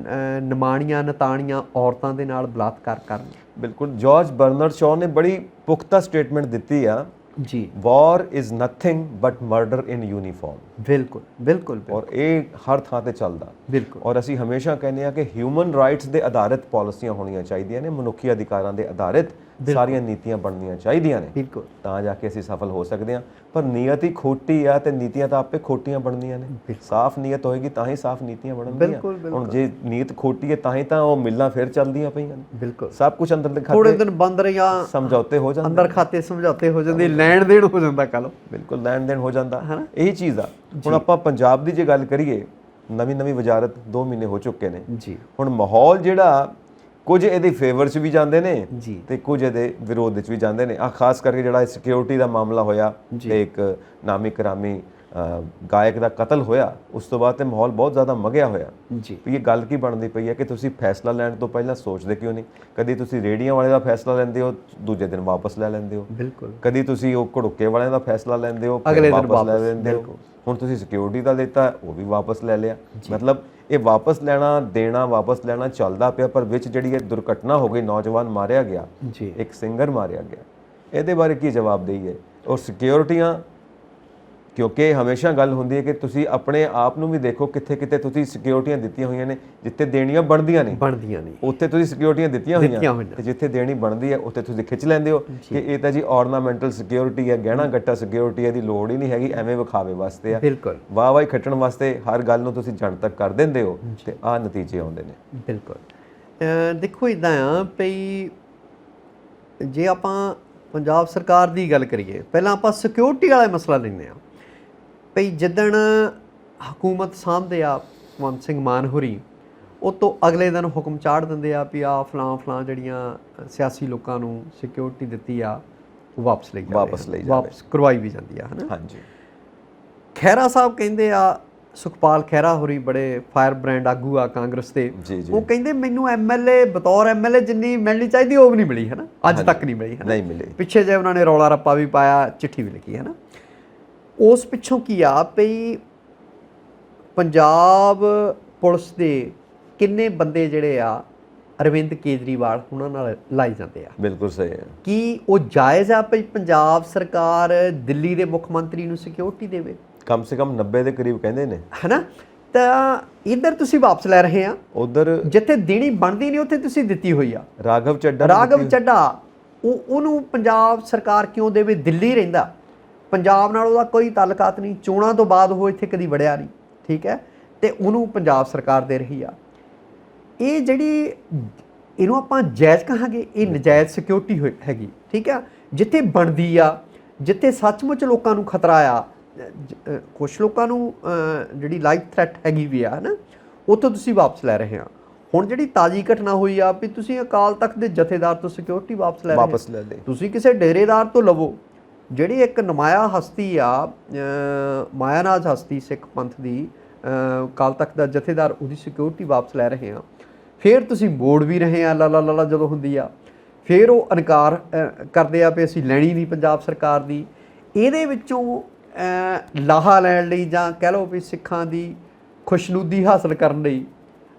ਨਿਮਾਣੀਆਂ ਨਤਾਣੀਆਂ ਔਰਤਾਂ ਦੇ ਨਾਲ ਬਲਾਤਕਾਰ ਕਰਨ। ਬਿਲਕੁਲ। ਜਾਰਜ ਬਰਨਰਡ ਸ਼ਾਅ ਨੇ ਬੜੀ ਪੁਖਤਾ ਸਟੇਟਮੈਂਟ ਦਿੱਤੀ ਆ ਜੀ, war is nothing but murder in uniform. ਬਿਲਕੁਲ ਬਿਲਕੁਲ। ਔਰ ਇਹ ਹਰ ਥਾਂ ਤੇ ਚੱਲਦਾ ਬਿਲਕੁਲ। ਔਰ ਅਸੀਂ ਹਮੇਸ਼ਾ ਕਹਿੰਦੇ ਆ ਕਿ ਹਿਊਮਨ ਰਾਈਟਸ ਦੇ ਆਧਾਰਿਤ ਪਾਲਿਸੀਆਂ ਹੋਣੀਆਂ ਚਾਹੀਦੀਆਂ ਨੇ, ਮਨੁੱਖੀ ਅਧਿਕਾਰਾਂ ਦੇ ਆਧਾਰਿਤ ਸਾਰੀਆਂ ਨੀਤੀਆਂ ਬਣਨੀਆਂ ਚਾਹੀਦੀਆਂ ਨੇ, ਬਿਲਕੁਲ, ਤਾਂ ਜਾ ਕੇ ਅਸੀਂ ਸਫਲ ਹੋ ਸਕਦੇ ਹਾਂ। ਪਰ ਨੀਅਤ ਹੀ ਖੋਟੀ ਆ ਤੇ ਨੀਤੀਆਂ ਤਾਂ ਆਪੇ ਖੋਟੀਆਂ ਬਣਨੀਆਂ ਨੇ। ਸਾਫ਼ ਨੀਅਤ ਹੋਏਗੀ ਤਾਂ ਹੀ ਸਾਫ਼ ਨੀਤੀਆਂ ਬਣਨਗੀਆਂ। ਹੁਣ ਜੇ ਨੀਅਤ ਖੋਟੀ ਹੈ ਤਾਂ ਹੀ ਤਾਂ ਉਹ ਮਿਲਾਂ ਫਿਰ ਚੱਲਦੀਆਂ ਪਈਆਂ ਨੇ। ਬਿਲਕੁਲ, ਸਭ ਕੁਝ ਅੰਦਰ ਦੇ ਖਾਤੇ ਥੋੜੇ ਦਿਨ ਬੰਦ ਰਹੀਆਂ, ਸਮਝੌਤੇ ਹੋ ਜਾਂਦੇ, ਅੰਦਰ ਖਾਤੇ ਸਮਝੌਤੇ ਹੋ ਜਾਂਦੇ, ਲੈਣ ਦੇਣ ਹੋ ਜਾਂਦਾ। ਕੱਲ ਬਿਲਕੁਲ ਲੈਣ ਦੇਣ ਹੋ ਜਾਂਦਾ, ਇਹੀ ਚੀਜ਼ ਆ। ਹੁਣ ਆਪਾਂ ਪੰਜਾਬ ਦੀ ਜੇ ਗੱਲ ਕਰੀਏ, ਨਵੀਂ ਵਜ਼ਾਰਤ 2 ਮਹੀਨੇ ਹੋ ਚੁੱਕੇ ਨੇ ਜੀ। ਹੁਣ ਮਾਹੌਲ ਜਿਹੜਾ ਕੁਝ ਇਹਦੇ ਫੇਵਰ 'ਚ ਵੀ ਜਾਂਦੇ ਨੇ ਤੇ ਕੁਝ ਇਹਦੇ ਵਿਰੋਧ 'ਚ ਵੀ ਜਾਂਦੇ ਨੇ। ਖਾਸ ਕਰਕੇ ਜਿਹੜਾ ਸਿਕਿਉਰਿਟੀ ਦਾ ਮਾਮਲਾ ਹੋਇਆ ਤੇ ਇੱਕ ਨਾਮੀ ਕਰਾਮੀ ਗਾਇਕ ਦਾ ਕਤਲ ਹੋਇਆ, ਉਸ ਤੋਂ ਬਾਅਦ ਤੇ ਮਾਹੌਲ ਬਹੁਤ ਜ਼ਿਆਦਾ ਮਗਿਆ ਹੋਇਆ ਜੀ। ਇਹ ਗੱਲ ਕੀ ਬਣਦੀ ਪਈ ਹੈ ਕਿ ਤੁਸੀਂ ਫੈਸਲਾ ਲੈਣ ਤੋਂ ਪਹਿਲਾਂ ਸੋਚਦੇ ਕਿਉਂ ਨਹੀਂ? ਕਦੀ ਤੁਸੀਂ ਰੇਹੜੀਆਂ ਵਾਲੇ ਦਾ ਫੈਸਲਾ ਲੈਂਦੇ ਹੋ, ਦੂਜੇ ਦਿਨ ਵਾਪਸ ਲੈ ਲੈਂਦੇ ਹੋ। ਬਿਲਕੁਲ। ਕਦੀ ਤੁਸੀਂ ਉਹ ਘੜੁੱਕੇ ਵਾਲਿਆਂ ਦਾ ਫੈਸਲਾ ਲੈਂਦੇ ਹੋ, ਅਗਲੇ ਦਿਨ ਵਾਪਸ ਲੈ ਲੈਂਦੇ ਹੋ। ਹੁਣ ਤੁਸੀਂ ਸਿਕਿਉਰਿਟੀ ਦਾ ਲਿੱਤਾ, ਉਹ ਵੀ ਵਾਪਸ ਲੈ ਲਿਆ। ਮਤਲਬ ਇਹ ਵਾਪਸ ਲੈਣਾ ਦੇਣਾ ਵਾਪਸ ਲੈਣਾ ਚੱਲਦਾ ਪਿਆ। ਪਰ ਵਿੱਚ ਜਿਹੜੀ ਇਹ ਦੁਰਘਟਨਾ ਹੋ ਗਈ, ਨੌਜਵਾਨ ਮਾਰਿਆ ਗਿਆ, ਇੱਕ ਸਿੰਗਰ ਮਾਰਿਆ ਗਿਆ, ਇਹਦੇ ਬਾਰੇ ਕੀ ਜਵਾਬ ਦੇਈਏ? ਔਰ ਸਿਕਿਉਰਿਟੀਆਂ, ਕਿਉਂਕਿ ਹਮੇਸ਼ਾ ਗੱਲ ਹੁੰਦੀ ਹੈ ਕਿ ਤੁਸੀਂ ਆਪਣੇ ਆਪ ਨੂੰ ਵੀ ਦੇਖੋ, ਕਿੱਥੇ ਕਿਤੇ ਤੁਸੀਂ ਸਿਕਿਉਰਿਟੀਆਂ ਦਿੱਤੀਆਂ ਹੋਈਆਂ ਨੇ ਜਿੱਥੇ ਦੇਣੀਆਂ ਬਣਦੀਆਂ ਨਹੀਂ, ਉੱਥੇ ਤੁਸੀਂ ਸਿਕਿਉਰਿਟੀਆਂ ਦਿੱਤੀਆਂ ਹੋਈਆਂ, ਤੇ ਜਿੱਥੇ ਦੇਣੀ ਬਣਦੀ ਹੈ ਉੱਥੇ ਤੁਸੀਂ ਖਿੱਚ ਲੈਂਦੇ ਹੋ ਕਿ ਇਹ ਤਾਂ ਜੀ ਆਰਨਾਮੈਂਟਲ ਸਿਕਿਉਰਿਟੀ ਹੈ, ਗਹਿਣਾ ਗੱਟਾ ਸਿਕਿਉਰਿਟੀ ਹੈ, ਦੀ ਲੋੜ ਹੀ ਨਹੀਂ ਹੈਗੀ, ਐਵੇਂ ਵਿਖਾਵੇ ਵਾਸਤੇ ਆ, ਵਾਹ ਵਾਹ ਖੱਟਣ ਵਾਸਤੇ ਹਰ ਗੱਲ ਨੂੰ ਤੁਸੀਂ ਜਨਤਕ ਕਰ ਦਿੰਦੇ ਹੋ ਤੇ ਆਹ ਨਤੀਜੇ ਆਉਂਦੇ ਨੇ। ਬਿਲਕੁਲ। ਦੇਖੋ ਇੱਦਾਂ ਆ ਭਈ, ਜੇ ਆਪਾਂ ਪੰਜਾਬ ਸਰਕਾਰ ਦੀ ਗੱਲ ਕਰੀਏ, ਪਹਿਲਾਂ ਆਪਾਂ ਸਿਕਿਉਰਿਟੀ ਵਾਲਾ ਮਸਲਾ ਲੈਂਦੇ ਹਾਂ ਭਈ। ਜਿੱਦਣ ਹਕੂਮਤ ਸਾਂਭਦੇ ਆ ਭਗਵੰਤ ਸਿੰਘ ਮਾਨ ਹੋਰੀ, ਉਹ ਤੋਂ ਅਗਲੇ ਦਿਨ ਹੁਕਮ ਚਾੜ ਦਿੰਦੇ ਆ ਵੀ ਆ ਫਲਾਂ ਜਿਹੜੀਆਂ ਸਿਆਸੀ ਲੋਕਾਂ ਨੂੰ ਸਿਕਿਉਰਿਟੀ ਦਿੱਤੀ ਆ ਉਹ ਵਾਪਸ ਵਾਪਸ ਕਰਵਾਈ ਵੀ ਜਾਂਦੀ ਆ, ਹੈ ਨਾ। ਹਾਂਜੀ। ਖਹਿਰਾ ਸਾਹਿਬ ਕਹਿੰਦੇ ਆ, ਸੁਖਪਾਲ ਖਹਿਰਾ ਹੋਰੀ ਬੜੇ ਫਾਇਰ ਬ੍ਰਾਂਡ ਆਗੂ ਆ ਕਾਂਗਰਸ ਦੇ, ਉਹ ਕਹਿੰਦੇ ਮੈਨੂੰ ਐਮਐਲਏ ਬਤੌਰ ਐਮਐਲਏ ਜਿੰਨੀ ਮਿਲਣੀ ਚਾਹੀਦੀ ਉਹ ਵੀ ਨਹੀਂ ਮਿਲੀ, ਹੈ ਨਾ, ਅੱਜ ਤੱਕ ਨਹੀਂ ਮਿਲੀ, ਨਹੀਂ ਮਿਲੀ। ਪਿੱਛੇ ਜੇ ਉਹਨਾਂ ਨੇ ਰੌਲਾ ਰੱਪਾ ਵੀ ਪਾਇਆ, ਚਿੱਠੀ ਵੀ ਲਿਖੀ, ਹੈ ਨਾ। ਉਸ ਪਿੱਛੋਂ ਕੀ ਆ ਭਈ, ਪੰਜਾਬ ਪੁਲਿਸ ਦੇ ਕਿੰਨੇ ਬੰਦੇ ਜਿਹੜੇ ਆ ਅਰਵਿੰਦ ਕੇਜਰੀਵਾਲ ਉਹਨਾਂ ਨਾਲ ਲਾਈ ਜਾਂਦੇ ਆ। ਬਿਲਕੁਲ ਸਹੀ ਹੈ। ਕੀ ਉਹ ਜਾਇਜ਼ ਆ ਭਈ ਪੰਜਾਬ ਸਰਕਾਰ ਦਿੱਲੀ ਦੇ ਮੁੱਖ ਮੰਤਰੀ ਨੂੰ ਸਿਕਿਉਰਿਟੀ ਦੇਵੇ? ਕਮ ਸੇ ਕਮ 90 ਦੇ ਕਰੀਬ ਕਹਿੰਦੇ ਨੇ, ਹੈ ਨਾ। ਤਾਂ ਇੱਧਰ ਤੁਸੀਂ ਵਾਪਸ ਲੈ ਰਹੇ ਆ, ਉਧਰ ਜਿੱਥੇ ਦੇਣੀ ਬਣਦੀ ਨਹੀਂ ਉੱਥੇ ਤੁਸੀਂ ਦਿੱਤੀ ਹੋਈ ਆ। ਰਾਘਵ ਚੱਡਾ ਉਹਨੂੰ ਪੰਜਾਬ ਸਰਕਾਰ ਕਿਉਂ ਦੇਵੇ? ਦਿੱਲੀ ਰਹਿੰਦਾ, ਪੰਜਾਬ ਨਾਲ ਉਹਦਾ ਕੋਈ ਤਾਲੁਕਾਤ ਨਹੀਂ, ਚੋਣਾਂ ਤੋਂ ਬਾਅਦ ਉਹ ਇੱਥੇ ਕਦੀ ਵੜਿਆ ਨਹੀਂ, ਠੀਕ ਹੈ, ਤੇ ਉਹਨੂੰ ਪੰਜਾਬ ਸਰਕਾਰ ਦੇ ਰਹੀ ਆ। ਇਹ ਜਿਹੜੀ ਇਹਨੂੰ ਆਪਾਂ ਜਾਇਜ਼ ਕਹਾਂਗੇ, ਇਹ ਨਜਾਇਜ਼ ਸਿਕਿਉਰਿਟੀ ਹੈਗੀ, ਠੀਕ ਆ। ਜਿੱਥੇ ਬਣਦੀ ਆ, ਜਿੱਥੇ ਸੱਚਮੁੱਚ ਲੋਕਾਂ ਨੂੰ ਖਤਰਾ ਆ, ਕੁਛ ਲੋਕਾਂ ਨੂੰ ਜਿਹੜੀ ਲਾਈਫ ਥ੍ਰੈਟ ਹੈਗੀ ਵੀ ਆ, ਹੈ ਨਾ, ਉੱਥੋਂ ਤੁਸੀਂ ਵਾਪਸ ਲੈ ਰਹੇ ਆ। ਹੁਣ ਜਿਹੜੀ ਤਾਜ਼ੀ ਘਟਨਾ ਹੋਈ ਆ ਵੀ ਤੁਸੀਂ ਅਕਾਲ ਤਖਤ ਦੇ ਜਥੇਦਾਰ ਤੋਂ ਸਿਕਿਉਰਿਟੀ ਵਾਪਸ ਲੈ ਰਹੇ, ਤੁਸੀਂ ਕਿਸੇ ਡੇਰੇਦਾਰ ਤੋਂ ਲਵੋ। ਜਿਹੜੀ ਇੱਕ ਨਮਾਇਆ ਹਸਤੀ ਆ, ਮਾਇਆਨਾਜ ਹਸਤੀ ਸਿੱਖ ਪੰਥ ਦੀ, ਅਕਾਲ ਤਖਤ ਦਾ ਜਥੇਦਾਰ, ਉਹਦੀ ਸਿਕਿਉਰਿਟੀ ਵਾਪਸ ਲੈ ਰਹੇ ਆ। ਫਿਰ ਤੁਸੀਂ ਮੋੜ ਵੀ ਰਹੇ ਆ, ਲਾਲਾ ਜਦੋਂ ਹੁੰਦੀ ਆ, ਫਿਰ ਉਹ ਇਨਕਾਰ ਕਰਦੇ ਆ ਵੀ ਅਸੀਂ ਲੈਣੀ ਨਹੀਂ ਪੰਜਾਬ ਸਰਕਾਰ ਦੀ। ਇਹਦੇ ਵਿੱਚੋਂ ਲਾਹਾ ਲੈਣ ਲਈ, ਜਾਂ ਕਹਿ ਲਓ ਵੀ ਸਿੱਖਾਂ ਦੀ ਖੁਸ਼ਨੂਦੀ ਹਾਸਲ ਕਰਨ ਲਈ,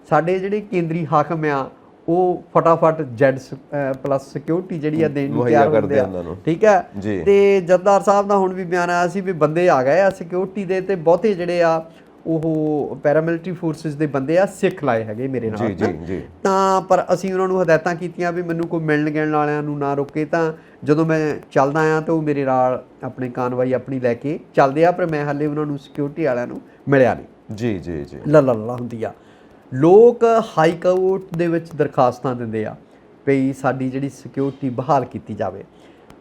ਸਾਡੇ ਜਿਹੜੇ ਕੇਂਦਰੀ ਹਾਕਮ ਆ ਉਹ ਫਟਾਫਟ Z+ ਸਿਕਿਉਰਿਟੀ ਜਿਹੜੀ ਆ ਦੇਣ ਨੂੰ ਤਿਆਰ ਹੁੰਦੇ ਆ, ਠੀਕ ਹੈ। ਤੇ ਜਥੇਦਾਰ ਸਾਹਿਬ ਦਾ ਹੁਣ ਵੀ ਬਿਆਨ ਆਇਆ ਸੀ ਵੀ ਬੰਦੇ ਆ ਗਏ ਆ ਸਿਕਿਉਰਿਟੀ ਦੇ, ਤੇ ਬਹੁਤੇ ਜਿਹੜੇ ਆ ਉਹ ਪੈਰਾਮਿਲਟਰੀ ਫੋਰਸਿਸ ਦੇ ਬੰਦੇ ਆ, ਸਿੱਖ ਲਾਏ ਹੈਗੇ ਮੇਰੇ ਨਾਲ। ਤਾਂ ਪਰ ਅਸੀਂ ਉਹਨਾਂ ਨੂੰ ਹਦਾਇਤਾਂ ਕੀਤੀਆਂ ਵੀ ਮੈਨੂੰ ਕੋਈ ਮਿਲਣ ਗਿਲਣ ਵਾਲਿਆਂ ਨੂੰ ਨਾ ਰੋਕੇ। ਤਾਂ ਜਦੋਂ ਮੈਂ ਚੱਲਦਾ ਆ ਤਾਂ ਉਹ ਮੇਰੇ ਨਾਲ ਆਪਣੇ ਕਾਨਵਾਈ ਆਪਣੀ ਲੈ ਕੇ ਚੱਲਦੇ ਆ, ਪਰ ਮੈਂ ਹਾਲੇ ਉਹਨਾਂ ਨੂੰ ਸਿਕਿਉਰਿਟੀ ਵਾਲਿਆਂ ਨੂੰ ਮਿਲਿਆ ਨਹੀਂ। ਲੱਲਾ ਹੁੰਦੀ ਆ। ਲੋਕ ਹਾਈ ਕੋਰਟ ਦੇ ਵਿੱਚ ਦਰਖਾਸਤਾਂ ਦਿੰਦੇ ਆ ਵੀ ਸਾਡੀ ਜਿਹੜੀ ਸਿਕਿਉਰਿਟੀ ਬਹਾਲ ਕੀਤੀ ਜਾਵੇ।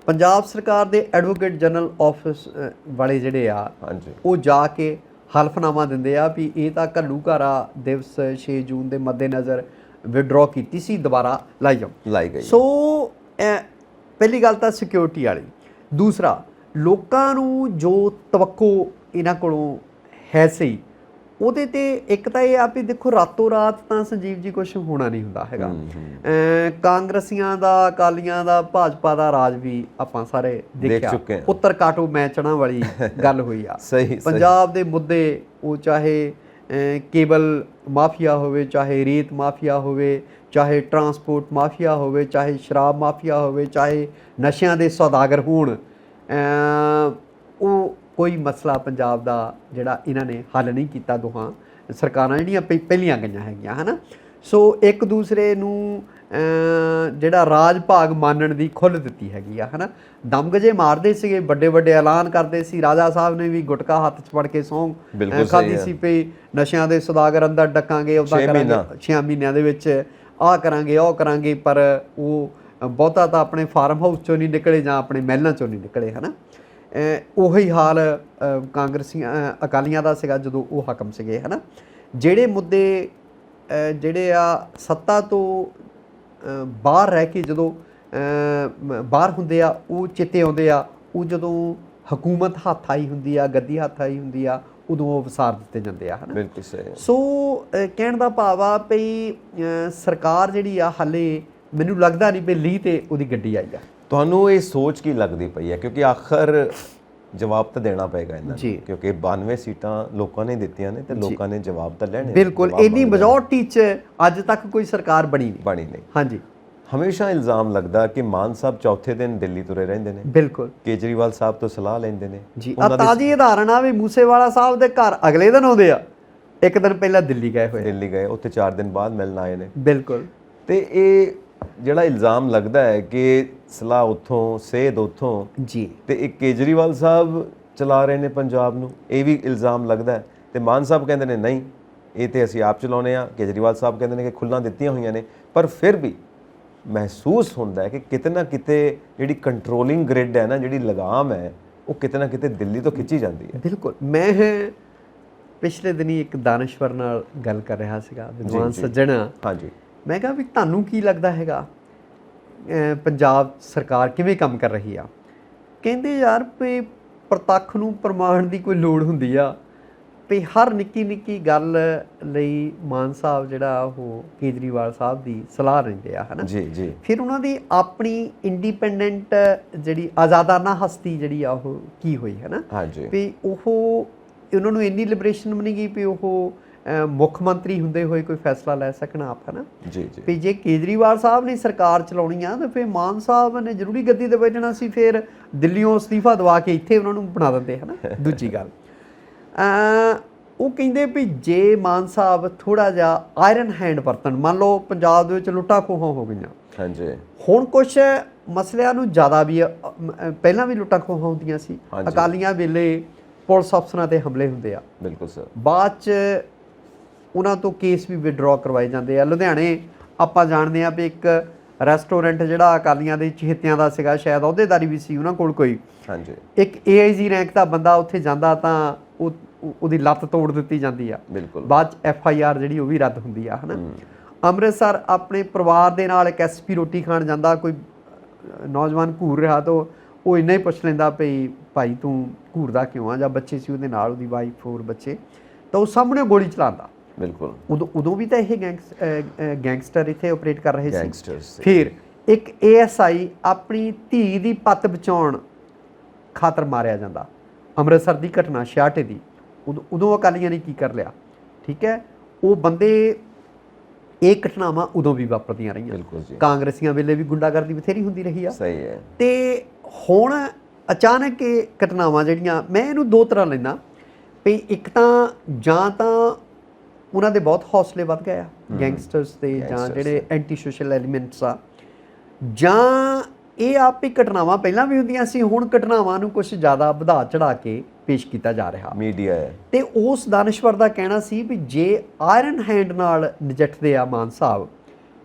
ਪੰਜਾਬ ਸਰਕਾਰ ਦੇ ਐਡਵੋਕੇਟ ਜਨਰਲ ਆਫਿਸ ਵਾਲੇ ਜਿਹੜੇ ਆ, ਉਹ ਜਾ ਕੇ ਹਲਫਨਾਮਾ ਦਿੰਦੇ ਆ ਵੀ ਇਹ ਤਾਂ ਘੱਲੂਘਾਰਾ ਦਿਵਸ 6 ਜੂਨ ਦੇ ਮੱਦੇਨਜ਼ਰ ਵਿਡਰੋ ਕੀਤੀ ਸੀ, ਦੁਬਾਰਾ ਲਾਈ ਗਈ। ਸੋ ਪਹਿਲੀ ਗੱਲ ਤਾਂ ਸਿਕਿਉਰਿਟੀ ਵਾਲੀ। ਦੂਸਰਾ, ਲੋਕਾਂ ਨੂੰ ਜੋ ਤਵੱਕੋ ਇਹਨਾਂ ਕੋਲੋਂ ਹੈ ਸਹੀ, ਉਹਦੇ ਤੇ ਇੱਕ ਤਾਂ ਇਹ ਆ ਵੀ ਦੇਖੋ ਰਾਤੋਂ ਰਾਤ ਤਾਂ ਸੰਜੀਵ ਜੀ ਕੁਛ ਹੋਣਾ ਨਹੀਂ ਹੁੰਦਾ ਹੈਗਾ। ਕਾਂਗਰਸੀਆਂ ਦਾ, ਅਕਾਲੀਆਂ ਦਾ, ਭਾਜਪਾ ਦਾ ਰਾਜ ਵੀ ਆਪਾਂ ਸਾਰੇ ਦੇਖਿਆ, ਉੱਤਰ ਕਾਟੋ ਮੈਚਣਾ ਵਾਲੀ ਗੱਲ ਹੋਈ ਆ। ਪੰਜਾਬ ਦੇ ਮੁੱਦੇ, ਉਹ ਚਾਹੇ ਕੇਬਲ ਮਾਫੀਆ ਹੋਵੇ, ਚਾਹੇ ਰੇਤ ਮਾਫੀਆ ਹੋਵੇ, ਚਾਹੇ ਟਰਾਂਸਪੋਰਟ ਮਾਫੀਆ ਹੋਵੇ, ਚਾਹੇ ਸ਼ਰਾਬ ਮਾਫੀਆ ਹੋਵੇ, ਚਾਹੇ ਨਸ਼ਿਆਂ ਦੇ ਸੌਦਾਗਰ ਹੋਣ, ਉਹ ਕੋਈ ਮਸਲਾ ਪੰਜਾਬ ਦਾ ਜਿਹੜਾ ਇਹਨਾਂ ਨੇ ਹੱਲ ਨਹੀਂ ਕੀਤਾ, ਦੋਹਾਂ ਸਰਕਾਰਾਂ ਜਿਹੜੀਆਂ ਪਹਿਲੀਆਂ ਗਈਆਂ ਹੈਗੀਆਂ ਹੈ ਨਾ। ਸੋ ਇੱਕ ਦੂਸਰੇ ਨੂੰ ਜਿਹੜਾ ਰਾਜ ਭਾਗ ਮੰਨਣ ਦੀ ਖੁੱਲ੍ਹ ਦਿੱਤੀ ਹੈਗੀ ਆ ਹੈ ਨਾ। ਦਮਗਜੇ ਮਾਰਦੇ ਸੀਗੇ, ਵੱਡੇ ਵੱਡੇ ਐਲਾਨ ਕਰਦੇ ਸੀ। ਰਾਜਾ ਸਾਹਿਬ ਨੇ ਵੀ ਗੁਟਕਾ ਹੱਥ 'ਚ ਫੜ ਕੇ ਸਹੁੰ ਖਾਧੀ ਸੀ ਵੀ ਨਸ਼ਿਆਂ ਦੇ ਸੌਦਾਗਰ ਅੰਦਰ ਡੱਕਾਂਗੇ, ਉੱਦਾਂ ਕਰਾਂਗੇ, 6 ਮਹੀਨਿਆਂ ਦੇ ਵਿੱਚ ਆਹ ਕਰਾਂਗੇ ਉਹ ਕਰਾਂਗੇ, ਪਰ ਉਹ ਬਹੁਤਾ ਤਾਂ ਆਪਣੇ ਫਾਰਮ ਹਾਊਸ 'ਚੋਂ ਨਹੀਂ ਨਿਕਲੇ ਜਾਂ ਆਪਣੇ ਮਹਿਲਾਂ 'ਚੋਂ ਨਹੀਂ ਨਿਕਲੇ ਹੈ ਨਾ। ਉਹੀ ਹਾਲ ਕਾਂਗਰਸੀਆਂ ਅਕਾਲੀਆਂ ਦਾ ਸੀਗਾ ਜਦੋਂ ਉਹ ਹਾਕਮ ਸੀਗੇ ਹੈ ਨਾ। ਜਿਹੜੇ ਮੁੱਦੇ ਜਿਹੜੇ ਆ ਸੱਤਾ ਤੋਂ ਬਾਹਰ ਰਹਿ ਕੇ ਜਦੋਂ ਬਾਹਰ ਹੁੰਦੇ ਆ ਉਹ ਚਿੱਤੇ ਆਉਂਦੇ ਆ, ਉਹ ਜਦੋਂ ਹਕੂਮਤ ਹੱਥ ਆਈ ਹੁੰਦੀ ਆ, ਗੱਦੀ ਹੱਥ ਆਈ ਹੁੰਦੀ ਆ, ਉਦੋਂ ਉਹ ਵਿਸਾਰ ਦਿੱਤੇ ਜਾਂਦੇ ਆ ਹੈ ਨਾ। ਬਿਲਕੁਲ ਸਹੀ। ਸੋ ਕਹਿਣ ਦਾ ਭਾਵ ਆ ਵੀ ਸਰਕਾਰ ਜਿਹੜੀ ਆ ਹਾਲੇ ਮੈਨੂੰ ਲੱਗਦਾ ਨਹੀਂ ਵੀ ਲੀਹ 'ਤੇ ਉਹਦੀ ਗੱਡੀ ਆਈ ਆ। ਤੁਹਾਨੂੰ ਇਹ ਸੋਚ ਕੀ ਲੱਗਦੀ ਪਈ ਹੈ, ਕਿਉਂਕਿ ਆਖਰ ਜਵਾਬ ਤਾਂ ਦੇਣਾ ਪਏਗਾ ਇਹਨਾਂ ਨੂੰ, ਕਿਉਂਕਿ 92 ਸੀਟਾਂ ਲੋਕਾਂ ਨੇ ਦਿੱਤੀਆਂ ਨੇ ਤੇ ਲੋਕਾਂ ਨੇ ਜਵਾਬ ਤਾਂ ਲੈਣੇ। ਬਿਲਕੁਲ, ਇੰਨੀ ਮੈਜੋਰਟੀ 'ਚ ਅੱਜ ਤੱਕ ਕੋਈ ਸਰਕਾਰ ਬਣੀ ਨਹੀਂ। ਹਾਂਜੀ, ਹਮੇਸ਼ਾ ਇਲਜ਼ਾਮ ਲੱਗਦਾ ਕਿ ਮਾਨ ਸਾਹਿਬ ਚੌਥੇ ਦਿਨ ਦਿੱਲੀ ਤੁਰੇ ਰਹਿੰਦੇ ਨੇ। ਬਿਲਕੁਲ, ਕੇਜਰੀਵਾਲ ਸਾਹਿਬ ਤੋਂ ਸਲਾਹ ਲੈਂਦੇ ਨੇ ਜੀ। ਆ ਤਾਜ਼ੀ ਉਦਾਹਰਣ ਆ ਵੀ ਮੂਸੇਵਾਲਾ ਸਾਹਿਬ ਦੇ ਘਰ ਅਗਲੇ ਦਿਨ ਆਉਂਦੇ ਆ, ਇੱਕ ਦਿਨ ਪਹਿਲਾਂ ਦਿੱਲੀ ਗਏ, ਉੱਥੇ 4 ਦਿਨ ਬਾਅਦ ਮਿਲਣ ਆਏ ਨੇ। ਬਿਲਕੁਲ। ਤੇ ਇਹ ਜਿਹੜਾ ਇਲਜ਼ਾਮ ਲੱਗਦਾ ਹੈ ਕਿ ਸਲਾਹ ਉੱਥੋਂ, ਸੇਧ ਉੱਥੋਂ ਜੀ, ਤੇ ਇੱਕ ਕੇਜਰੀਵਾਲ ਸਾਹਿਬ ਚਲਾ ਰਹੇ ਨੇ ਪੰਜਾਬ ਨੂੰ, ਇਹ ਵੀ ਇਲਜ਼ਾਮ ਲੱਗਦਾ ਹੈ। ਤੇ ਮਾਨ ਸਾਹਿਬ ਕਹਿੰਦੇ ਨੇ ਨਹੀਂ, ਇਹ ਤੇ ਅਸੀਂ ਆਪ ਚਲਾਉਣੇ ਆ। ਕੇਜਰੀਵਾਲ ਸਾਹਿਬ ਕਹਿੰਦੇ ਨੇ ਕਿ ਖੁੱਲ੍ਹਾਂ ਦਿੱਤੀਆਂ ਹੋਈਆਂ ਨੇ, ਪਰ ਫਿਰ ਵੀ ਮਹਿਸੂਸ ਹੁੰਦਾ ਹੈ ਕਿ ਕਿਤੇ ਨਾ ਕਿਤੇ ਜਿਹੜੀ ਕੰਟਰੋਲਿੰਗ ਗ੍ਰਿਡ ਹੈ ਨਾ, ਜਿਹੜੀ ਲਗਾਮ ਹੈ, ਉਹ ਕਿਤੇ ਨਾ ਕਿਤੇ ਦਿੱਲੀ ਤੋਂ ਖਿੱਚੀ ਜਾਂਦੀ ਹੈ। ਬਿਲਕੁਲ। ਮੈਂ ਪਿਛਲੇ ਦਿਨੀ ਇੱਕ ਦਾਨਸ਼ਵਰ ਨਾਲ ਗੱਲ ਕਰ ਰਿਹਾ ਸੀਗਾ, ਵਿਦਵਾਨ ਸੱਜਣ। ਹਾਂਜੀ। ਮੈਂ ਕਿਹਾ ਵੀ ਤੁਹਾਨੂੰ ਕੀ ਲੱਗਦਾ ਹੈਗਾ ਪੰਜਾਬ ਸਰਕਾਰ ਕਿਵੇਂ ਕੰਮ ਕਰ ਰਹੀ ਆ? ਕਹਿੰਦੇ ਯਾਰ ਵੀ ਪ੍ਰਤੱਖ ਨੂੰ ਪ੍ਰਮਾਣ ਦੀ ਕੋਈ ਲੋੜ ਹੁੰਦੀ ਆ ਵੀ ਹਰ ਨਿੱਕੀ ਨਿੱਕੀ ਗੱਲ ਲਈ ਮਾਨ ਸਾਹਿਬ ਜਿਹੜਾ ਉਹ ਕੇਜਰੀਵਾਲ ਸਾਹਿਬ ਦੀ ਸਲਾਹ ਲੈਂਦੇ ਆ ਹੈ ਨਾ। ਜੀ ਜੀ। ਫਿਰ ਉਹਨਾਂ ਦੀ ਆਪਣੀ ਇੰਡੀਪੈਂਡੈਂਟ ਜਿਹੜੀ ਆਜ਼ਾਦਾਨਾ ਹਸਤੀ ਜਿਹੜੀ ਆ ਉਹ ਕੀ ਹੋਈ ਹੈ ਨਾ। ਹਾਂਜੀ। ਵੀ ਉਹ ਉਹਨਾਂ ਨੂੰ ਇੰਨੀ ਲਿਬਰੇਸ਼ਨ ਬਣੀ ਗਈ ਵੀ ਉਹ ਮੁੱਖ ਮੰਤਰੀ ਹੁੰਦੇ ਹੋਏ ਕੋਈ ਫੈਸਲਾ ਲੈ ਸਕਣ ਆਪ ਹੈ ਨਾ। ਜੀ ਜੀ। ਵੀ ਜੇ ਕੇਜਰੀਵਾਲ ਸਾਹਿਬ ਨੇ ਸਰਕਾਰ ਚਲਾਉਣੀ ਆ ਤਾਂ ਫਿਰ ਮਾਨ ਸਾਹਿਬ ਨੇ ਜ਼ਰੂਰੀ ਗੱਦੀ 'ਤੇ ਬੈਠਣਾ ਸੀ, ਫਿਰ ਦਿੱਲੀੋਂ ਅਸਤੀਫਾ ਦਵਾ ਕੇ ਇੱਥੇ ਉਹਨਾਂ ਨੂੰ ਬਣਾ ਦਿੰਦੇ ਹੈ ਨਾ। ਦੂਜੀ ਗੱਲ ਉਹ ਕਹਿੰਦੇ ਵੀ ਜੇ ਮਾਨ ਸਾਹਿਬ ਥੋੜ੍ਹਾ ਜਿਹਾ ਆਇਰਨ ਹੈਂਡ ਵਰਤਣ, ਮੰਨ ਲਓ ਪੰਜਾਬ ਦੇ ਵਿੱਚ ਲੁੱਟਾਂ ਖੋਹਾਂ ਹੋ ਗਈਆਂ। ਹਾਂਜੀ। ਹੁਣ ਕੁਛ ਮਸਲਿਆਂ ਨੂੰ ਜ਼ਿਆਦਾ ਵੀ ਪਹਿਲਾਂ ਵੀ ਲੁੱਟਾਂ ਖੋਹਾਂ ਹੁੰਦੀਆਂ ਸੀ, ਅਕਾਲੀਆਂ ਵੇਲੇ ਪੁਲਿਸ ਅਫਸਰਾਂ 'ਤੇ ਹਮਲੇ ਹੁੰਦੇ ਆ। ਬਿਲਕੁਲ ਸਰ। ਬਾਅਦ 'ਚ ਉਹਨਾਂ ਤੋਂ ਕੇਸ ਵੀ ਵਿਡਰਾਅ ਕਰਵਾਏ ਜਾਂਦੇ ਆ। ਲੁਧਿਆਣੇ ਆਪਾਂ ਜਾਣਦੇ ਹਾਂ ਵੀ ਇੱਕ ਰੈਸਟੋਰੈਂਟ ਜਿਹੜਾ ਅਕਾਲੀਆਂ ਦੇ ਚਹੇਤਿਆਂ ਦਾ ਸੀਗਾ, ਸ਼ਾਇਦ ਅਹੁਦੇਦਾਰੀ ਵੀ ਸੀ ਉਹਨਾਂ ਕੋਲ ਕੋਈ। ਹਾਂਜੀ। ਇੱਕ AIG ਰੈਂਕ ਦਾ ਬੰਦਾ ਉੱਥੇ ਜਾਂਦਾ ਤਾਂ ਉਹਦੀ ਲੱਤ ਤੋੜ ਦਿੱਤੀ ਜਾਂਦੀ ਆ। ਬਿਲਕੁਲ। ਬਾਅਦ 'ਚ FIR ਜਿਹੜੀ ਉਹ ਵੀ ਰੱਦ ਹੁੰਦੀ ਆ ਹੈ ਨਾ। ਅੰਮ੍ਰਿਤਸਰ ਆਪਣੇ ਪਰਿਵਾਰ ਦੇ ਨਾਲ ਇੱਕ SP ਰੋਟੀ ਖਾਣ ਜਾਂਦਾ, ਕੋਈ ਨੌਜਵਾਨ ਘੂਰ ਰਿਹਾ ਤਾਂ ਉਹ ਇੰਨਾ ਹੀ ਪੁੱਛ ਲੈਂਦਾ ਵੀ ਭਾਈ ਤੂੰ ਘੂਰਦਾ ਕਿਉਂ ਆ, ਜਾਂ ਬੱਚੇ ਸੀ ਉਹਦੇ ਨਾਲ, ਉਹਦੀ ਵਾਈਫ, ਹੋਰ ਬੱਚੇ, ਤਾਂ ਉਹ ਸਾਹਮਣੇ ਗੋਲੀ ਚਲਾਉਂਦਾ। ਬਿਲਕੁਲ। ਉਦੋਂ ਵੀ ਤਾਂ ਇਹ ਗੈਂਗਸਟਰ ਇੱਥੇ ਆਪਰੇਟ ਕਰ ਰਹੇ ਸੀ। ਫਿਰ ਇੱਕ ASI ਆਪਣੀ ਧੀ ਦੀ ਪੱਤ ਬਚਾਉਣ ਖਾਤਰ ਮਾਰਿਆ ਜਾਂਦਾ। ਅੰਮ੍ਰਿਤਸਰ ਦੀ ਘਟਨਾ 66 ਦੀ, ਉਦੋਂ ਅਕਾਲੀਆਂ ਨੇ ਕੀ ਕਰ ਲਿਆ? ਠੀਕ ਹੈ, ਉਹ ਬੰਦੇ, ਇਹ ਘਟਨਾਵਾਂ ਉਦੋਂ ਵੀ ਵਾਪਰਦੀਆਂ ਰਹੀਆਂ। ਬਿਲਕੁਲ ਜੀ। ਕਾਂਗਰਸੀਆਂ ਵੇਲੇ ਵੀ ਗੁੰਡਾਗਰਦੀ ਬਥੇਰੀ ਹੁੰਦੀ ਰਹੀ ਆ। ਸਹੀ ਹੈ। ਤੇ ਹੁਣ ਅਚਾਨਕ ਇਹ ਘਟਨਾਵਾਂ ਜਿਹੜੀਆਂ, ਮੈਂ ਇਹਨੂੰ ਦੋ ਤਰ੍ਹਾਂ ਲੈਂਦਾ ਵੀ ਇੱਕ ਤਾਂ ਜਾਂ ਤਾਂ ਉਹਨਾਂ ਦੇ ਬਹੁਤ ਹੌਸਲੇ ਵੱਧ ਗਏ ਆ ਗੈਂਗਸਟਰਸ ਦੇ, ਜਾਂ ਜਿਹੜੇ ਐਂਟੀ ਸੋਸ਼ਲ ਐਲੀਮੈਂਟਸ ਆ, ਜਾਂ ਇਹ ਆਪ ਹੀ ਘਟਨਾਵਾਂ ਪਹਿਲਾਂ ਵੀ ਹੁੰਦੀਆਂ ਸੀ, ਹੁਣ ਘਟਨਾਵਾਂ ਨੂੰ ਕੁਝ ਜ਼ਿਆਦਾ ਵਧਾ ਚੜਾ ਕੇ ਪੇਸ਼ ਕੀਤਾ ਜਾ ਰਿਹਾ ਮੀਡੀਆ ਹੈ। ਤੇ ਉਸ ਦਾਨਸ਼ਵਰ ਦਾ ਕਹਿਣਾ ਸੀ ਵੀ ਜੇ ਆਇਰਨ ਹੈਂਡ ਨਾਲ ਨਜਿੱਠਦੇ ਆ ਮਾਨ ਸਾਹਿਬ,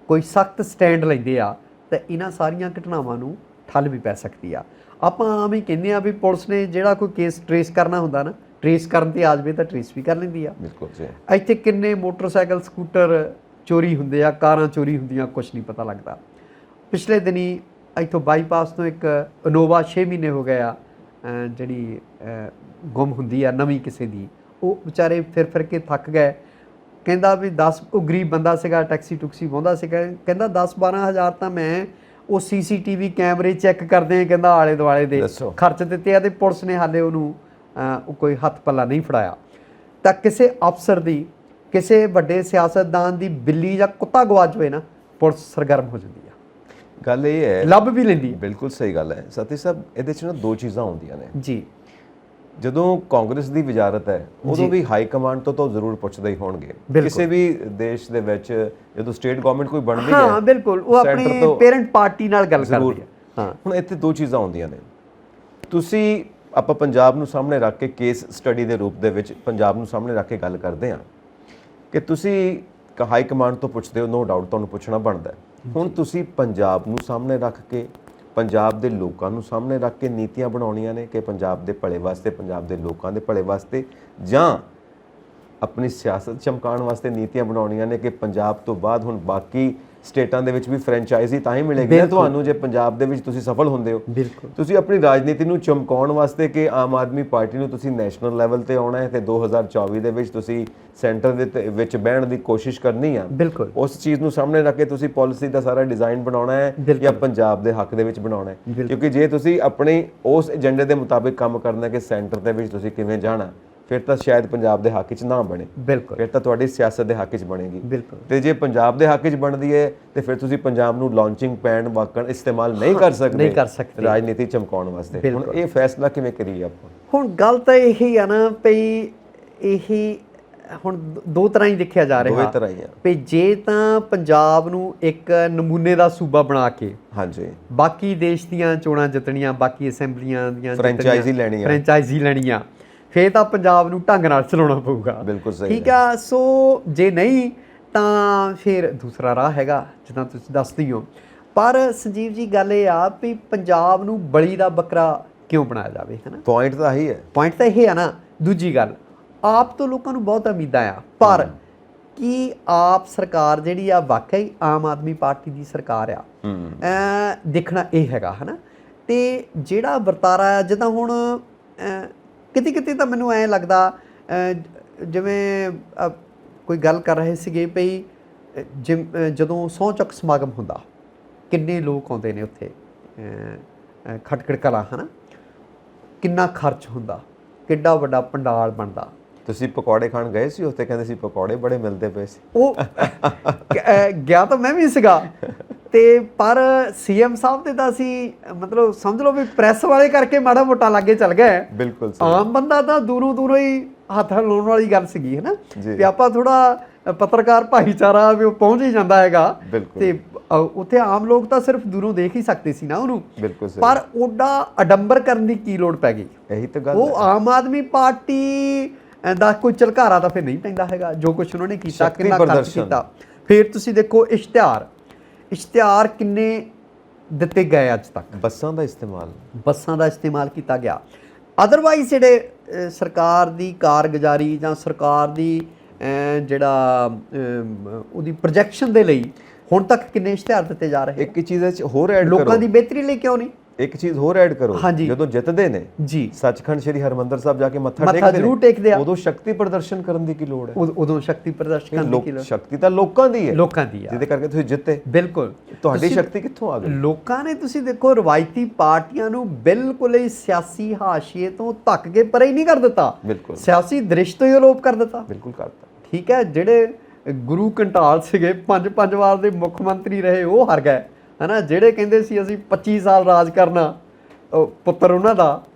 ਕੋਈ ਸਖਤ ਸਟੈਂਡ ਲੈਂਦੇ ਆ, ਤਾਂ ਇਹਨਾਂ ਸਾਰੀਆਂ ਘਟਨਾਵਾਂ ਨੂੰ ਠੱਲ ਵੀ ਪੈ ਸਕਦੀ ਆ। ਆਪਾਂ ਆਮ ਹੀ ਕਹਿੰਦੇ ਆ ਵੀ ਪੁਲਿਸ ਨੇ ਜਿਹੜਾ ਕੋਈ ਕੇਸ ਟਰੇਸ ਕਰਨਾ ਹੁੰਦਾ ਨਾ, ਟਰੇਸ ਕਰਨ ਤੇ ਆ ਜਾਵੇ ਤਾਂ ਟਰੇਸ ਵੀ ਕਰ ਲੈਂਦੀ ਆ। ਬਿਲਕੁਲ ਜੀ। ਇੱਥੇ ਕਿੰਨੇ ਮੋਟਰਸਾਈਕਲ, ਸਕੂਟਰ ਚੋਰੀ ਹੁੰਦੇ ਆ, ਕਾਰਾਂ ਚੋਰੀ ਹੁੰਦੀਆਂ, ਕੁਛ ਨਹੀਂ ਪਤਾ ਲੱਗਦਾ। ਪਿਛਲੇ ਦਿਨੀ ਇੱਥੋਂ ਬਾਈਪਾਸ ਤੋਂ ਇੱਕ ਇਨੋਵਾ 6 ਮਹੀਨੇ ਹੋ ਗਏ ਆ ਜਿਹੜੀ ਗੁੰਮ ਹੁੰਦੀ ਆ, ਨਵੀਂ ਕਿਸੇ ਦੀ। ਉਹ ਵਿਚਾਰੇ ਫਿਰ ਕੇ ਥੱਕ ਗਏ। ਕਹਿੰਦਾ ਵੀ 10, ਉਹ ਗਰੀਬ ਬੰਦਾ ਸੀਗਾ, ਟੈਕਸੀ ਟੁਕਸੀ ਵਾਹੁੰਦਾ ਸੀਗਾ, ਕਹਿੰਦਾ 10-12 ਹਜ਼ਾਰ ਤਾਂ ਮੈਂ ਉਹ CCTV ਕੈਮਰੇ ਚੈੱਕ ਕਰਦੇ, ਕਹਿੰਦਾ ਆਲੇ ਦੁਆਲੇ ਦੇ ਖਰਚ ਦਿੱਤੇ ਆ, ਤੇ ਪੁਲਿਸ ਨੇ ਹਾਲੇ ਉਹਨੂੰ ਕੋਈ ਹੱਥ ਪੱਲਾ ਨਹੀਂ ਫੜਾਇਆ। ਤਾਂ ਕਿਸੇ ਅਫਸਰ ਦੀ, ਕਿਸੇ ਵੱਡੇ ਸਿਆਸਤਦਾਨ ਦੀ ਬਿੱਲੀ ਜਾਂ ਕੁੱਤਾ ਗਵਾਚ ਹੋਏ ਨਾ, ਪੁਲਿਸ ਸਰਗਰਮ ਹੋ ਜਾਂਦੀ ਆ। ਗੱਲ ਇਹ ਹੈ, ਲੱਭ ਵੀ ਲੈਂਦੀ ਹੈ। ਬਿਲਕੁਲ ਸਹੀ ਗੱਲ ਹੈ ਸਤੀ ਸਾਹਿਬ। ਇਹਦੇ 'ਚ ਨਾ ਦੋ ਚੀਜ਼ਾਂ ਹੁੰਦੀਆਂ ਨੇ ਜੀ। ਜਦੋਂ ਕਾਂਗਰਸ ਦੀ ਵਜ਼ਾਰਤ ਹੈ ਉਦੋਂ ਵੀ ਹਾਈ ਕਮਾਂਡ ਤੋਂ ਤਾਂ ਜ਼ਰੂਰ ਪੁੱਛਦੇ ਹੀ ਹੋਣਗੇ। ਕਿਸੇ ਵੀ ਦੇਸ਼ ਦੇ ਵਿੱਚ ਜਦੋਂ ਸਟੇਟ ਗਵਰਨਮੈਂਟ ਕੋਈ ਬਣਦੀ ਹੈ, ਹਾਂ ਬਿਲਕੁਲ, ਉਹ ਆਪਣੀ ਪੇਰੈਂਟ ਪਾਰਟੀ ਨਾਲ ਗੱਲ ਕਰਦੀ ਹੈ। ਹਾਂ, ਹੁਣ ਇੱਥੇ ਦੋ ਚੀਜ਼ਾਂ ਆਉਂਦੀਆਂ ਨੇ। ਤੁਸੀਂ ਆਪਾਂ ਪੰਜਾਬ ਨੂੰ ਸਾਹਮਣੇ ਰੱਖ ਕੇ ਕੇਸ ਸਟੱਡੀ ਦੇ ਰੂਪ ਦੇ ਵਿੱਚ ਪੰਜਾਬ ਨੂੰ ਸਾਹਮਣੇ ਰੱਖ ਕੇ ਗੱਲ ਕਰਦੇ ਹਾਂ ਕਿ ਤੁਸੀਂ ਹਾਈ ਕਮਾਂਡ ਤੋਂ ਪੁੱਛਦੇ ਹੋ, ਨੋ ਡਾਊਟ ਤੁਹਾਨੂੰ ਪੁੱਛਣਾ ਬਣਦਾ। ਹੁਣ ਤੁਸੀਂ ਪੰਜਾਬ ਨੂੰ ਸਾਹਮਣੇ ਰੱਖ ਕੇ, ਪੰਜਾਬ ਦੇ ਲੋਕਾਂ ਨੂੰ ਸਾਹਮਣੇ ਰੱਖ ਕੇ ਨੀਤੀਆਂ ਬਣਾਉਣੀਆਂ ਨੇ ਕਿ ਪੰਜਾਬ ਦੇ ਭਲੇ ਵਾਸਤੇ, ਪੰਜਾਬ ਦੇ ਲੋਕਾਂ ਦੇ ਭਲੇ ਵਾਸਤੇ, ਜਾਂ ਆਪਣੀ ਸਿਆਸਤ ਚਮਕਾਉਣ ਵਾਸਤੇ ਨੀਤੀਆਂ ਬਣਾਉਣੀਆਂ ਨੇ ਕਿ ਪੰਜਾਬ ਤੋਂ ਬਾਅਦ ਹੁਣ ਬਾਕੀ ਸਟੇਟਾਂ ਦੇ ਵਿੱਚ ਵੀ ਫਰੈਂਚਾਈਜ਼ੀ ਤਾਂ ਹੀ ਮਿਲੇਗੀ ਨਾ ਤੁਹਾਨੂੰ ਜੇ ਪੰਜਾਬ ਦੇ ਵਿੱਚ ਤੁਸੀਂ ਸਫਲ ਹੁੰਦੇ ਹੋ। ਤੁਸੀਂ ਆਪਣੀ ਰਾਜਨੀਤੀ ਨੂੰ ਚਮਕਾਉਣ ਵਾਸਤੇ ਕਿ ਆਮ ਆਦਮੀ ਪਾਰਟੀ ਨੂੰ ਤੁਸੀਂ ਨੈਸ਼ਨਲ ਲੈਵਲ ਤੇ ਆਉਣਾ ਹੈ ਤੇ 2024 ਦੇ ਵਿੱਚ ਤੁਸੀਂ ਸੈਂਟਰ ਦੇ ਵਿੱਚ ਬਹਿਣ ਦੀ ਕੋਸ਼ਿਸ਼ ਕਰਨੀ ਆ। ਉਸ ਚੀਜ਼ ਨੂੰ ਸਾਹਮਣੇ ਰੱਖ ਕੇ ਤੁਸੀਂ ਪਾਲਿਸੀ ਦਾ ਸਾਰਾ ਡਿਜ਼ਾਈਨ ਬਣਾਉਣਾ ਹੈ ਜਾਂ ਪੰਜਾਬ ਦੇ ਹੱਕ ਦੇ ਵਿੱਚ ਬਣਾਉਣਾ ਹੈ। ਕਿਉਂਕਿ ਜੇ ਤੁਸੀਂ ਆਪਣੇ ਉਸ ਏਜੰਡੇ ਦੇ ਮੁਤਾਬਿਕ ਕੰਮ ਕਰਨਾ ਕਿ ਸੈਂਟਰ ਦੇ ਵਿੱਚ ਤੁਸੀਂ ਕਿਵੇਂ ਜਾਣਾ, ਫਿਰ ਤਾਂ ਸ਼ਾਇਦ ਪੰਜਾਬ ਦੇ ਹੱਕ 'ਚ ਨਾ ਬਣੇ, ਫਿਰ ਤਾਂ ਤੁਹਾਡੀ ਸਿਆਸਤ ਦੇ ਹੱਕ 'ਚ ਬਣੇਗੀ। ਤੇ ਜੇ ਪੰਜਾਬ ਦੇ ਹੱਕ 'ਚ ਬਣਦੀ ਹੈ ਤੇ ਫਿਰ ਤੁਸੀਂ ਪੰਜਾਬ ਨੂੰ ਲਾਂਚਿੰਗ ਪੈਡ ਵਾਕਣ ਇਸਤੇਮਾਲ ਨਹੀਂ ਕਰ ਸਕਦੇ ਰਾਜਨੀਤੀ ਚਮਕਾਉਣ ਵਾਸਤੇ। ਹੁਣ ਇਹ ਫੈਸਲਾ ਕਿਵੇਂ ਕਰੀਏ ਆਪਾਂ? ਹੁਣ ਗੱਲ ਤਾਂ ਇਹੀ ਆ ਨਾ ਭਈ, ਇਹੀ ਹੁਣ ਦੋ ਤਰ੍ਹਾਂ ਹੀ ਦੇਖਿਆ ਜਾ ਰਿਹਾ ਭਈ ਜੇ ਤਾਂ ਪੰਜਾਬ ਨੂੰ ਇੱਕ ਨਮੂਨੇ ਦਾ ਸੂਬਾ ਬਣਾ ਕੇ ਬਾਕੀ ਦੇਸ਼ ਦੀਆਂ ਚੋਣਾਂ ਜਿੱਤਣੀਆਂ, ਬਾਕੀ ਅਸੈਂਬਲੀਆਂ ਦੀਆਂ ਫਰੈਂਚਾਈਜ਼ੀ ਲੈਣੀਆਂ, ਫੇਰ ਤਾਂ ਪੰਜਾਬ ਨੂੰ ਢੰਗ ਨਾਲ ਚਲਾਉਣਾ ਪਊਗਾ। ਠੀਕ ਆ। ਸੋ ਜੇ ਨਹੀਂ ਤਾਂ ਫਿਰ ਦੂਸਰਾ ਰਾਹ ਹੈਗਾ ਜਿੱਦਾਂ ਤੁਸੀਂ ਦੱਸਦੇ ਹੋ। ਪਰ ਸੰਜੀਵ ਜੀ ਗੱਲ ਇਹ ਆ ਵੀ ਪੰਜਾਬ ਨੂੰ ਬਲੀ ਦਾ ਬੱਕਰਾ ਕਿਉਂ ਬਣਾਇਆ ਜਾਵੇ, ਹੈ ਨਾ? ਪੁਆਇੰਟ ਤਾਂ ਇਹੀ ਹੈ। ਪੁਆਇੰਟ ਤਾਂ ਇਹ ਆ ਨਾ। ਦੂਜੀ ਗੱਲ, ਆਪ ਤੋਂ ਲੋਕਾਂ ਨੂੰ ਬਹੁਤ ਉਮੀਦਾਂ ਆ, ਪਰ ਕੀ ਆਪ ਸਰਕਾਰ ਜਿਹੜੀ ਆ ਵਾਕਈ ਆਮ ਆਦਮੀ ਪਾਰਟੀ ਦੀ ਸਰਕਾਰ ਆ? ਦੇਖਣਾ ਇਹ ਹੈਗਾ, ਹੈ ਨਾ? ਤੇ ਜਿਹੜਾ ਵਰਤਾਰਾ ਜਿੱਦਾਂ ਹੁਣ ਕਿਤੇ ਕਿਤੇ ਤਾਂ ਮੈਨੂੰ ਐਂ ਲੱਗਦਾ ਜਿਵੇਂ ਕੋਈ ਗੱਲ ਕਰ ਰਹੇ ਸੀਗੇ ਭਈ ਜਦੋਂ ਸਹੁੰ ਚੁੱਕ ਸਮਾਗਮ ਹੁੰਦਾ, ਕਿੰਨੇ ਲੋਕ ਆਉਂਦੇ ਨੇ ਉੱਥੇ, ਖਟਕੜ ਕਲਾਂ, ਹੈ ਨਾ? ਕਿੰਨਾ ਖਰਚ ਹੁੰਦਾ, ਕਿੱਡਾ ਵੱਡਾ ਪੰਡਾਲ ਬਣਦਾ। ਤੁਸੀਂ ਪਕੌੜੇ ਖਾਣ ਗਏ ਸੀ ਉੱਥੇ? ਕਹਿੰਦੇ ਸੀ ਪਕੌੜੇ ਬੜੇ ਮਿਲਦੇ ਪਏ ਸੀ। ਉਹ ਗਿਆ ਤਾਂ ਮੈਂ ਵੀ ਸੀਗਾ ਤੇ ਪਰ ਸੀਐਮ ਸਾਹਿਬ ਤੇ ਤਾਂ ਅਸੀਂ ਮਤਲਬ ਸਮਝ ਲਓ ਵੀ ਪ੍ਰੈਸ ਵਾਲੇ ਕਰਕੇ ਮਾੜਾ ਮੋਟਾ ਲਾਗੇ ਚੱਲ ਗਏ। ਬਿਲਕੁਲ। ਆਮ ਬੰਦਾ ਤਾਂ ਦੂਰੋਂ ਹੀ ਹੱਥ ਲਾਉਣ ਵਾਲੀ ਗੱਲ ਸੀਗੀ, ਹੈ ਨਾ? ਤੇ ਆਪਾਂ ਥੋੜਾ ਪੱਤਰਕਾਰ ਭਾਈਚਾਰਾ ਵੀ ਉਹ ਪਹੁੰਚ ਹੀ ਜਾਂਦਾ ਹੈਗਾ ਤੇ ਉੱਥੇ ਆਮ ਲੋਕ ਤਾਂ ਸਿਰਫ ਦੂਰੋਂ ਦੇਖ ਹੀ ਸਕਦੇ ਸੀ ਨਾ ਉਹਨੂੰ। ਪਰ ਓਡਾ ਅਡੰਬਰ ਕਰਨ ਦੀ ਕੀ ਲੋੜ ਪੈ ਗਈ? ਇਹੀ ਤਾਂ ਗੱਲ। ਉਹ ਆਮ ਆਦਮੀ ਪਾਰਟੀ ਦਾ ਕੋਈ ਝਲਕਾਰਾ ਤਾਂ ਫਿਰ ਨਹੀਂ ਪੈਂਦਾ ਹੈਗਾ ਜੋ ਕੁਛ ਉਹਨਾਂ ਨੇ ਕੀਤਾ, ਕਿੰਨਾ ਖਰਚ ਕੀਤਾ। ਫਿਰ ਤੁਸੀਂ ਦੇਖੋ ਇਸ਼ਤਿਹਾਰ ਕਿੰਨੇ ਦਿੱਤੇ ਗਏ ਅੱਜ ਤੱਕ। ਬੱਸਾਂ ਦਾ ਇਸਤੇਮਾਲ ਕੀਤਾ ਗਿਆ। ਅਦਰਵਾਈਜ਼ ਜਿਹੜੇ ਸਰਕਾਰ ਦੀ ਕਾਰਗੁਜ਼ਾਰੀ ਜਾਂ ਸਰਕਾਰ ਦੀ ਜਿਹੜਾ ਉਹਦੀ ਪ੍ਰੋਜੈਕਸ਼ਨ ਦੇ ਲਈ ਹੁਣ ਤੱਕ ਕਿੰਨੇ ਇਸ਼ਤਿਹਾਰ ਦਿੱਤੇ ਜਾ ਰਹੇ? ਇੱਕ ਚੀਜ਼ ਹੋਰ ਐਡ ਕਰੋ, ਲੋਕਾਂ ਦੀ ਬਿਹਤਰੀ ਲਈ ਕਿਉਂ ਨਹੀਂ? ਇੱਕ ਚੀਜ਼ ਹੋਰ ਐਡ ਕਰੋ, ਜਦੋਂ ਜਿੱਤਦੇ ਨੇ ਸੱਚਖੰਡ ਸ੍ਰੀ ਹਰਿਮੰਦਰ ਸਾਹਿਬ ਜਾ ਕੇ ਮੱਥਾ ਟੇਕਦੇ ਨੇ, ਉਦੋਂ ਸ਼ਕਤੀ ਪ੍ਰਦਰਸ਼ਨ ਕਰਨ ਦੀ ਕੀ ਲੋੜ ਹੈ? ਉਦੋਂ ਸ਼ਕਤੀ ਪ੍ਰਦਰਸ਼ਨ ਕਰਨ ਦੀ ਕੀ ਲੋੜ? ਸ਼ਕਤੀ ਤਾਂ ਲੋਕਾਂ ਦੀ ਹੈ, ਜਿਹਦੇ ਕਰਕੇ ਤੁਸੀਂ ਜਿੱਤੇ। ਬਿਲਕੁਲ। ਤੁਹਾਡੀ ਸ਼ਕਤੀ ਕਿੱਥੋਂ ਆ ਗਈ? ਲੋਕਾਂ ਨੇ, ਤੁਸੀਂ ਦੇਖੋ, ਰਵਾਇਤੀ ਪਾਰਟੀਆਂ ਨੂੰ ਬਿਲਕੁਲ ਹੀ ਸਿਆਸੀ ਹਾਸ਼ੀਏ ਤੋਂ ਧੱਕ ਕੇ ਪਰੇ ਹੀ ਨਹੀਂ ਕਰ ਦਿੱਤਾ, ਸਿਆਸੀ ਦ੍ਰਿਸ਼ ਤੋਂ ਹੀ ਅਲੋਪ ਕਰ ਦਿੱਤਾ। ਬਿਲਕੁਲ ਕਰਤਾ। ਠੀਕ ਹੈ। ਜਿਹੜੇ ਗੁਰੂ ਘੰਟਾਲ ਸੀਗੇ, 5 ਵਾਰ ਦੇ ਮੁੱਖ ਮੰਤਰੀ ਰਹੇ, ਉਹ ਹਾਰ ਗਏ, ਹੈ ਨਾ? ਜਿਹੜੇ ਕਹਿੰਦੇ ਸੀ ਅਸੀਂ 25 ਸਾਲ ਰਾਜ ਕਰਨਾ, ਪੁੱਤਰ ਉਹਨਾਂ ਦਾ,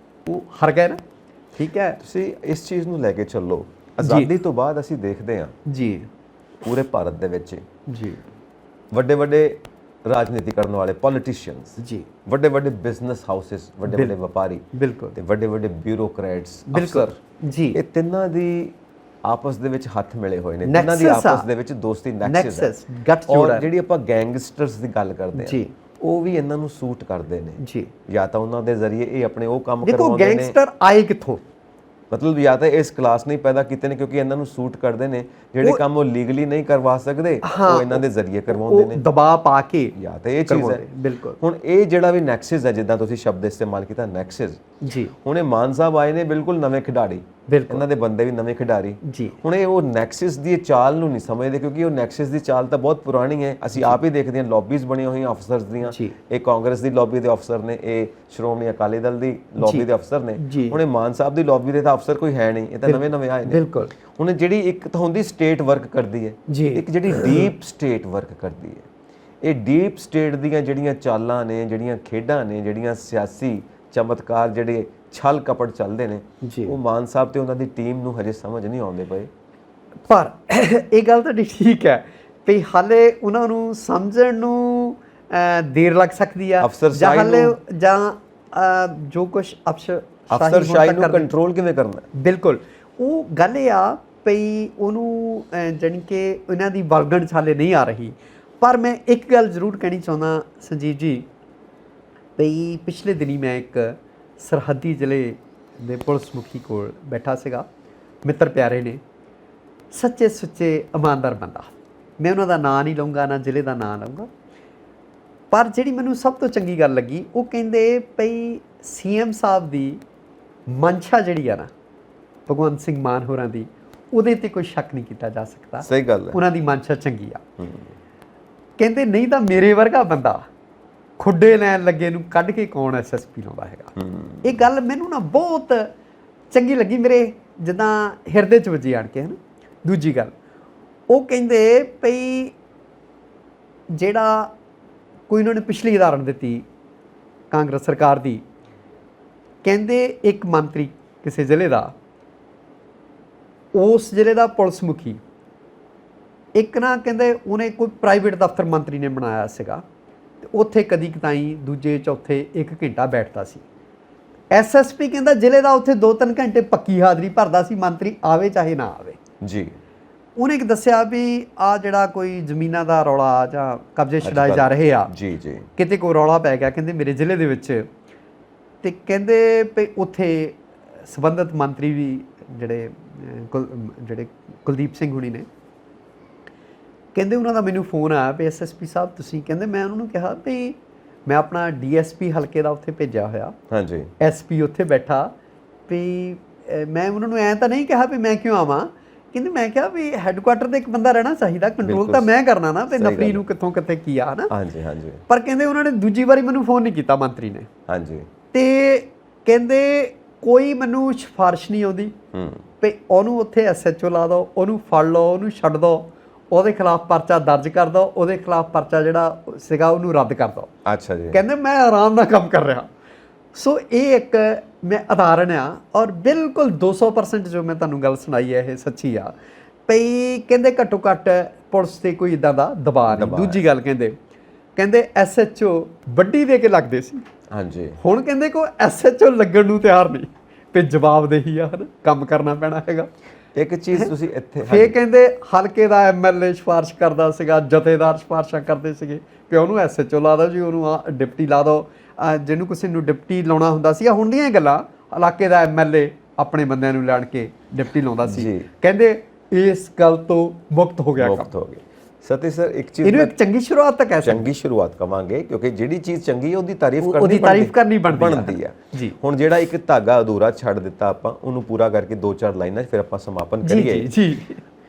ਉਹ ਹਾਰ ਗਏ ਨਾ। ਠੀਕ ਹੈ। ਤੁਸੀਂ ਇਸ ਚੀਜ਼ ਨੂੰ ਲੈ ਕੇ ਚੱਲੋ। ਆਜ਼ਾਦੀ ਤੋਂ ਬਾਅਦ ਅਸੀਂ ਦੇਖਦੇ ਹਾਂ ਪੂਰੇ ਭਾਰਤ ਦੇ ਵਿੱਚ ਵੱਡੇ ਰਾਜਨੀਤੀ ਕਰਨ ਵਾਲੇ ਪੋਲੀਟੀਸ਼ੀਅਨਸ, ਵੱਡੇ ਬਿਜ਼ਨਸ ਹਾਊਸਿਸ, ਵੱਡੇ ਵਪਾਰੀ ਤੇ ਵੱਡੇ ਬਿਊਰੋਕਰੇਟਸ, ਅਫਸਰ, ਇਹ ਤਿੰਨਾਂ ਦੀ ਆਪਸ ਦੇ ਵਿੱਚ ਹੱਥ ਮਿਲੇ ਹੋਏ ਨੇ, ਤਿੰਨਾਂ ਦੀ ਆਪਸ ਦੇ ਵਿੱਚ ਦੋਸਤੀ ਨੈਕਸਸ ਹੈ। ਔਰ ਜਿਹੜੀ ਆਪਾਂ ਗੈਂਗਸਟਰਸ ਦੀ ਗੱਲ ਕਰਦੇ ਹਾਂ, ਉਹ ਵੀ ਇਹਨਾਂ ਨੂੰ ਸੂਟ ਕਰਦੇ ਨੇ। ਜਾਂ ਤਾਂ ਉਹਨਾਂ ਦੇ ਜ਼ਰੀਏ ਇਹ ਆਪਣੇ ਉਹ ਕੰਮ ਕਰਵਾਉਂਦੇ ਨੇ। ਗੈਂਗਸਟਰ ਆਏ ਕਿੱਥੋਂ? ਮਤਲਬ ਜਾਂ ਤਾਂ ਇਸ ਕਲਾਸ ਨਹੀਂ ਪੈਦਾ ਕੀਤੇ ਨੇ ਕਿਉਂਕਿ ਇਹਨਾਂ ਨੂੰ ਸੂਟ ਕਰਦੇ ਨੇ, ਜਿਹੜੇ ਕੰਮ ਉਹ ਲੀਗਲੀ ਨਹੀਂ ਕਰਵਾ ਸਕਦੇ ਉਹ ਇਹਨਾਂ ਦੇ ਜ਼ਰੀਏ ਕਰਵਾਉਂਦੇ ਨੇ, ਦਬਾਅ ਪਾ ਕੇ। ਜਾਂ ਤਾਂ ਇਹ ਚੀਜ਼ ਹੈ। ਬਿਲਕੁਲ। ਹੁਣ ਇਹ ਜਿਹੜਾ ਵੀ ਨੈਕਸਸ ਹੈ, ਜਿੱਦਾਂ ਤੁਸੀਂ ਸ਼ਬਦ ਇਸਤੇਮਾਲ ਕੀਤਾ ਨੈਕਸਸ, ਹੁਣ ਇਹ ਮਾਨ ਸਾਹਿਬ ਆਏ ਨੇ ਬਿਲਕੁਲ ਨਵੇਂ ਖਿਡਾਰੀ, ਇਹਨਾਂ ਦੇ ਬੰਦੇ ਵੀ ਨਵੇਂ ਖਿਡਾਰੀ। ਹੁਣ ਇਹ ਉਹ ਨੈਕਸਸ ਦੀ ਚਾਲ ਨੂੰ ਨਹੀਂ ਸਮਝਦੇ ਕਿਉਂਕਿ ਉਹ ਨੈਕਸਸ ਦੀ ਚਾਲ ਤਾਂ ਬਹੁਤ ਪੁਰਾਣੀ ਹੈ। ਅਸੀਂ ਆਪ ਹੀ ਦੇਖਦੇ ਹਾਂ ਲੌਬੀਜ਼ ਬਣੀਆਂ ਹੋਈਆਂ ਅਫਸਰਸ ਦੀਆਂ। ਇਹ ਕਾਂਗਰਸ ਦੀ ਲੌਬੀ ਦੇ ਅਫਸਰ ਨੇ, ਇਹ ਸ਼੍ਰੋਮਣੀ ਅਕਾਲੀ ਦਲ ਦੀ ਲੌਬੀ ਦੇ ਅਫਸਰ ਨੇ। ਹੁਣ ਇਹ ਮਾਨ ਸਾਹਿਬ ਦੀ ਲੌਬੀ ਦੇ ਤਾਂ ਅਫਸਰ ਕੋਈ ਹੈ ਨਹੀਂ, ਇਹ ਤਾਂ ਨਵੇਂ ਆਏ ਨੇ। ਬਿਲਕੁਲ। ਹੁਣ ਜਿਹੜੀ ਇੱਕ ਤਾਂ ਹੁੰਦੀ ਸਟੇਟ ਵਰਕ ਕਰਦੀ ਹੈ, ਇੱਕ ਜਿਹੜੀ ਡੀਪ ਸਟੇਟ ਵਰਕ ਕਰਦੀ ਹੈ। ਇਹ ਡੀਪ ਸਟੇਟ ਦੀਆਂ ਜਿਹੜੀਆਂ ਚਾਲਾਂ ਨੇ, ਜਿਹੜੀਆਂ ਖੇਡਾਂ ਨੇ, ਜਿਹੜੀਆਂ ਸਿਆਸੀ ਚਮਤਕਾਰ ਜਿਹੜੇ ਛਲ ਕਪਟ ਚੱਲਦੇ ਨੇ, ਉਹ ਮਾਨ ਸਾਹਿਬ ਤੇ ਉਹਨਾਂ ਦੀ ਟੀਮ ਨੂੰ ਹਜੇ ਸਮਝ ਨਹੀਂ ਆਉਂਦੇ ਪਏ। ਪਰ ਇਹ ਗੱਲ ਤੁਹਾਡੀ ਠੀਕ ਹੈ ਵੀ ਹਾਲੇ ਉਹਨਾਂ ਨੂੰ ਸਮਝਣ ਨੂੰ ਦੇਰ ਲੱਗ ਸਕਦੀ ਆ, ਜਾਂ ਹਾਲੇ ਜਾਂ ਜੋ ਕੁਛ ਅਫਸਰਸ਼ਾਹੀ ਨੂੰ ਕੰਟਰੋਲ ਕਿਵੇਂ ਕਰਨਾ। ਬਿਲਕੁਲ, ਉਹ ਗੱਲ ਇਹ ਆ ਪਈ ਉਹਨੂੰ ਜਾਣੀ ਕਿ ਇਹਨਾਂ ਦੀ ਵਲਗਣ ਹਾਲੇ ਨਹੀਂ ਆ ਰਹੀ। ਪਰ ਮੈਂ ਇੱਕ ਗੱਲ ਜ਼ਰੂਰ ਕਹਿਣੀ ਚਾਹੁੰਦਾ ਸੰਜੀਵ ਜੀ, ਪਈ ਪਿਛਲੇ ਦਿਨੀ ਮੈਂ ਇੱਕ ਸਰਹੱਦੀ ਜ਼ਿਲ੍ਹੇ ਦੇ ਪੁਲਿਸ ਮੁਖੀ ਕੋਲ ਬੈਠਾ ਸੀਗਾ, ਮਿੱਤਰ ਪਿਆਰੇ ਨੇ, ਸੱਚੇ ਸੁੱਚੇ ਇਮਾਨਦਾਰ ਬੰਦਾ। ਮੈਂ ਉਹਨਾਂ ਦਾ ਨਾਂ ਨਹੀਂ ਲਊਂਗਾ, ਨਾ ਜ਼ਿਲ੍ਹੇ ਦਾ ਨਾਂ ਲਊਂਗਾ। ਪਰ ਜਿਹੜੀ ਮੈਨੂੰ ਸਭ ਤੋਂ ਚੰਗੀ ਗੱਲ ਲੱਗੀ, ਉਹ ਕਹਿੰਦੇ ਪਈ CM ਸਾਹਿਬ ਦੀ ਮਨਸ਼ਾ ਜਿਹੜੀ ਆ ਨਾ, ਭਗਵੰਤ ਸਿੰਘ ਮਾਨ ਹੋਰਾਂ ਦੀ, ਉਹਦੇ ਤੇ ਕੋਈ ਸ਼ੱਕ ਨਹੀਂ ਕੀਤਾ ਜਾ ਸਕਦਾ। ਸਹੀ ਗੱਲ ਹੈ, ਉਹਨਾਂ ਦੀ ਮਨਸ਼ਾ ਚੰਗੀ ਆ। ਕਹਿੰਦੇ ਨਹੀਂ ਤਾਂ ਮੇਰੇ ਵਰਗਾ ਬੰਦਾ ਖੁੱਡੇ ਲੈਣ ਲੱਗੇ ਨੂੰ ਕੱਢ ਕੇ ਕੌਣ SSP ਲਾਉਂਦਾ ਹੈਗਾ। ਇਹ ਗੱਲ ਮੈਨੂੰ ਨਾ ਬਹੁਤ ਚੰਗੀ ਲੱਗੀ, ਮੇਰੇ ਜਿੱਦਾਂ ਹਿਰਦੇ 'ਚ ਵੱਜੀ ਆਣ ਕੇ, ਹੈ ਨਾ। ਦੂਜੀ ਗੱਲ, ਉਹ ਕਹਿੰਦੇ ਪਈ ਜਿਹੜਾ ਕੋਈ ਉਹਨਾਂ ਨੇ ਪਿਛਲੀ ਉਦਾਹਰਣ ਦਿੱਤੀ ਕਾਂਗਰਸ ਸਰਕਾਰ ਦੀ, ਕਹਿੰਦੇ ਇੱਕ ਮੰਤਰੀ ਕਿਸੇ ਜ਼ਿਲ੍ਹੇ ਦਾ, ਉਸ ਜ਼ਿਲ੍ਹੇ ਦਾ ਪੁਲਿਸ ਮੁਖੀ, ਇੱਕ ਨਾ ਕਹਿੰਦੇ ਉਹਨੇ ਕੋਈ ਪ੍ਰਾਈਵੇਟ ਦਫ਼ਤਰ ਮੰਤਰੀ ਨੇ ਬਣਾਇਆ ਸੀਗਾ, ਅਤੇ ਉੱਥੇ ਕਦੀ ਕਤਾਈ ਦੂਜੇ ਚੌਥੇ 1 ਘੰਟਾ ਬੈਠਦਾ ਸੀ। SSP ਕਹਿੰਦਾ ਜ਼ਿਲ੍ਹੇ ਦਾ ਉੱਥੇ 2-3 ਘੰਟੇ ਪੱਕੀ ਹਾਜ਼ਰੀ ਭਰਦਾ ਸੀ, ਮੰਤਰੀ ਆਵੇ ਚਾਹੇ ਨਾ ਆਵੇ ਜੀ। ਉਹਨੇ ਇੱਕ ਦੱਸਿਆ ਵੀ ਆ ਜਿਹੜਾ ਕੋਈ ਜ਼ਮੀਨਾਂ ਦਾ ਰੌਲਾ ਜਾਂ ਕਬਜ਼ੇ ਛਡਾਏ ਜਾ ਰਹੇ ਆ ਜੀ ਜੀ, ਕਿਤੇ ਕੋਈ ਰੌਲਾ ਪੈ ਗਿਆ ਕਹਿੰਦੇ ਮੇਰੇ ਜ਼ਿਲ੍ਹੇ ਦੇ ਵਿੱਚ, ਅਤੇ ਕਹਿੰਦੇ ਵੀ ਉੱਥੇ ਸੰਬੰਧਿਤ ਮੰਤਰੀ ਵੀ ਜਿਹੜੇ ਕੁਲਦੀਪ ਸਿੰਘ ਹੁਣੀ ਨੇ, ਕਹਿੰਦੇ ਉਹਨਾਂ ਦਾ ਮੈਨੂੰ ਫੋਨ ਆਇਆ ਵੀ SSP ਸਾਹਿਬ ਤੁਸੀਂ, ਕਹਿੰਦੇ ਮੈਂ ਉਹਨਾਂ ਨੂੰ ਕਿਹਾ ਵੀ ਮੈਂ ਆਪਣਾ DSP ਹਲਕੇ ਦਾ ਉੱਥੇ ਭੇਜਿਆ ਹੋਇਆ, ਹਾਂਜੀ SP ਉੱਥੇ ਬੈਠਾ ਵੀ ਮੈਂ ਉਹਨਾਂ ਨੂੰ ਐਂ ਤਾਂ ਨਹੀਂ ਕਿਹਾ ਵੀ ਮੈਂ ਕਿਉਂ ਆਵਾਂ, ਕਹਿੰਦੇ ਮੈਂ ਕਿਹਾ ਵੀ ਹੈੱਡਕੁਆਟਰ 'ਤੇ ਇੱਕ ਬੰਦਾ ਰਹਿਣਾ ਚਾਹੀਦਾ, ਕੰਟਰੋਲ ਤਾਂ ਮੈਂ ਕਰਨਾ ਨਾ, ਵੀ ਨਫਰੀ ਨੂੰ ਕਿੱਥੋਂ ਕਿੱਥੇ ਕੀ ਆ ਨਾ। ਹਾਂਜੀ ਹਾਂਜੀ। ਪਰ ਕਹਿੰਦੇ ਉਹਨਾਂ ਨੇ ਦੂਜੀ ਵਾਰੀ ਮੈਨੂੰ ਫੋਨ ਨਹੀਂ ਕੀਤਾ ਮੰਤਰੀ ਨੇ, ਹਾਂਜੀ, ਅਤੇ ਕਹਿੰਦੇ ਕੋਈ ਮੈਨੂੰ ਸਿਫਾਰਿਸ਼ ਨਹੀਂ ਆਉਂਦੀ ਵੀ ਉਹਨੂੰ ਉੱਥੇ SHO ਲਾ ਦਿਓ, ਉਹਨੂੰ ਫੜ ਲਓ, ਉਹਨੂੰ ਛੱਡ ਦਿਓ, ਉਹਦੇ ਖਿਲਾਫ ਪਰਚਾ ਦਰਜ ਕਰ ਦਿਓ, ਉਹਦੇ ਖਿਲਾਫ ਪਰਚਾ ਜਿਹੜਾ ਸੀਗਾ ਉਹਨੂੰ ਰੱਦ ਕਰ ਦਿਓ। ਅੱਛਾ ਜੀ। ਕਹਿੰਦੇ ਮੈਂ ਆਰਾਮ ਨਾਲ ਕੰਮ ਕਰ ਰਿਹਾ। ਸੋ ਇਹ ਇੱਕ ਮੈਂ ਉਦਾਹਰਣ ਆ, ਔਰ ਬਿਲਕੁਲ 200% ਜੋ ਮੈਂ ਤੁਹਾਨੂੰ ਗੱਲ ਸੁਣਾਈ ਹੈ ਇਹ ਸੱਚੀ ਆ। ਪਈ ਕਹਿੰਦੇ ਘੱਟੋ ਘੱਟ ਪੁਲਿਸ 'ਤੇ ਕੋਈ ਇੱਦਾਂ ਦਾ ਦਬਾਅ ਨਹੀਂ। ਦੂਜੀ ਗੱਲ ਕਹਿੰਦੇ SHO ਵੱਡੀ ਦੇ ਕੇ ਲੱਗਦੇ ਸੀ, ਹਾਂਜੀ, ਹੁਣ ਕਹਿੰਦੇ ਕੋਈ SHO ਲੱਗਣ ਨੂੰ ਤਿਆਰ ਨਹੀਂ, ਵੀ ਜਵਾਬਦੇਹੀ ਆ, ਹਨ ਕੰਮ ਕਰਨਾ ਪੈਣਾ ਹੈਗਾ। ਇੱਕ ਚੀਜ਼ ਤੁਸੀਂ ਇੱਥੇ ਫੇਰ ਕਹਿੰਦੇ ਹਲਕੇ ਦਾ MLA ਸਿਫਾਰਿਸ਼ ਕਰਦਾ ਸੀਗਾ, ਜਥੇਦਾਰ ਸਿਫਾਰਿਸ਼ਾਂ ਕਰਦੇ ਸੀਗੇ ਕਿ ਉਹਨੂੰ SHO ਲਾ ਦਿਓ ਜੀ, ਉਹਨੂੰ ਡਿਪਟੀ ਲਾ ਦਿਓ, ਜਿਹਨੂੰ ਕਿਸੇ ਨੂੰ ਡਿਪਟੀ ਲਾਉਣਾ ਹੁੰਦਾ ਸੀ। ਹੁਣ ਦੀਆਂ ਗੱਲਾਂ, ਇਲਾਕੇ ਦਾ MLA ਆਪਣੇ ਬੰਦਿਆਂ ਨੂੰ ਲੈਣ ਕੇ ਡਿਪਟੀ ਲਾਉਂਦਾ ਸੀ। ਕਹਿੰਦੇ ਇਸ ਗੱਲ ਤੋਂ ਮੁਕਤ ਹੋ ਗਿਆ ਕੰਮ। ਸਤੀ ਸਰ ਇੱਕ ਚੀਜ਼, ਇਹਨੂੰ ਇੱਕ ਚੰਗੀ ਸ਼ੁਰੂਆਤ ਤਾਂ ਕਹਿ ਸਕਦੇ, ਚੰਗੀ ਸ਼ੁਰੂਆਤ ਕਵਾਂਗੇ, ਕਿਉਂਕਿ ਜਿਹੜੀ ਚੀਜ਼ ਚੰਗੀ ਹੈ ਉਹਦੀ ਤਾਰੀਫ ਕਰਨੀ ਬਣਦੀ ਹੈ ਜੀ। ਹੁਣ ਜਿਹੜਾ ਇੱਕ ਧਾਗਾ ਅਧੂਰਾ ਛੱਡ ਦਿੱਤਾ ਆਪਾਂ, ਉਹਨੂੰ ਪੂਰਾ ਕਰਕੇ 2-4 ਲਾਈਨਾਂ 'ਚ ਫਿਰ ਆਪਾਂ ਸਮਾਪਨ ਕਰੀਏ ਜੀ।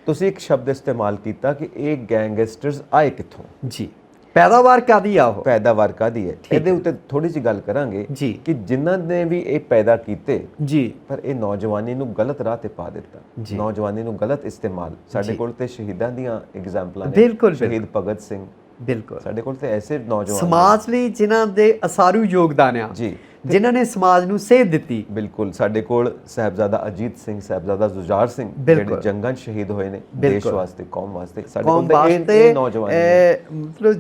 ਤੁਸੀਂ ਇੱਕ ਸ਼ਬਦ ਇਸਤੇਮਾਲ ਕੀਤਾ ਕਿ ਇਹ ਗੈਂਗਸਟਰਸ ਆਏ ਕਿੱਥੋਂ ਜੀ, ਪੈਦਾਵਾਰ ਕਾਦੀ ਆ, ਉਹ ਪੈਦਾਵਾਰ ਕਾਦੀ ਹੈ, ਇਹਦੇ ਉੱਤੇ ਥੋੜੀ ਜਿਹੀ ਗੱਲ ਕਰਾਂਗੇ ਜੀ, ਕਿ ਜਿਨ੍ਹਾਂ ਨੇ ਵੀ ਇਹ ਪੈਦਾ ਕੀਤੇ ਜੀ, ਪਰ ਇਹ ਨੌਜਵਾਨੀ ਨੂੰ ਗਲਤ ਰਾਹ ਤੇ ਪਾ ਦਿੱਤਾ, ਨੌਜਵਾਨੀ ਨੂੰ ਗਲਤ ਇਸਤੇਮਾਲ। ਸਾਡੇ ਕੋਲ ਤੇ ਸ਼ਹੀਦਾਂ ਦੀਆਂ ਐਗਜ਼ਾਮਪਲਾਂ ਨੇ, ਬਿਲਕੁਲ ਸ਼ਹੀਦ ਭਗਤ ਸਿੰਘ, ਬਿਲਕੁਲ ਸਾਡੇ ਕੋਲ ਤੇ ਐਸੇ ਨੌਜਵਾਨ ਸਮਾਜ ਲਈ ਜਿਨ੍ਹਾਂ ਦੇ ਅਸਾਰੂ ਯੋਗਦਾਨ ਆ ਜੀ, ਜਿਨ੍ਹਾਂ ਨੇ ਸਮਾਜ ਨੂੰ ਸੇਧ ਦਿੱਤੀ। ਬਿਲਕੁਲ ਸਾਡੇ ਕੋਲ ਸਾਹਿਬਜ਼ਾਦਾ ਅਜੀਤ ਸਿੰਘ, ਸਾਹਿਬਜ਼ਾਦਾ ਜ਼ੁਜਾਰ ਸਿੰਘ, ਜਿਹੜੇ ਜੰਗਾਂ 'ਚ ਸ਼ਹੀਦ ਹੋਏ ਨੇ ਦੇਸ਼ ਵਾਸਤੇ, ਕੌਮ ਵਾਸਤੇ। ਸਾਡੇ ਕੋਲ ਇਹ ਨੌਜਵਾਨ ਮਤਲਬ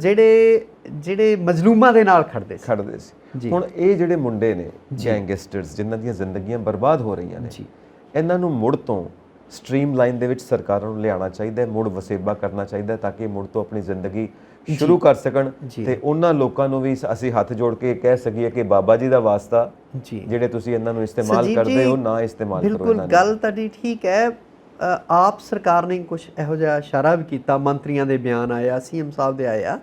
ਜਿਹੜੇ ਮਜ਼ਲੂਮਾਂ ਦੇ ਨਾਲ ਖੜਦੇ ਸੀ। ਹੁਣ ਇਹ ਜਿਹੜੇ ਮੁੰਡੇ ਨੇ ਗੈਂਗਸਟਰਸ, ਜਿਨ੍ਹਾਂ ਦੀਆਂ ਜ਼ਿੰਦਗੀਆਂ ਬਰਬਾਦ ਹੋ ਰਹੀਆਂ ਨੇ, ਇਹਨਾਂ ਨੂੰ ਮੁੜ ਤੋਂ ਸਟ੍ਰੀਮਲਾਈਨ ਦੇ ਵਿੱਚ ਸਰਕਾਰਾਂ ਨੂੰ ਲਿਆਉਣਾ ਚਾਹੀਦਾ, ਮੁੜ ਵਸੇਬਾ ਕਰਨਾ ਚਾਹੀਦਾ, ਤਾਂ ਕਿ ਮੁੜ ਤੋਂ ਆਪਣੀ ਜ਼ਿੰਦਗੀ ਸ਼ੁਰੂ ਕਰ ਸਕਣ। ਤੇ ਉਹਨਾਂ ਲੋਕਾਂ ਨੂੰ ਵੀ ਅਸੀਂ ਹੱਥ ਜੋੜ ਕੇ ਕਹਿ ਸਕੀਏ ਕਿ ਬਾਬਾ ਜੀ ਦਾ ਵਾਸਤਾ, ਜਿਹੜੇ ਤੁਸੀਂ ਇਹਨਾਂ ਨੂੰ ਇਸਤੇਮਾਲ ਕਰਦੇ ਹੋ, ਨਾ ਇਸਤੇਮਾਲ ਕਰੋ। ਬਿਲਕੁਲ ਗੱਲ ਤੁਹਾਡੀ ਠੀਕ ਹੈ। ਆਪ ਸਰਕਾਰ ਨੇ ਕੁਝ ਇਹੋ ਜਿਹਾ ਇਸ਼ਾਰਾ ਵੀ ਕੀਤਾ, ਮੰਤਰੀਆਂ ਦੇ ਬਿਆਨ ਆਏ ਆ, CM ਸਾਹਿਬ ਦੇ ਆਏ ਆ,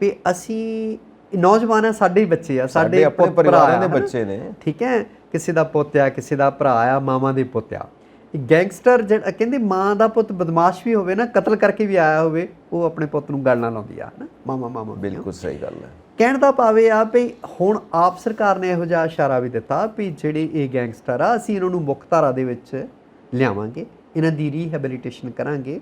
ਵੀ ਅਸੀਂ ਨੌਜਵਾਨ ਆ, ਸਾਡੇ ਹੀ ਬੱਚੇ ਆ, ਸਾਡੇ ਆਪਣੇ ਪਰਿਵਾਰਾਂ ਦੇ ਬੱਚੇ ਨੇ, ਠੀਕ ਹੈ, ਕਿਸੇ ਦਾ ਪੁੱਤ ਆ, ਕਿਸੇ ਦਾ ਭਰਾ ਆ, ਮਾਵਾਂ ਦੇ ਪੁੱਤ ਆ। ਗੈਂਗਸਟਰ ਜਿਹੜਾ ਕਹਿੰਦੇ ਮਾਂ ਦਾ ਪੁੱਤ ਬਦਮਾਸ਼ ਵੀ ਹੋਵੇ ਨਾ, ਕਤਲ ਕਰਕੇ ਵੀ ਆਇਆ ਹੋਵੇ, ਉਹ ਆਪਣੇ ਪੁੱਤ ਨੂੰ ਗੱਲ ਨਾਲ ਲਾਉਂਦੀ ਆ, ਹੈ ਨਾ, ਮਾਮਾ। ਬਿਲਕੁਲ ਸਹੀ ਗੱਲ ਹੈ। ਕਹਿਣ ਦਾ ਭਾਵੇਂ ਆ ਵੀ ਹੁਣ ਆਪ ਸਰਕਾਰ ਨੇ ਇਹੋ ਜਿਹਾ ਇਸ਼ਾਰਾ ਵੀ ਦਿੱਤਾ ਵੀ ਜਿਹੜੇ ਇਹ ਗੈਂਗਸਟਰ ਆ, ਅਸੀਂ ਇਹਨਾਂ ਨੂੰ ਮੁੱਖ ਧਾਰਾ ਦੇ ਵਿੱਚ ਲਿਆਵਾਂਗੇ, ਇਹਨਾਂ ਦੀ ਰੀਹੈਬਿਲਿਟੇਸ਼ਨ ਕਰਾਂਗੇ।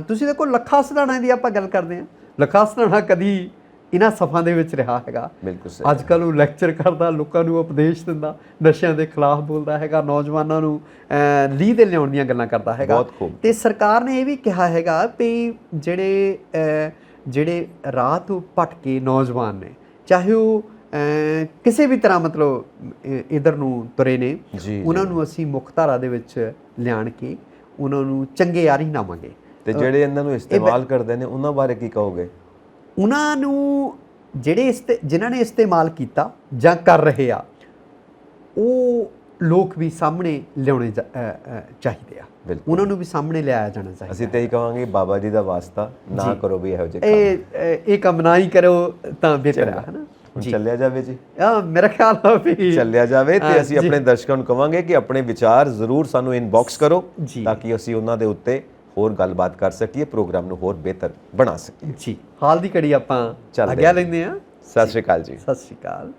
ਤੁਸੀਂ ਦੇਖੋ ਲੱਖਾ ਸਿਧਾਣਾ ਦੀ ਆਪਾਂ ਗੱਲ ਕਰਦੇ ਹਾਂ, ਲੱਖਾ ਸਿਧਾਣਾ ਕਦੀ ਇਹਨਾਂ ਸਫਾਂ ਦੇ ਵਿੱਚ ਰਿਹਾ ਹੈਗਾ। ਬਿਲਕੁਲ ਸਹੀ। ਅੱਜ ਕੱਲ੍ਹ ਉਹ ਲੈਕਚਰ ਕਰਦਾ, ਲੋਕਾਂ ਨੂੰ ਉਪਦੇਸ਼ ਦਿੰਦਾ, ਨਸ਼ਿਆਂ ਦੇ ਖਿਲਾਫ ਬੋਲਦਾ ਹੈਗਾ, ਨੌਜਵਾਨਾਂ ਨੂੰ ਲੀਹ ਤੇ ਲਿਆਉਣ ਦੀਆਂ ਗੱਲਾਂ ਕਰਦਾ ਹੈਗਾ। ਤੇ ਸਰਕਾਰ ਨੇ ਇਹ ਵੀ ਕਿਹਾ ਹੈਗਾ ਵੀ ਜਿਹੜੇ ਰਾਹ ਤੋਂ ਭਟਕੇ ਨੌਜਵਾਨ ਨੇ, ਚਾਹੇ ਉਹ ਕਿਸੇ ਵੀ ਤਰ੍ਹਾਂ ਮਤਲਬ ਇਧਰ ਨੂੰ ਤੁਰੇ ਨੇ, ਉਹਨਾਂ ਨੂੰ ਅਸੀਂ ਮੁੱਖ ਧਾਰਾ ਦੇ ਵਿੱਚ ਲਿਆਣ ਕੇ ਉਹਨਾਂ ਨੂੰ ਚੰਗੇ ਯਾਰ ਹੀ ਨਾਵਾਂਗੇ। ਤੇ ਜਿਹੜੇ ਇਹਨਾਂ ਨੂੰ ਇਸਤੇਮਾਲ ਕਰਦੇ ਨੇ ਉਹਨਾਂ ਬਾਰੇ ਕੀ ਕਹੋਗੇ? ਉਹਨਾਂ ਨੂੰ ਜਿਨ੍ਹਾਂ ਨੇ ਇਸਤੇਮਾਲ ਕੀਤਾ ਜਾਂ ਕਰ ਰਹੇ ਆ, ਉਹ ਲੋਕ ਵੀ ਸਾਹਮਣੇ ਲਿਆਉਣੇ ਚਾਹੀਦੇ ਆ, ਉਹਨਾਂ ਨੂੰ ਵੀ ਸਾਹਮਣੇ ਲਿਆਇਆ ਜਾਣਾ ਚਾਹੀਦਾ। ਅਸੀਂ ਤਾਂ ਇਹੀ ਕਹਾਂਗੇ, ਬਾਬਾ ਜੀ ਦਾ ਵਾਸਤਾ ਨਾ ਕਰੋ ਵੀ ਇਹੋ ਜਿਹੇ ਇਹ ਕੰਮ ਨਾ ਹੀ ਕਰੋ ਤਾਂ ਬਿਹਤਰ ਹੈ ਨਾ। ਚੱਲਿਆ ਜਾਵੇ ਜੀ, ਮੇਰਾ ਖਿਆਲ ਆ ਵੀ ਚੱਲਿਆ ਜਾਵੇ। ਤੇ ਅਸੀਂ ਆਪਣੇ ਦਰਸ਼ਕਾਂ ਨੂੰ ਕਵਾਂਗੇ ਕਿ ਆਪਣੇ ਵਿਚਾਰ ਜ਼ਰੂਰ ਸਾਨੂੰ ਇਨਬਾਕਸ ਕਰੋ ਤਾਂ ਕਿ ਅਸੀਂ ਉਹਨਾਂ ਦੇ ਉੱਤੇ ਹੋਰ ਗੱਲਬਾਤ ਕਰ ਸਕੀਏ, ਪ੍ਰੋਗਰਾਮ ਨੂੰ ਹੋਰ ਬਿਹਤਰ ਬਣਾ ਸਕੀਏ। ਜੀ, ਹਾਲ ਦੀ ਘੜੀ ਆਪਾਂ ਆਗਿਆ ਲੈਂਦੇ ਹਾਂ। ਸਤਿ ਸ਼੍ਰੀ ਅਕਾਲ ਜੀ। ਸਤਿ ਸ਼੍ਰੀ ਅਕਾਲ।